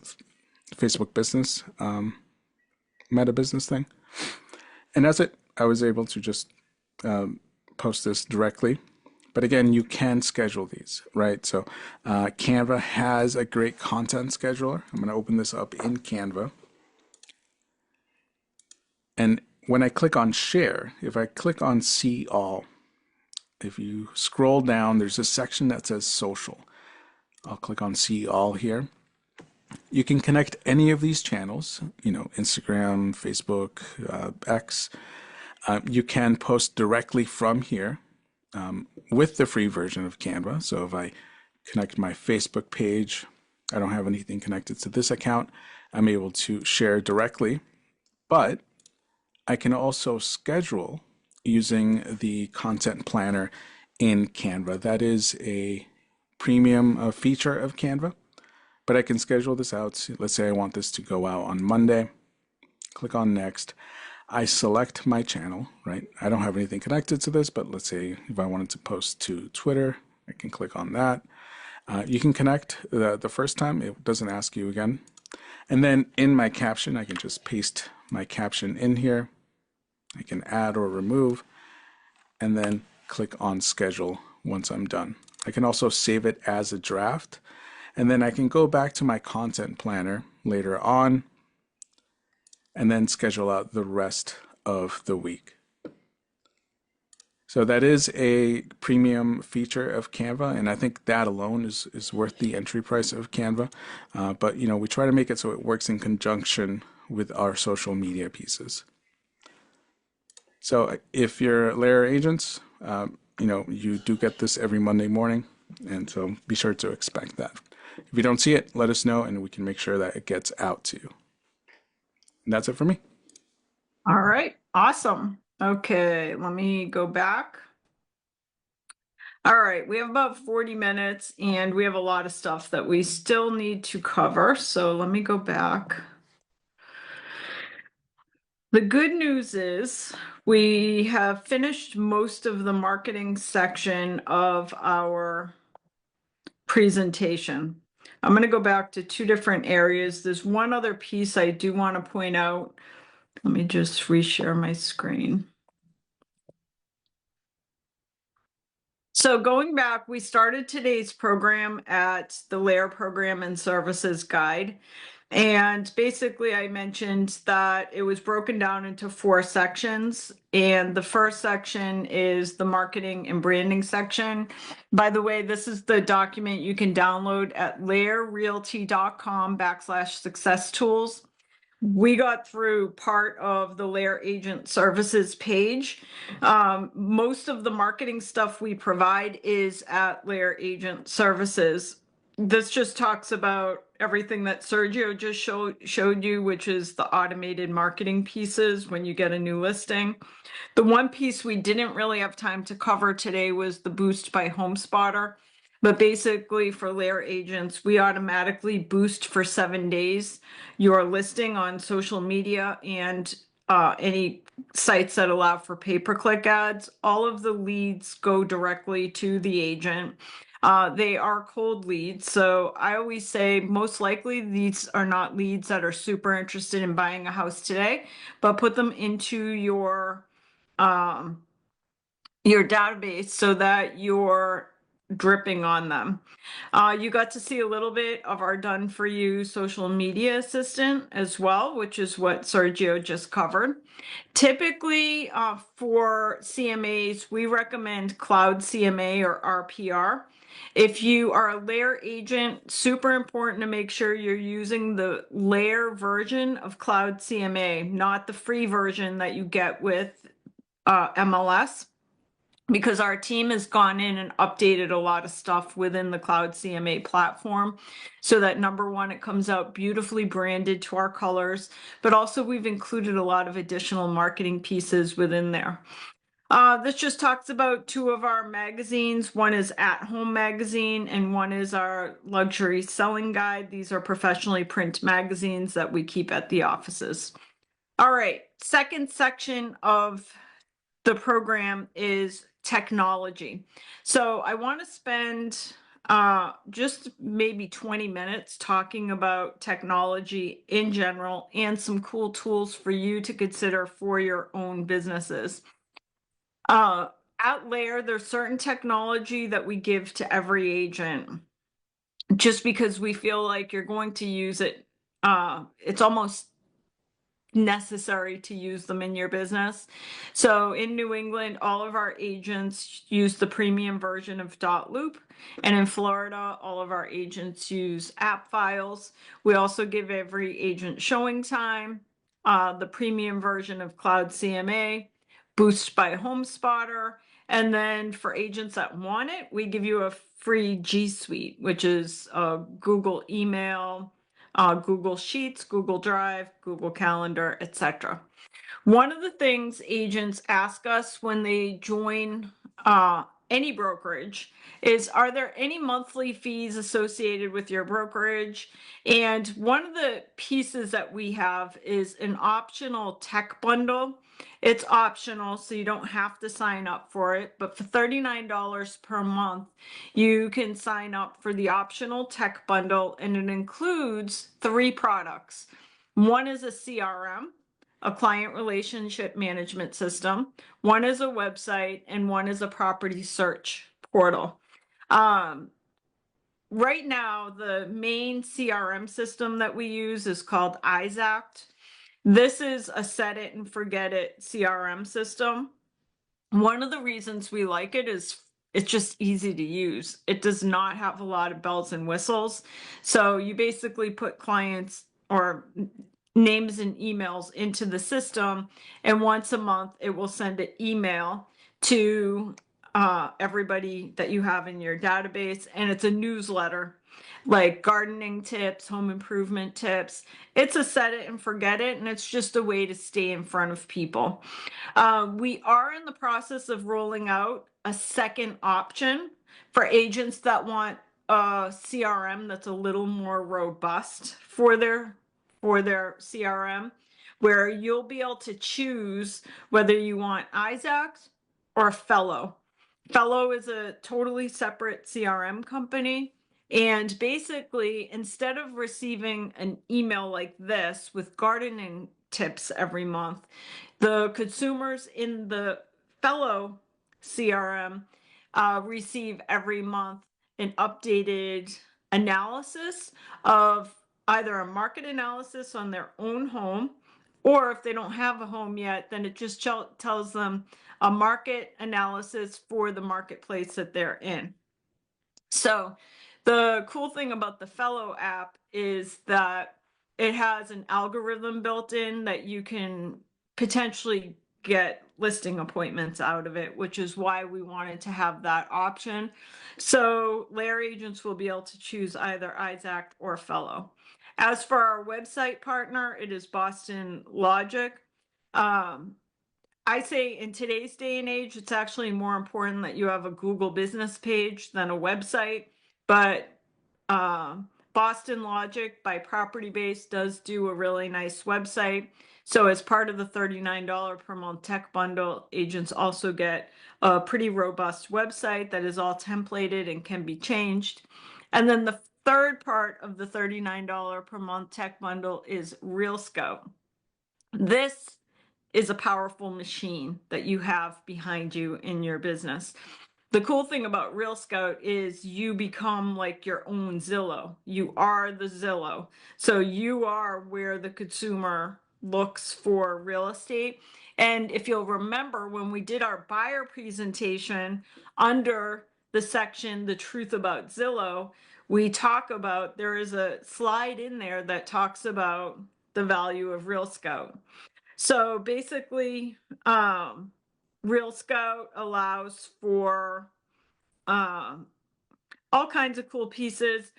Facebook business, meta business thing. And that's it. I was able to just post this directly. But again, you can schedule these, right? So Canva has a great content scheduler. I'm going to open this up in Canva. And when I click on share, if I click on see all, if you scroll down, there's a section that says social. I'll click on see all here. You can connect any of these channels, Instagram, Facebook, X. You can post directly from here with the free version of Canva. So if I connect my Facebook page, I don't have anything connected to this account, I'm able to share directly. But I can also schedule using the content planner in Canva. That is a premium feature of Canva, but I can schedule this out. Let's say I want this to go out on Monday. Click on next. I select my channel, right? I don't have anything connected to this, but let's say if I wanted to post to Twitter, I can click on that. You can connect the first time. It doesn't ask you again. And then in my caption, I can just paste my caption in here. I can add or remove, and then click on schedule once I'm done. I can also save it as a draft, and then I can go back to my content planner later on and then schedule out the rest of the week. So that is a premium feature of Canva, and I think that alone is worth the entry price of Canva. But we try to make it so it works in conjunction with our social media pieces. So if you're LAER agents, you do get this every Monday morning, and so be sure to expect that. If you don't see it, let us know, and we can make sure that it gets out to you. And that's it for me. All right, awesome. Okay, let me go back. All right, we have about 40 minutes and we have a lot of stuff that we still need to cover. So let me go back. The good news is we have finished most of the marketing section of our presentation. I'm going to go back to two different areas. There's one other piece I do want to point out. Let me just reshare my screen. So going back, we started today's program at the LAER Program and Services Guide. And basically, I mentioned that it was broken down into 4 sections. And the first section is the marketing and branding section. By the way, this is the document you can download at laerrealty.com/success tools. We got through part of the LAER agent services page. Most of the marketing stuff we provide is at LAER agent services. This just talks about everything that Sergio just showed you, which is the automated marketing pieces when you get a new listing. The one piece we didn't really have time to cover today was the boost by HomeSpotter. But basically for LAER agents, we automatically boost for 7 days your listing on social media and any sites that allow for pay-per-click ads. All of the leads go directly to the agent. They are cold leads. So I always say most likely these are not leads that are super interested in buying a house today, but put them into your database so that you're dripping on them. You got to see a little bit of our done for you social media assistant as well, which is what Sergio just covered. Typically for CMAs, we recommend Cloud CMA or RPR. If you are a LAER agent, super important to make sure you're using the LAER version of Cloud CMA, not the free version that you get with MLS. Because our team has gone in and updated a lot of stuff within the Cloud CMA platform so that number one, it comes out beautifully branded to our colors, but also we've included a lot of additional marketing pieces within there. This just talks about 2 of our magazines. One is At Home Magazine and one is our Luxury Selling Guide. These are professionally print magazines that we keep at the offices. All right, second section of the program is technology. So I want to spend just maybe 20 minutes talking about technology in general and some cool tools for you to consider for your own businesses. At LAER, there's certain technology that we give to every agent just because we feel like you're going to use it. It's almost necessary to use them in your business. So in New England, all of our agents use the premium version of Loop. And in Florida, all of our agents use app files. We also give every agent showing time, the premium version of Cloud CMA, Boost by HomeSpotter. And then for agents that want it, we give you a free G Suite, which is Google email, Google Sheets, Google Drive, Google Calendar, etc. One of the things agents ask us when they join any brokerage is, are there any monthly fees associated with your brokerage? And one of the pieces that we have is an optional tech bundle. It's optional, so you don't have to sign up for it. But for $39 per month, you can sign up for the optional tech bundle, and it includes 3 products. One is a CRM, a client relationship management system. One is a website, and one is a property search portal. Right now, the main CRM system that we use is called Isact. This is a set it and forget it CRM system. One of the reasons we like it is it's just easy to use. It does not have a lot of bells and whistles. So you basically put clients or names and emails into the system, and once a month it will send an email to everybody that you have in your database, and it's a newsletter like gardening tips, home improvement tips. It's a set it and forget it, and it's just a way to stay in front of people. We are in the process of rolling out a second option for agents that want a CRM that's a little more robust for their CRM, where you'll be able to choose whether you want Isaac or Fellow. Fellow is a totally separate CRM company. And basically, instead of receiving an email like this with gardening tips every month, the consumers in the Fellow CRM receive every month an updated analysis of either a market analysis on their own home, or if they don't have a home yet, then it just tells them a market analysis for the marketplace that they're in. So the cool thing about the Fellow app is that it has an algorithm built in that you can potentially get listing appointments out of it, which is why we wanted to have that option. So LAER agents will be able to choose either Isaac or Fellow. As for our website partner, it is Boston Logic. I say in today's day and age, it's actually more important that you have a Google business page than a website. But Boston Logic by Property Base does do a really nice website. So as part of the $39 per month tech bundle, agents also get a pretty robust website that is all templated and can be changed. And then the third part of the $39 per month tech bundle is Real Scout. This is a powerful machine that you have behind you in your business. The cool thing about Real Scout is you become like your own Zillow. You are the Zillow. So you are where the consumer looks for real estate. And if you'll remember, when we did our buyer presentation under the section, The Truth About Zillow, we talk about, there is a slide in there that talks about the value of Real Scout. So basically, Real Scout allows for um, all kinds of cool pieces.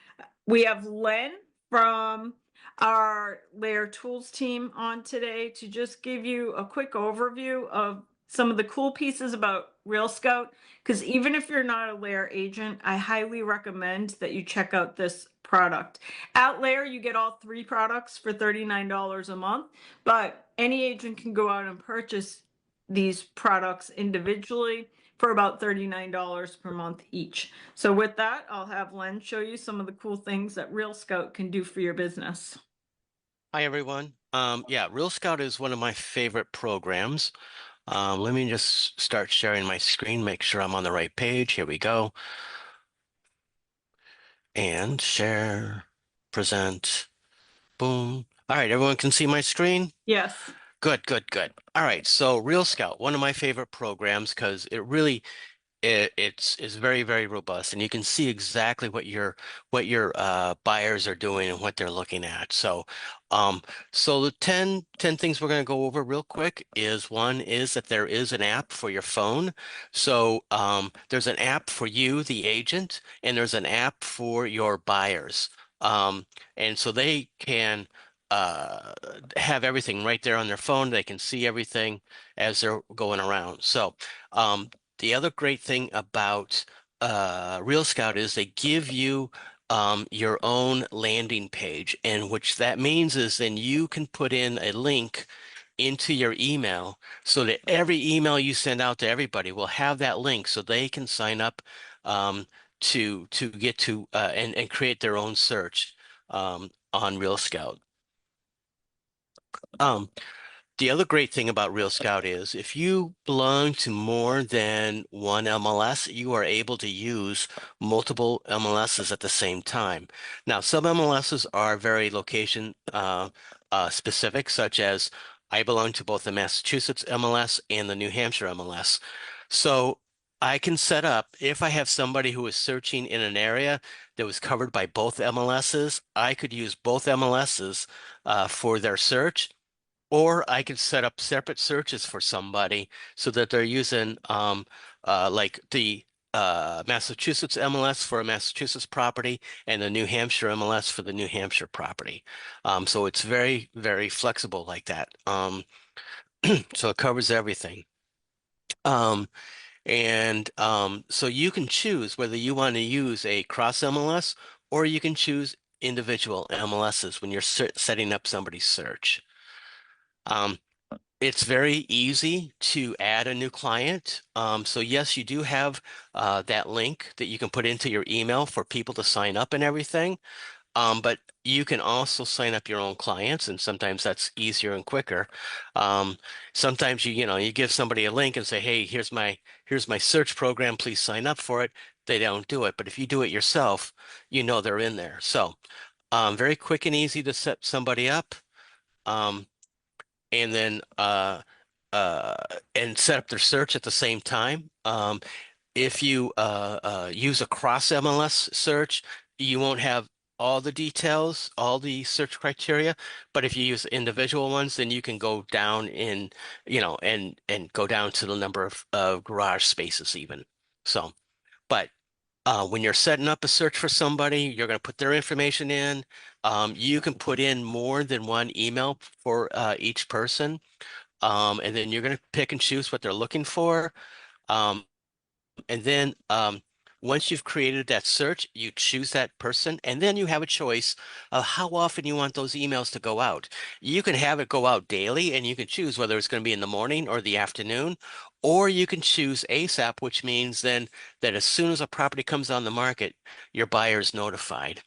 We have Len from our LAER Tools team on today to just give you a quick overview of some of the cool pieces about Real Scout. Because even if you're not a LAER agent, I highly recommend that you check out this product. At LAER, you get all 3 products for $39 a month, but any agent can go out and purchase these products individually for about $39 per month each. So with that, I'll have Len show you some of the cool things that Real Scout can do for your business. Hi, everyone. Yeah, Real Scout is one of my favorite programs. Let me just start sharing my screen, make sure I'm on the right page. Here we go. And share, present, boom. All right, everyone can see my screen? Yes. Good, good, good. All right, so Real Scout, one of my favorite programs because it really it's very, very robust, and you can see exactly what your buyers are doing and what they're looking at. So so the 10 things we're going to go over real quick is one is that there is an app for your phone. So there's an app for you, the agent, and there's an app for your buyers. And so they can have everything right there on their phone. They can see everything as they're going around. So the other great thing about Real Scout is they give you your own landing page, and which that means is then you can put in a link into your email so that every email you send out to everybody will have that link so they can sign up to get to and create their own search on Real Scout. The other great thing about Real Scout is if you belong to more than one MLS, you are able to use multiple MLSs at the same time. Now, some MLSs are very location specific, such as I belong to both the Massachusetts MLS and the New Hampshire MLS. So I can set up, if I have somebody who is searching in an area that was covered by both MLSs, I could use both MLSs for their search, or I could set up separate searches for somebody so that they're using like the Massachusetts MLS for a Massachusetts property and the New Hampshire MLS for the New Hampshire property. So it's very, very flexible like that. So it covers everything. Um, so you can choose whether you want to use a cross MLS or you can choose individual MLSs when you're setting up somebody's search. Um, it's very easy to add a new client. So yes, you do have that link that you can put into your email for people to sign up and everything. But you can also sign up your own clients, and sometimes that's easier and quicker. Sometimes you give somebody a link and say, "Hey, here's my search program. Please sign up for it." They don't do it, but if you do it yourself, you know they're in there. So very quick and easy to set somebody up, um, and then uh, and set up their search at the same time. If you use a cross MLS search, you won't have all the details, all the search criteria. But if you use individual ones, then you can go down in, and go down to the number of garage spaces even. So, but when you're setting up a search for somebody, you're going to put their information in. You can put in more than one email for each person, and then you're going to pick and choose what they're looking for. Um, and then once you've created that search, you choose that person, and then you have a choice of how often you want those emails to go out. You can have it go out daily, and you can choose whether it's going to be in the morning or the afternoon, or you can choose ASAP, which means then that as soon as a property comes on the market, your buyer is notified.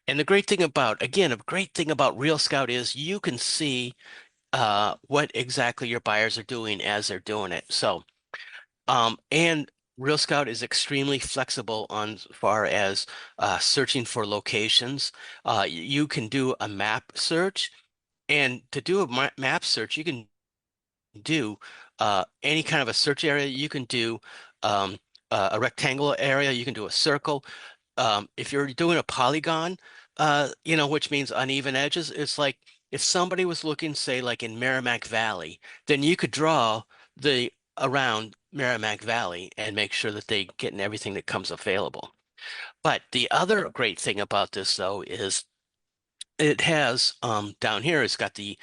And the great thing about, again, a great thing about Real Scout is you can see what exactly your buyers are doing as they're doing it. So and Real Scout is extremely flexible on as far as searching for locations. You can do a map search, and to do a map search, you can do any kind of a search area. You can do um, a rectangular area. You can do a circle. If you're doing a polygon, which means uneven edges, it's like if somebody was looking, say, like in Merrimack Valley, then you could draw the around Merrimack Valley and make sure that they getting everything that comes available. But the other great thing about this, though, is it has down here, it's got the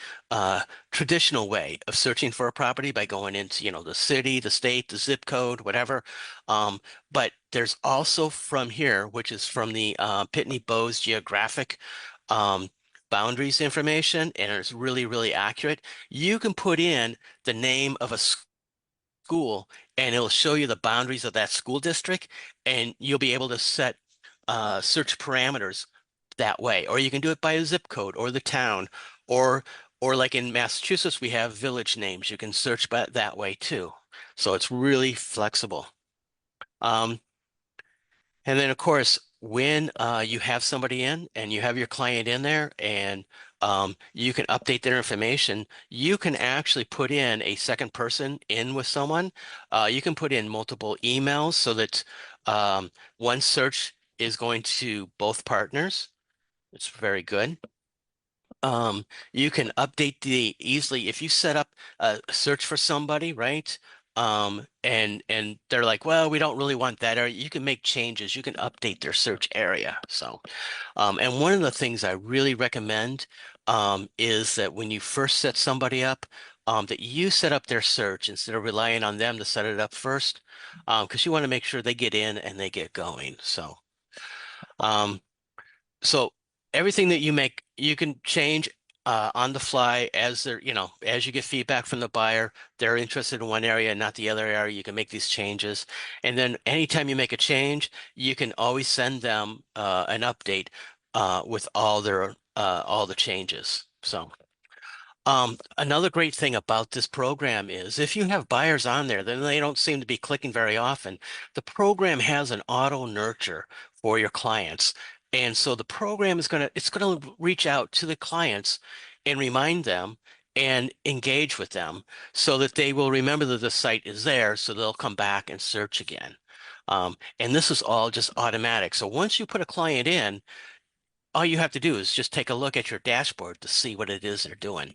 traditional way of searching for a property by going into, the city, the state, the zip code, whatever. But there's also from here, which is from the Pitney Bowes geographic um, boundaries information, and it's really, really accurate. You can put in the name of a school, and it'll show you the boundaries of that school district, and you'll be able to set search parameters that way. Or you can do it by a zip code or the town, or like in Massachusetts, we have village names. You can search by that way too. So it's really flexible. Um, and then, of course, when you have somebody in and you have your client in there and you can update their information, you can actually put in a second person in with someone. You can put in multiple emails so that one search is going to both partners. It's very good. You can update the easily if you set up a search for somebody, right? And they're like, well, we don't really want that area. You can make changes. You can update their search area. So, and one of the things I really recommend is that when you first set somebody up, that you set up their search instead of relying on them to set it up first, because you want to make sure they get in and they get going. Um, so everything that you make, you can change on the fly as as you get feedback from the buyer, they're interested in one area and not the other area. You can make these changes. And then anytime you make a change, you can always send them an update with all the changes. So another great thing about this program is if you have buyers on there, then they don't seem to be clicking very often. The program has an auto nurture for your clients. And so the program is it's going to reach out to the clients and remind them and engage with them so that they will remember that the site is there, so they'll come back and search again. And this is all just automatic. So once you put a client in, all you have to do is just take a look at your dashboard to see what it is they're doing.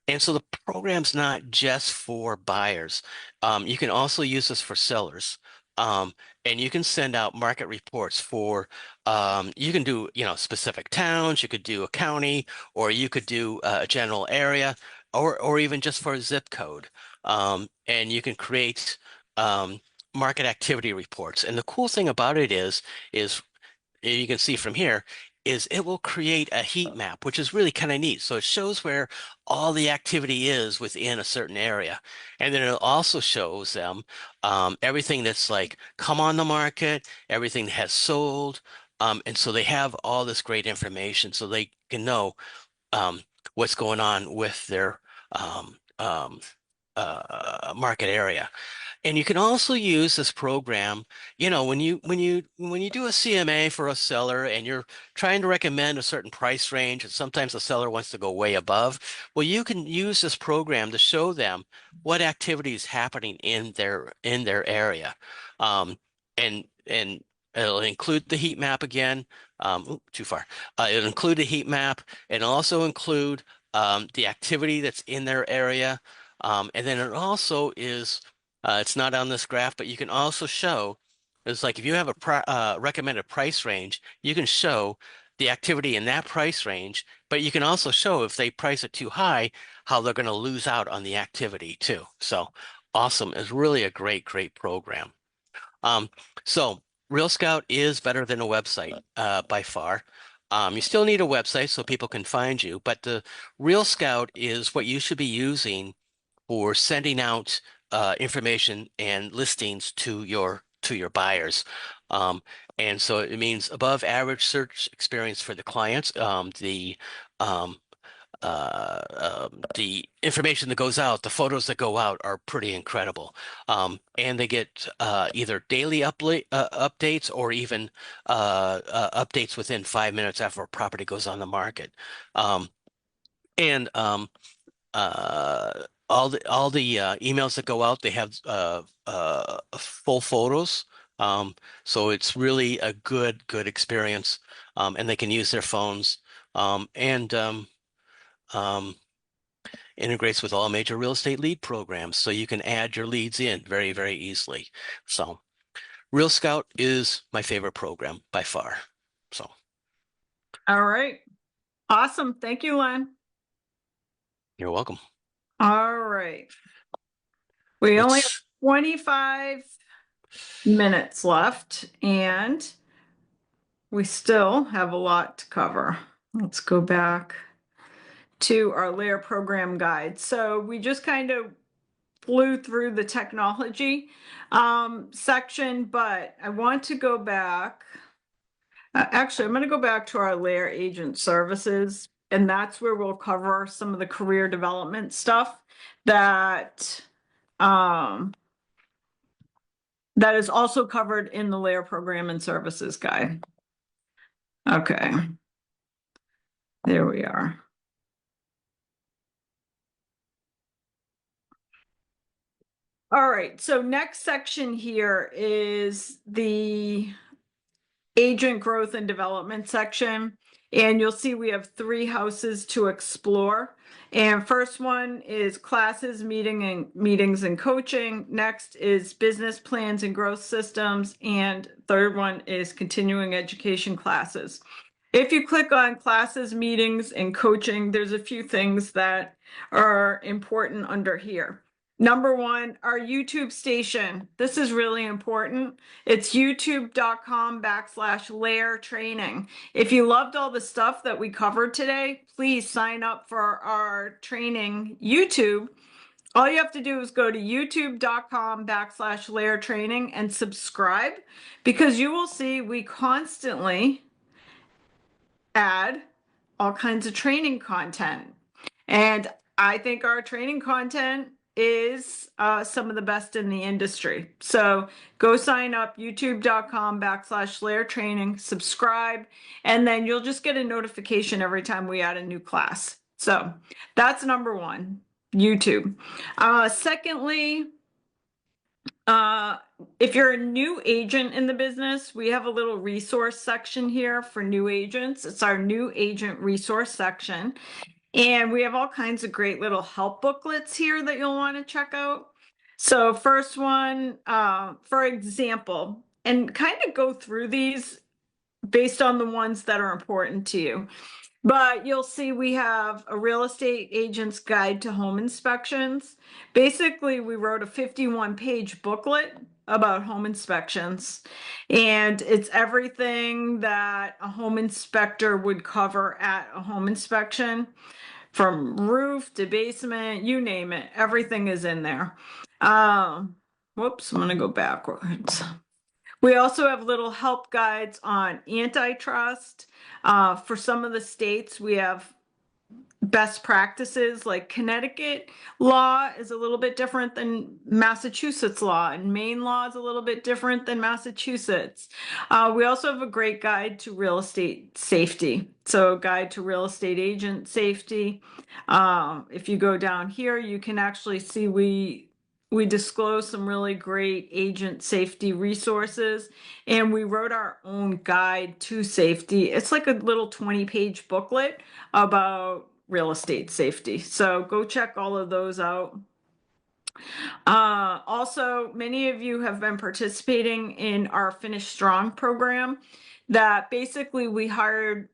And so the program's not just for buyers. You can also use this for sellers. And you can send out market reports for, you can do, specific towns, you could do a county, or you could do a general area, or even just for a zip code. And you can create market activity reports. And the cool thing about it is you can see from here, is it will create a heat map, which is really kind of neat. So it shows where all the activity is within a certain area. And then it also shows them everything that's like come on the market, everything that has sold. And so they have all this great information so they can know what's going on with their market area. And you can also use this program, when you do a CMA for a seller and you're trying to recommend a certain price range, and sometimes the seller wants to go way above, well, you can use this program to show them what activity is happening in their area. And it'll include the heat map again. Too far. It'll include a heat map and also include the activity that's in their area. And then it also is it's not on this graph, but you can also show, it's like if you have a recommended price range, you can show the activity in that price range, but you can also show if they price it too high, how they're going to lose out on the activity too. So awesome. It's really a great, great program. So Real Scout is better than a website by far. You still need a website so people can find you, but the Real Scout is what you should be using for sending out information and listings to your buyers. And so it means above average search experience for the clients. Um, the information that goes out, the photos that go out are pretty incredible. And they get either daily updates or even updates within 5 minutes after a property goes on the market. And all the emails that go out, they have full photos. So it's really a good experience. And they can use their phones. And integrates with all major real estate lead programs, so you can add your leads in very, very easily. So Real Scout is my favorite program by far. So All right. Awesome. Thank you, Len. you're welcome. All right. We only have 25 minutes left, and we still have a lot to cover. Let's go back to our LAER program guide. So we just kind of flew through the technology section, but I want to go back. Actually, I'm going to go back to our LAER agent services, and that's where we'll cover some of the career development stuff that that is also covered in the LAER program and services guide. Okay, there we are. All right, so next section here is the agent growth and development section. And you'll see we have 3 houses to explore. And first one is classes, meetings and coaching. Next is business plans and growth systems. And third one is continuing education classes. If you click on classes, meetings, and coaching, there's a few things that are important under here. Number 1, our YouTube station. This is really important. It's youtube.com/LAER training. If you loved all the stuff that we covered today, please sign up for our training YouTube. All you have to do is go to youtube.com/LAER training and subscribe, because you will see we constantly add all kinds of training content. And I think our training content is some of the best in the industry. So go sign up, youtube.com/LAER training, subscribe, and then you'll just get a notification every time we add a new class. So that's number one, YouTube. Secondly, if you're a new agent in the business, we have a little resource section here for new agents. It's our new agent resource section. And we have all kinds of great little help booklets here that you'll want to check out. So first one, for example, and kind of go through these based on the ones that are important to you. But you'll see we have a real estate agent's guide to home inspections. Basically, we wrote a 51-page booklet about home inspections. And it's everything that a home inspector would cover at a home inspection, from roof to basement, you name it. Everything is in there. Whoops, I'm going to go backwards. We also have little help guides on antitrust. For some of the states, we have best practices, like Connecticut law is a little bit different than Massachusetts law, and Maine law is a little bit different than Massachusetts. We also have a great guide to real estate safety. So guide to real estate agent safety. If you go down here, you can actually see we disclose some really great agent safety resources, and we wrote our own guide to safety. It's like a little 20-page booklet about real estate safety. So go check all of those out. Also, many of you have been participating in our Finish Strong program that basically we hired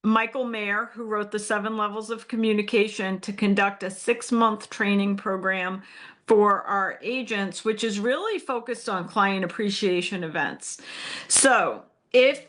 Michael Mayer, who wrote the 7 Levels of Communication, to conduct a 6-month training program for our agents, which is really focused on client appreciation events. So if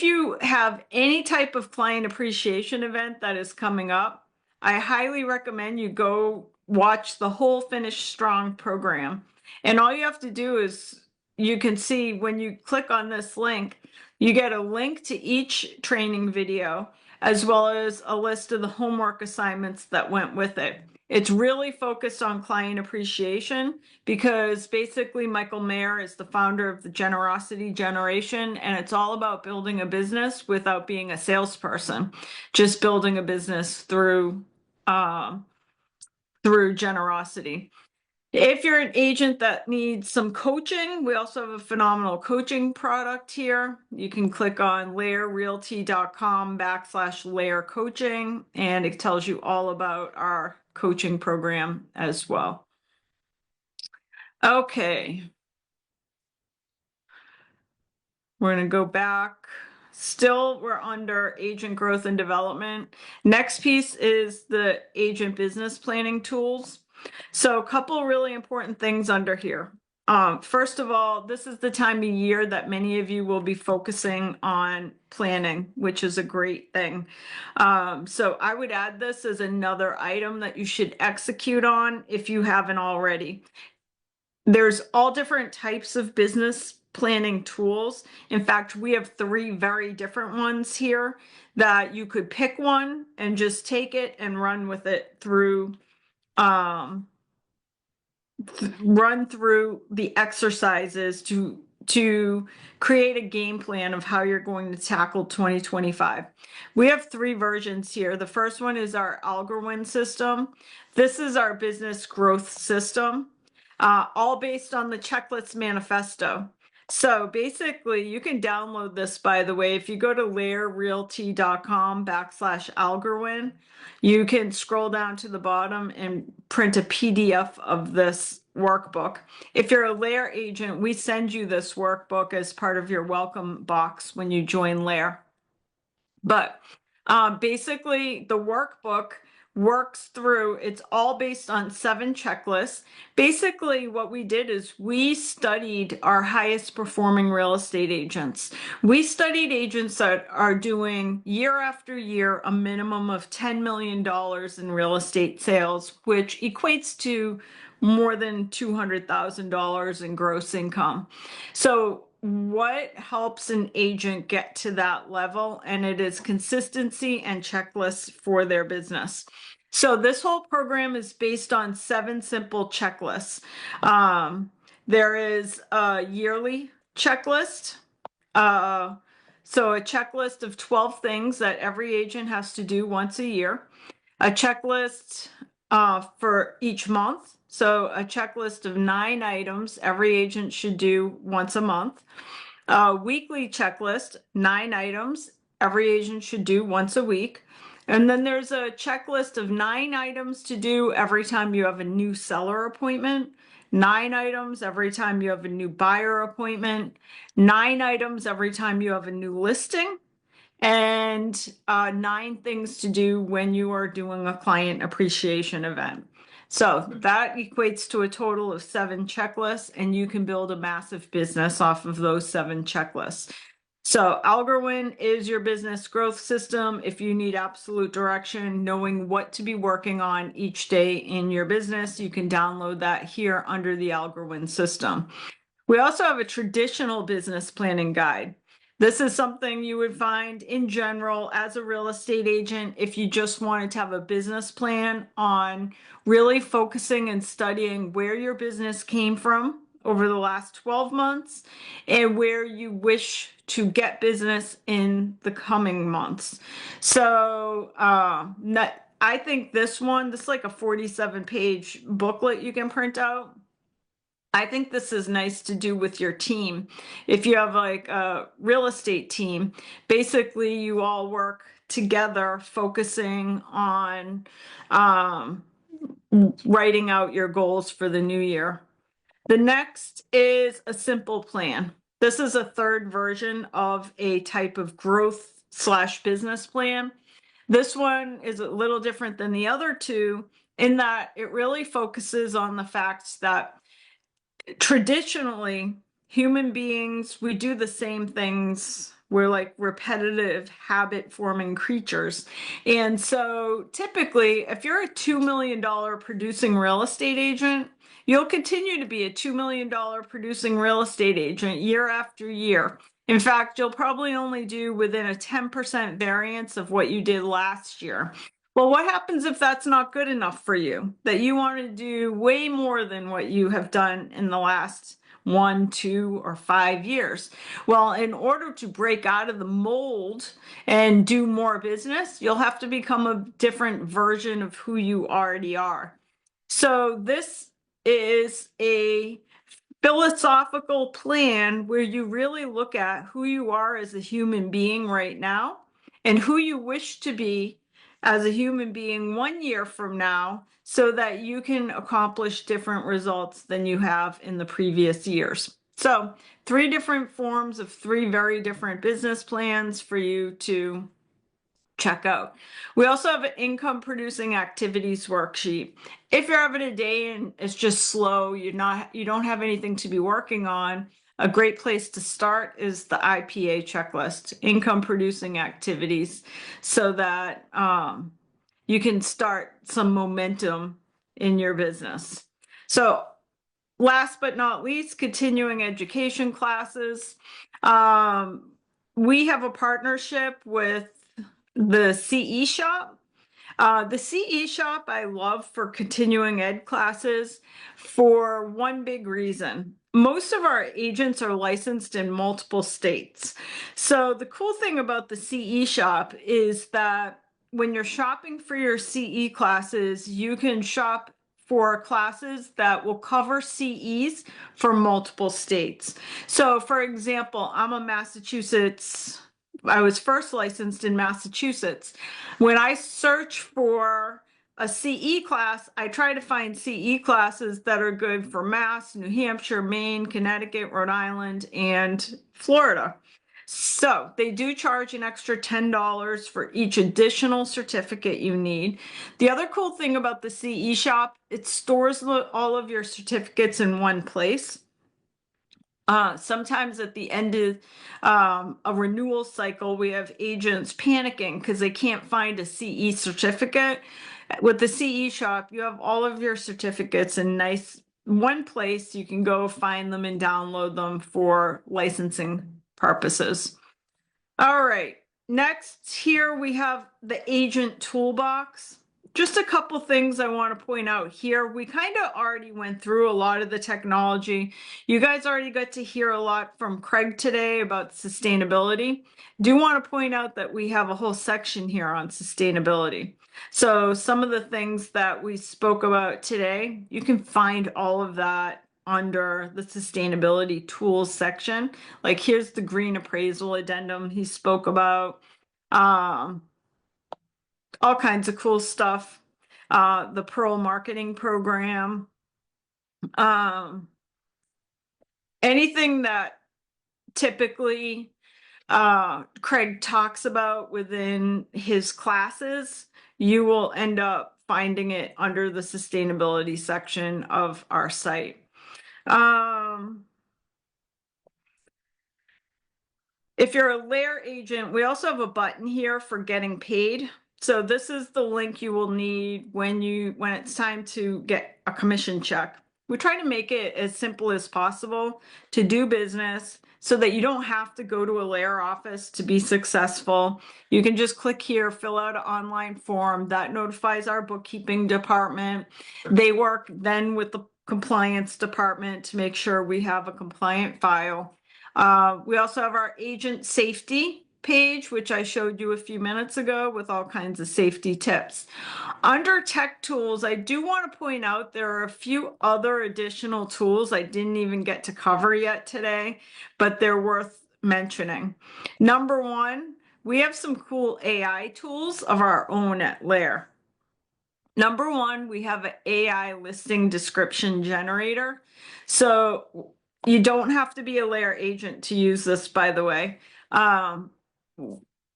you have any type of client appreciation event that is coming up, I highly recommend you go watch the whole Finish Strong program. And all you have to do is, you can see when you click on this link, you get a link to each training video, as well as a list of the homework assignments that went with it. It's really focused on client appreciation because basically Michael Mayer is the founder of the Generosity Generation, and it's all about building a business without being a salesperson, just building a business through generosity. If you're an agent that needs some coaching, we also have a phenomenal coaching product here. You can click on laerrealty.com/layer coaching, and it tells you all about our coaching program as well. Okay. We're going to go back. Still, we're under agent growth and development. Next piece is the agent business planning tools. So a couple really important things under here. First of all, this is the time of year that many of you will be focusing on planning, which is a great thing. So I would add this as another item that you should execute on if you haven't already. There's all different types of business planning tools. In fact, we have 3 very different ones here that you could pick one and just take it and run with it through run through the exercises to create a game plan of how you're going to tackle 2025. We have 3 versions here. The first one is our Alcorn system. This is our business growth system, all based on the checklist manifesto. So basically, you can download this, by the way. If you go to laerrealty.com/Alcorn, you can scroll down to the bottom and print a PDF of this workbook. If you're a LAER agent, we send you this workbook as part of your welcome box when you join LAER. But basically, the workbook works through, it's all based on 7 checklists. Basically, what we did is we studied our highest performing real estate agents. We studied agents that are doing year after year a minimum of $10 million in real estate sales, which equates to more than $200,000 in gross income. So what helps an agent get to that level? And it is consistency and checklists for their business. So this whole program is based on 7 simple checklists. There is a yearly checklist, So a checklist of 12 things that every agent has to do once a year. A checklist for each month. So a checklist of 9 items every agent should do once a month. A weekly checklist, 9 items every agent should do once a week. And then there's a checklist of 9 items to do every time you have a new seller appointment, 9 items every time you have a new buyer appointment, 9 items every time you have a new listing, and 9 things to do when you are doing a client appreciation event. So that equates to a total of 7 checklists, and you can build a massive business off of those 7 checklists. So Algorwin is your business growth system. If you need absolute direction, knowing what to be working on each day in your business, you can download that here under the Algorwin system. We also have a traditional business planning guide. This is something you would find in general as a real estate agent if you just wanted to have a business plan on really focusing and studying where your business came from over the last 12 months and where you wish to get business in the coming months. So I think this is like a 47-page booklet you can print out. I think this is nice to do with your team. If you have like a real estate team, basically you all work together focusing on writing out your goals for the new year. The next is a simple plan. This is a third version of a type of growth/business plan. This one is a little different than the other two in that it really focuses on the fact that traditionally, human beings, we do the same things. We're like repetitive, habit forming creatures. And so typically, if you're a $2 million producing real estate agent, you'll continue to be a $2 million producing real estate agent year after year. In fact, you'll probably only do within a 10% variance of what you did last year. Well, what happens if that's not good enough for you? That you want to do way more than what you have done in the last 1, 2, or 5 years? Well, in order to break out of the mold and do more business, you'll have to become a different version of who you already are. So this is a philosophical plan where you really look at who you are as a human being right now and who you wish to be as a human being 1 year from now so that you can accomplish different results than you have in the previous years. So 3 different forms of 3 very different business plans for you to check out. We also have an income producing activities worksheet. If you're having a day and it's just slow, you don't have anything to be working on, a great place to start is the IPA checklist, income producing activities, so that you can start some momentum in your business. So last but not least, continuing education classes. We have a partnership with the CE shop. The CE shop I love for continuing ed classes for one big reason. Most of our agents are licensed in multiple states. So the cool thing about the CE shop is that when you're shopping for your CE classes, you can shop for classes that will cover CEs for multiple states. So for example, I was first licensed in Massachusetts. When I search for a CE class, I try to find CE classes that are good for Mass, New Hampshire, Maine, Connecticut, Rhode Island, and Florida. So they do charge an extra $10 for each additional certificate you need. The other cool thing about the CE shop, it stores all of your certificates in one place. Sometimes at the end of a renewal cycle, we have agents panicking because they can't find a CE certificate. With the CE shop, you have all of your certificates in nice one place. You can go find them and download them for licensing purposes. All right. Next, here we have the agent toolbox. just a couple things I want to point out here. We kind of already went through a lot of the technology. You guys already got to hear a lot from Craig today about sustainability. Do want to point out that we have a whole section here on sustainability. So some of the things that we spoke about today, you can find all of that under the sustainability tools section. Like here's the green appraisal addendum he spoke about. All kinds of cool stuff. The Pearl marketing program. Anything that typically Craig talks about within his classes, you will end up finding it under the sustainability section of our site. If you're a LAER agent, we also have a button here for getting paid. So this is the link you will need when it's time to get a commission check. We try to make it as simple as possible to do business so that you don't have to go to a LAER office to be successful. You can just click here, fill out an online form that notifies our bookkeeping department. They work then with the compliance department to make sure we have a compliant file. We also have our agent safety page, which I showed you a few minutes ago with all kinds of safety tips. Under tech tools, I do want to point out there are a few other additional tools I didn't even get to cover yet today, but they're worth mentioning. Number one, we have some cool AI tools of our own at LAER. Number one, we have an AI listing description generator. So you don't have to be a LAER agent to use this, by the way.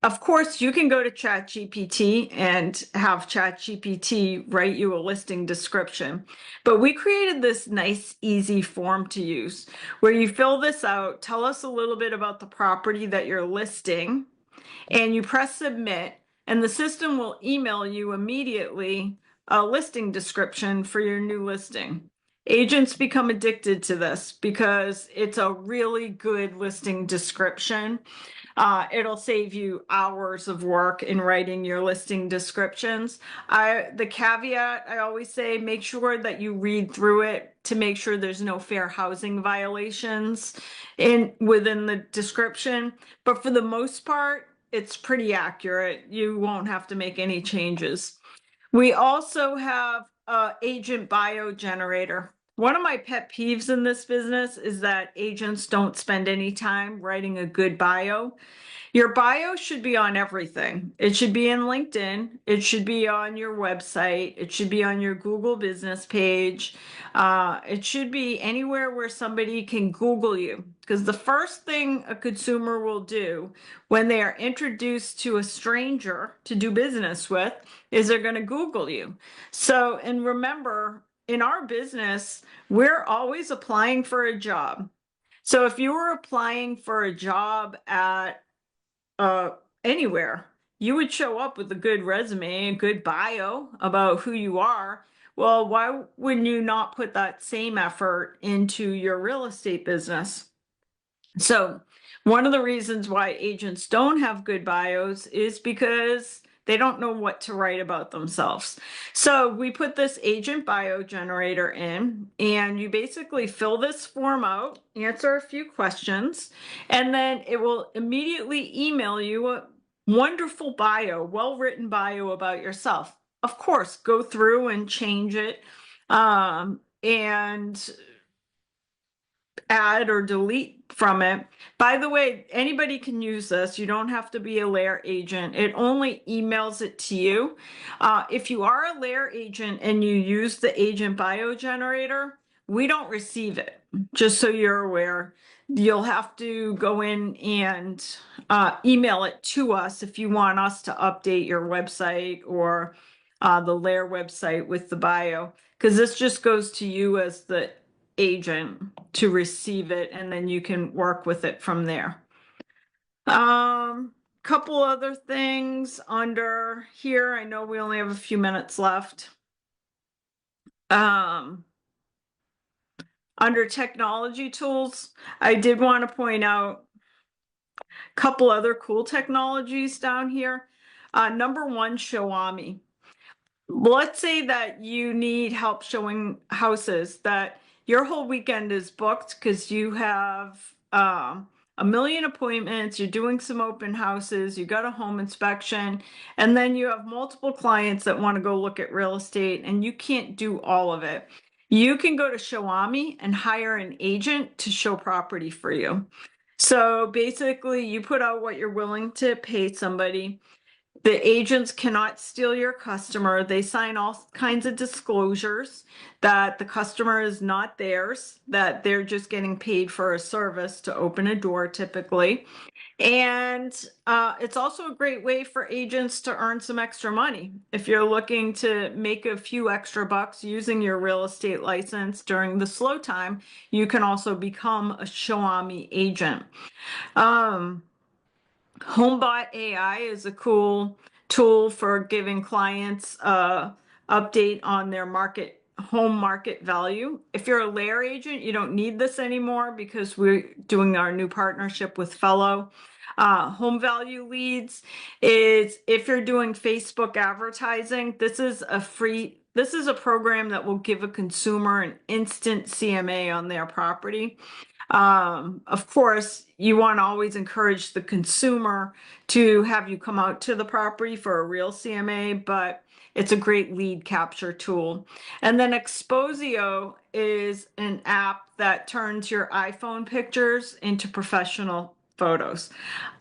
Of course, you can go to ChatGPT and have ChatGPT write you a listing description. But we created this nice, easy form to use where you fill this out, tell us a little bit about the property that you're listing, and you press submit, and the system will email you immediately a listing description for your new listing. Agents become addicted to this because it's a really good listing description. It'll save you hours of work in writing your listing descriptions. The caveat I always say, make sure that you read through it to make sure there's no fair housing violations within the description. But for the most part, it's pretty accurate. You won't have to make any changes. We also have an agent bio generator. One of my pet peeves in this business is that agents don't spend any time writing a good bio. Your bio should be on everything. It should be in LinkedIn. It should be on your website. It should be on your Google business page. It should be anywhere where somebody can Google you. Because the first thing a consumer will do when they are introduced to a stranger to do business with is they're going to Google you. So, and remember, in our business, we're always applying for a job. So if you were applying for a job at anywhere, you would show up with a good resume, a good bio about who you are. Well, why wouldn't you not put that same effort into your real estate business? So one of the reasons why agents don't have good bios is because they don't know what to write about themselves. So we put this agent bio generator in, and you basically fill this form out, answer a few questions, and then it will immediately email you a wonderful bio, well-written bio about yourself. Of course, go through and change it, and add or delete from it. By the way, anybody can use this. You don't have to be a LAER agent. It only emails it to you. If you are a LAER agent and you use the agent bio generator, we don't receive it, just so you're aware. You'll have to go in and email it to us if you want us to update your website or the LAER website with the bio, because this just goes to you as the agent to receive it, and then you can work with it from there. Couple other things under here. I know we only have a few minutes left. Under technology tools, I did want to point out a couple other cool technologies down here. Number one, Xiaomi. let's say that you need help showing houses, that your whole weekend is booked because you have a million appointments, you're doing some open houses, you got a home inspection, and then you have multiple clients that want to go look at real estate, and you can't do all of it. You can go to Showami and hire an agent to show property for you. So basically, you put out what you're willing to pay somebody. The agents cannot steal your customer. They sign all kinds of disclosures that the customer is not theirs, that they're just getting paid for a service to open a door typically. And it's also a great way for agents to earn some extra money. If you're looking to make a few extra bucks using your real estate license during the slow time, you can also become a Xiaomi agent. HomeBot AI is a cool tool for giving clients update on their home market value. If you're a LAER agent, you don't need this anymore because we're doing our new partnership with Fellow. Home value leads is if you're doing Facebook advertising, this is a program that will give a consumer an instant CMA on their property. Of course, you want to always encourage the consumer to have you come out to the property for a real CMA, but it's a great lead capture tool. And then Exposio is an app that turns your iPhone pictures into professional photos.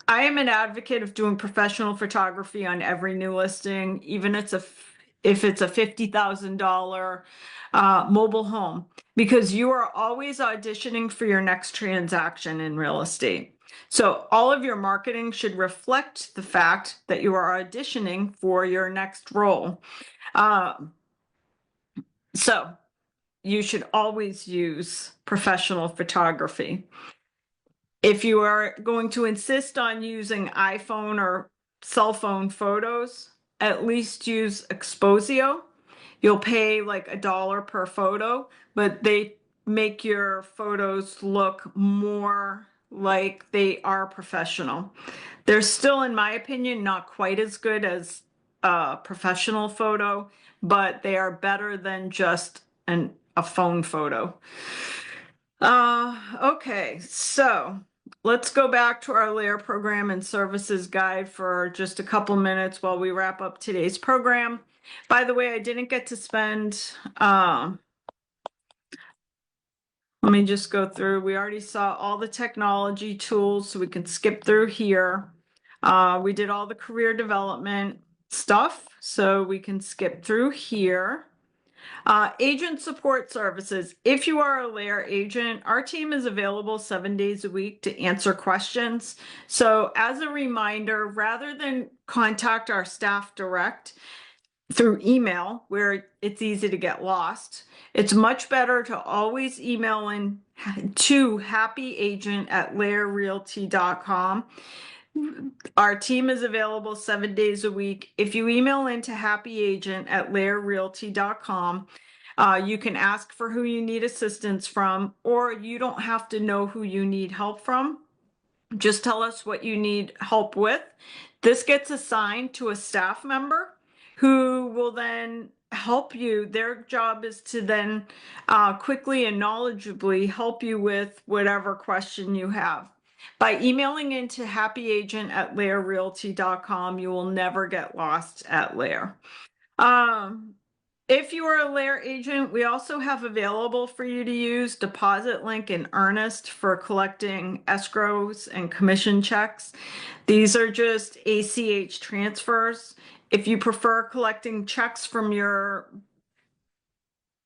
I am an advocate of doing professional photography on every new listing, even if it's a $50,000 mobile home, because you are always auditioning for your next transaction in real estate. So all of your marketing should reflect the fact that you are auditioning for your next role. So you should always use professional photography. If you are going to insist on using iPhone or cell phone photos, at least use Exposio. You'll pay like $1 per photo, but they make your photos look more like they are professional. They're still, in my opinion, not quite as good as a professional photo, but they are better than just a phone photo. Okay, so let's go back to our LAER program and services guide for just a couple minutes while we wrap up today's program. By the way, I didn't get to spend, let me just go through. We already saw all the technology tools, so we can skip through here. We did all the career development stuff, so we can skip through here. Agent support services. If you are a LAER agent, our team is available 7 days a week to answer questions. So as a reminder, rather than contact our staff direct through email, where it's easy to get lost, it's much better to always email in to happyagent@laerrealty.com. Our team is available 7 days a week. If you email into happyagent@laerrealty.com, you can ask for who you need assistance from, or you don't have to know who you need help from. Just tell us what you need help with. This gets assigned to a staff member who will then help you. Their job is to then quickly and knowledgeably help you with whatever question you have. By emailing into happyagent@laerrealty.com, you will never get lost at LAER. If you are a LAER agent, we also have available for you to use Deposit Link and Earnest for collecting escrows and commission checks. These are just ACH transfers. If you prefer collecting checks from your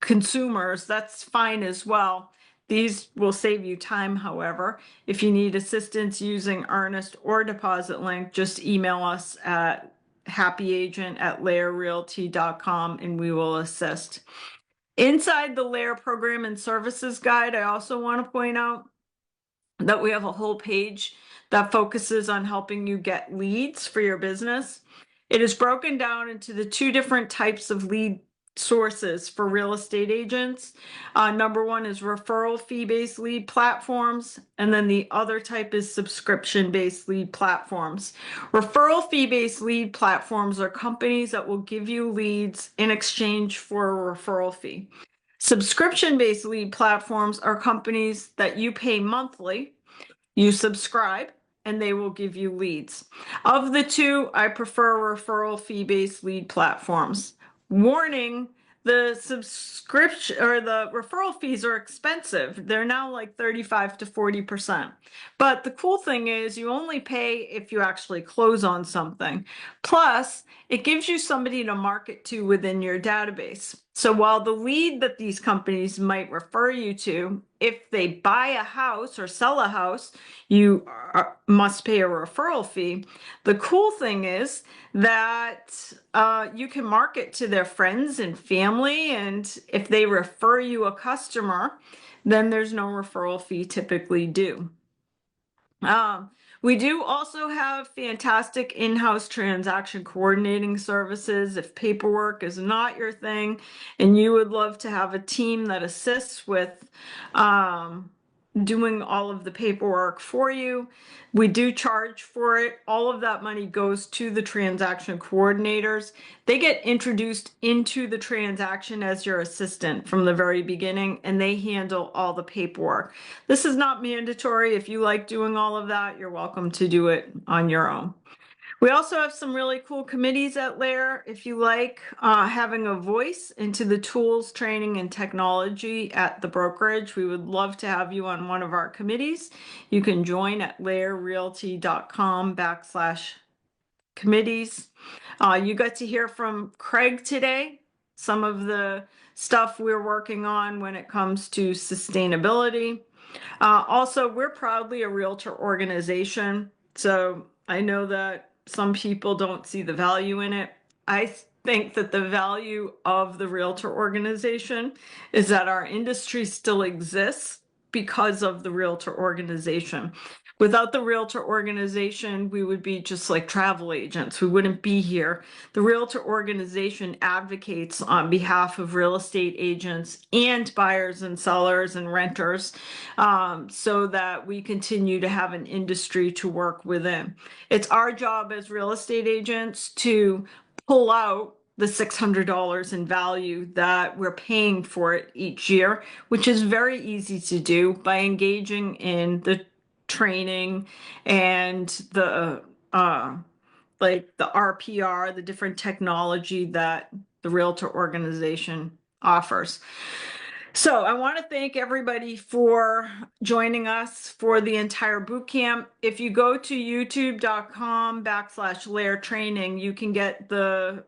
consumers, that's fine as well. These will save you time, however. If you need assistance using Earnest or Deposit Link, just email us at happyagent@laerrealty.com and we will assist. Inside the LAER program and services guide, I also want to point out that we have a whole page that focuses on helping you get leads for your business. It is broken down into the two different types of lead sources for real estate agents. Number one is referral fee-based lead platforms, and then the other type is subscription-based lead platforms. Referral fee-based lead platforms are companies that will give you leads in exchange for a referral fee. Subscription-based lead platforms are companies that you pay monthly, you subscribe, and they will give you leads. Of the two, I prefer referral fee-based lead platforms. Warning, the subscription or the referral fees are expensive. They're now like 35 to 40%. But the cool thing is you only pay if you actually close on something. Plus, it gives you somebody to market to within your database. So while the lead that these companies might refer you to, if they buy a house or sell a house, you must pay a referral fee. The cool thing is that you can market to their friends and family, and if they refer you a customer, then there's no referral fee typically due. We do also have fantastic in-house transaction coordinating services. If paperwork is not your thing and you would love to have a team that assists with doing all of the paperwork for you, we do charge for it. All of that money goes to the transaction coordinators. They get introduced into the transaction as your assistant from the very beginning, and they handle all the paperwork. This is not mandatory. If you like doing all of that, you're welcome to do it on your own. We also have some really cool committees at LAER. If you like having a voice into the tools, training, and technology at the brokerage, we would love to have you on one of our committees. You can join at laerrealty.com/committees. You got to hear from Craig today, some of the stuff we're working on when it comes to sustainability. Also, we're proudly a realtor organization. So I know that some people don't see the value in it. I think that the value of the realtor organization is that our industry still exists because of the realtor organization. Without the realtor organization, we would be just like travel agents. We wouldn't be here. The realtor organization advocates on behalf of real estate agents and buyers and sellers and renters, so that we continue to have an industry to work within. It's our job as real estate agents to pull out the $600 in value that we're paying for it each year, which is very easy to do by engaging in the training and the like the RPR, the different technology that the realtor organization offers. So I want to thank everybody for joining us for the entire boot camp. If you go to youtube.com/LAER training, you can get the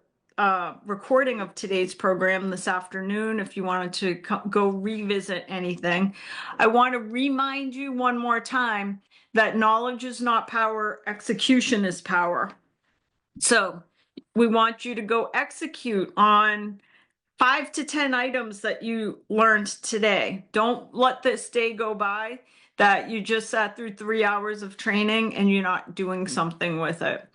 recording of today's program this afternoon if you wanted to go revisit anything. I want to remind you one more time that knowledge is not power, execution is power. So we want you to go execute on 5 to 10 items that you learned today. Don't let this day go by that you just sat through 3 hours of training and you're not doing something with it.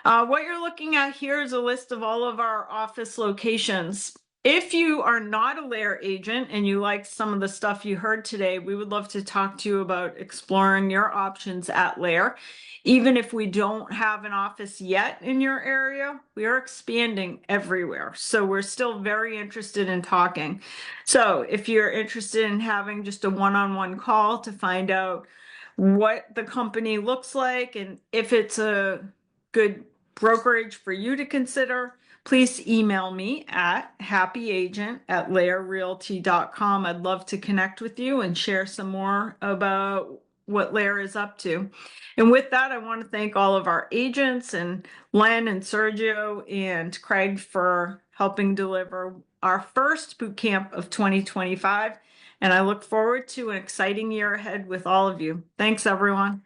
What you're looking at here is a list of all of our office locations. If you are not a LAER agent and you like some of the stuff you heard today, we would love to talk to you about exploring your options at LAER. Even if we don't have an office yet in your area, we are expanding everywhere. So we're still very interested in talking. So if you're interested in having just a one-on-one call to find out what the company looks like and if it's a good brokerage for you to consider, please email me at happyagent@laerrealty.com. I'd love to connect with you and share some more about what LAER is up to. And with that, I want to thank all of our agents and Len and Sergio and Craig for helping deliver our first boot camp of 2025. And I look forward to an exciting year ahead with all of you. Thanks, everyone.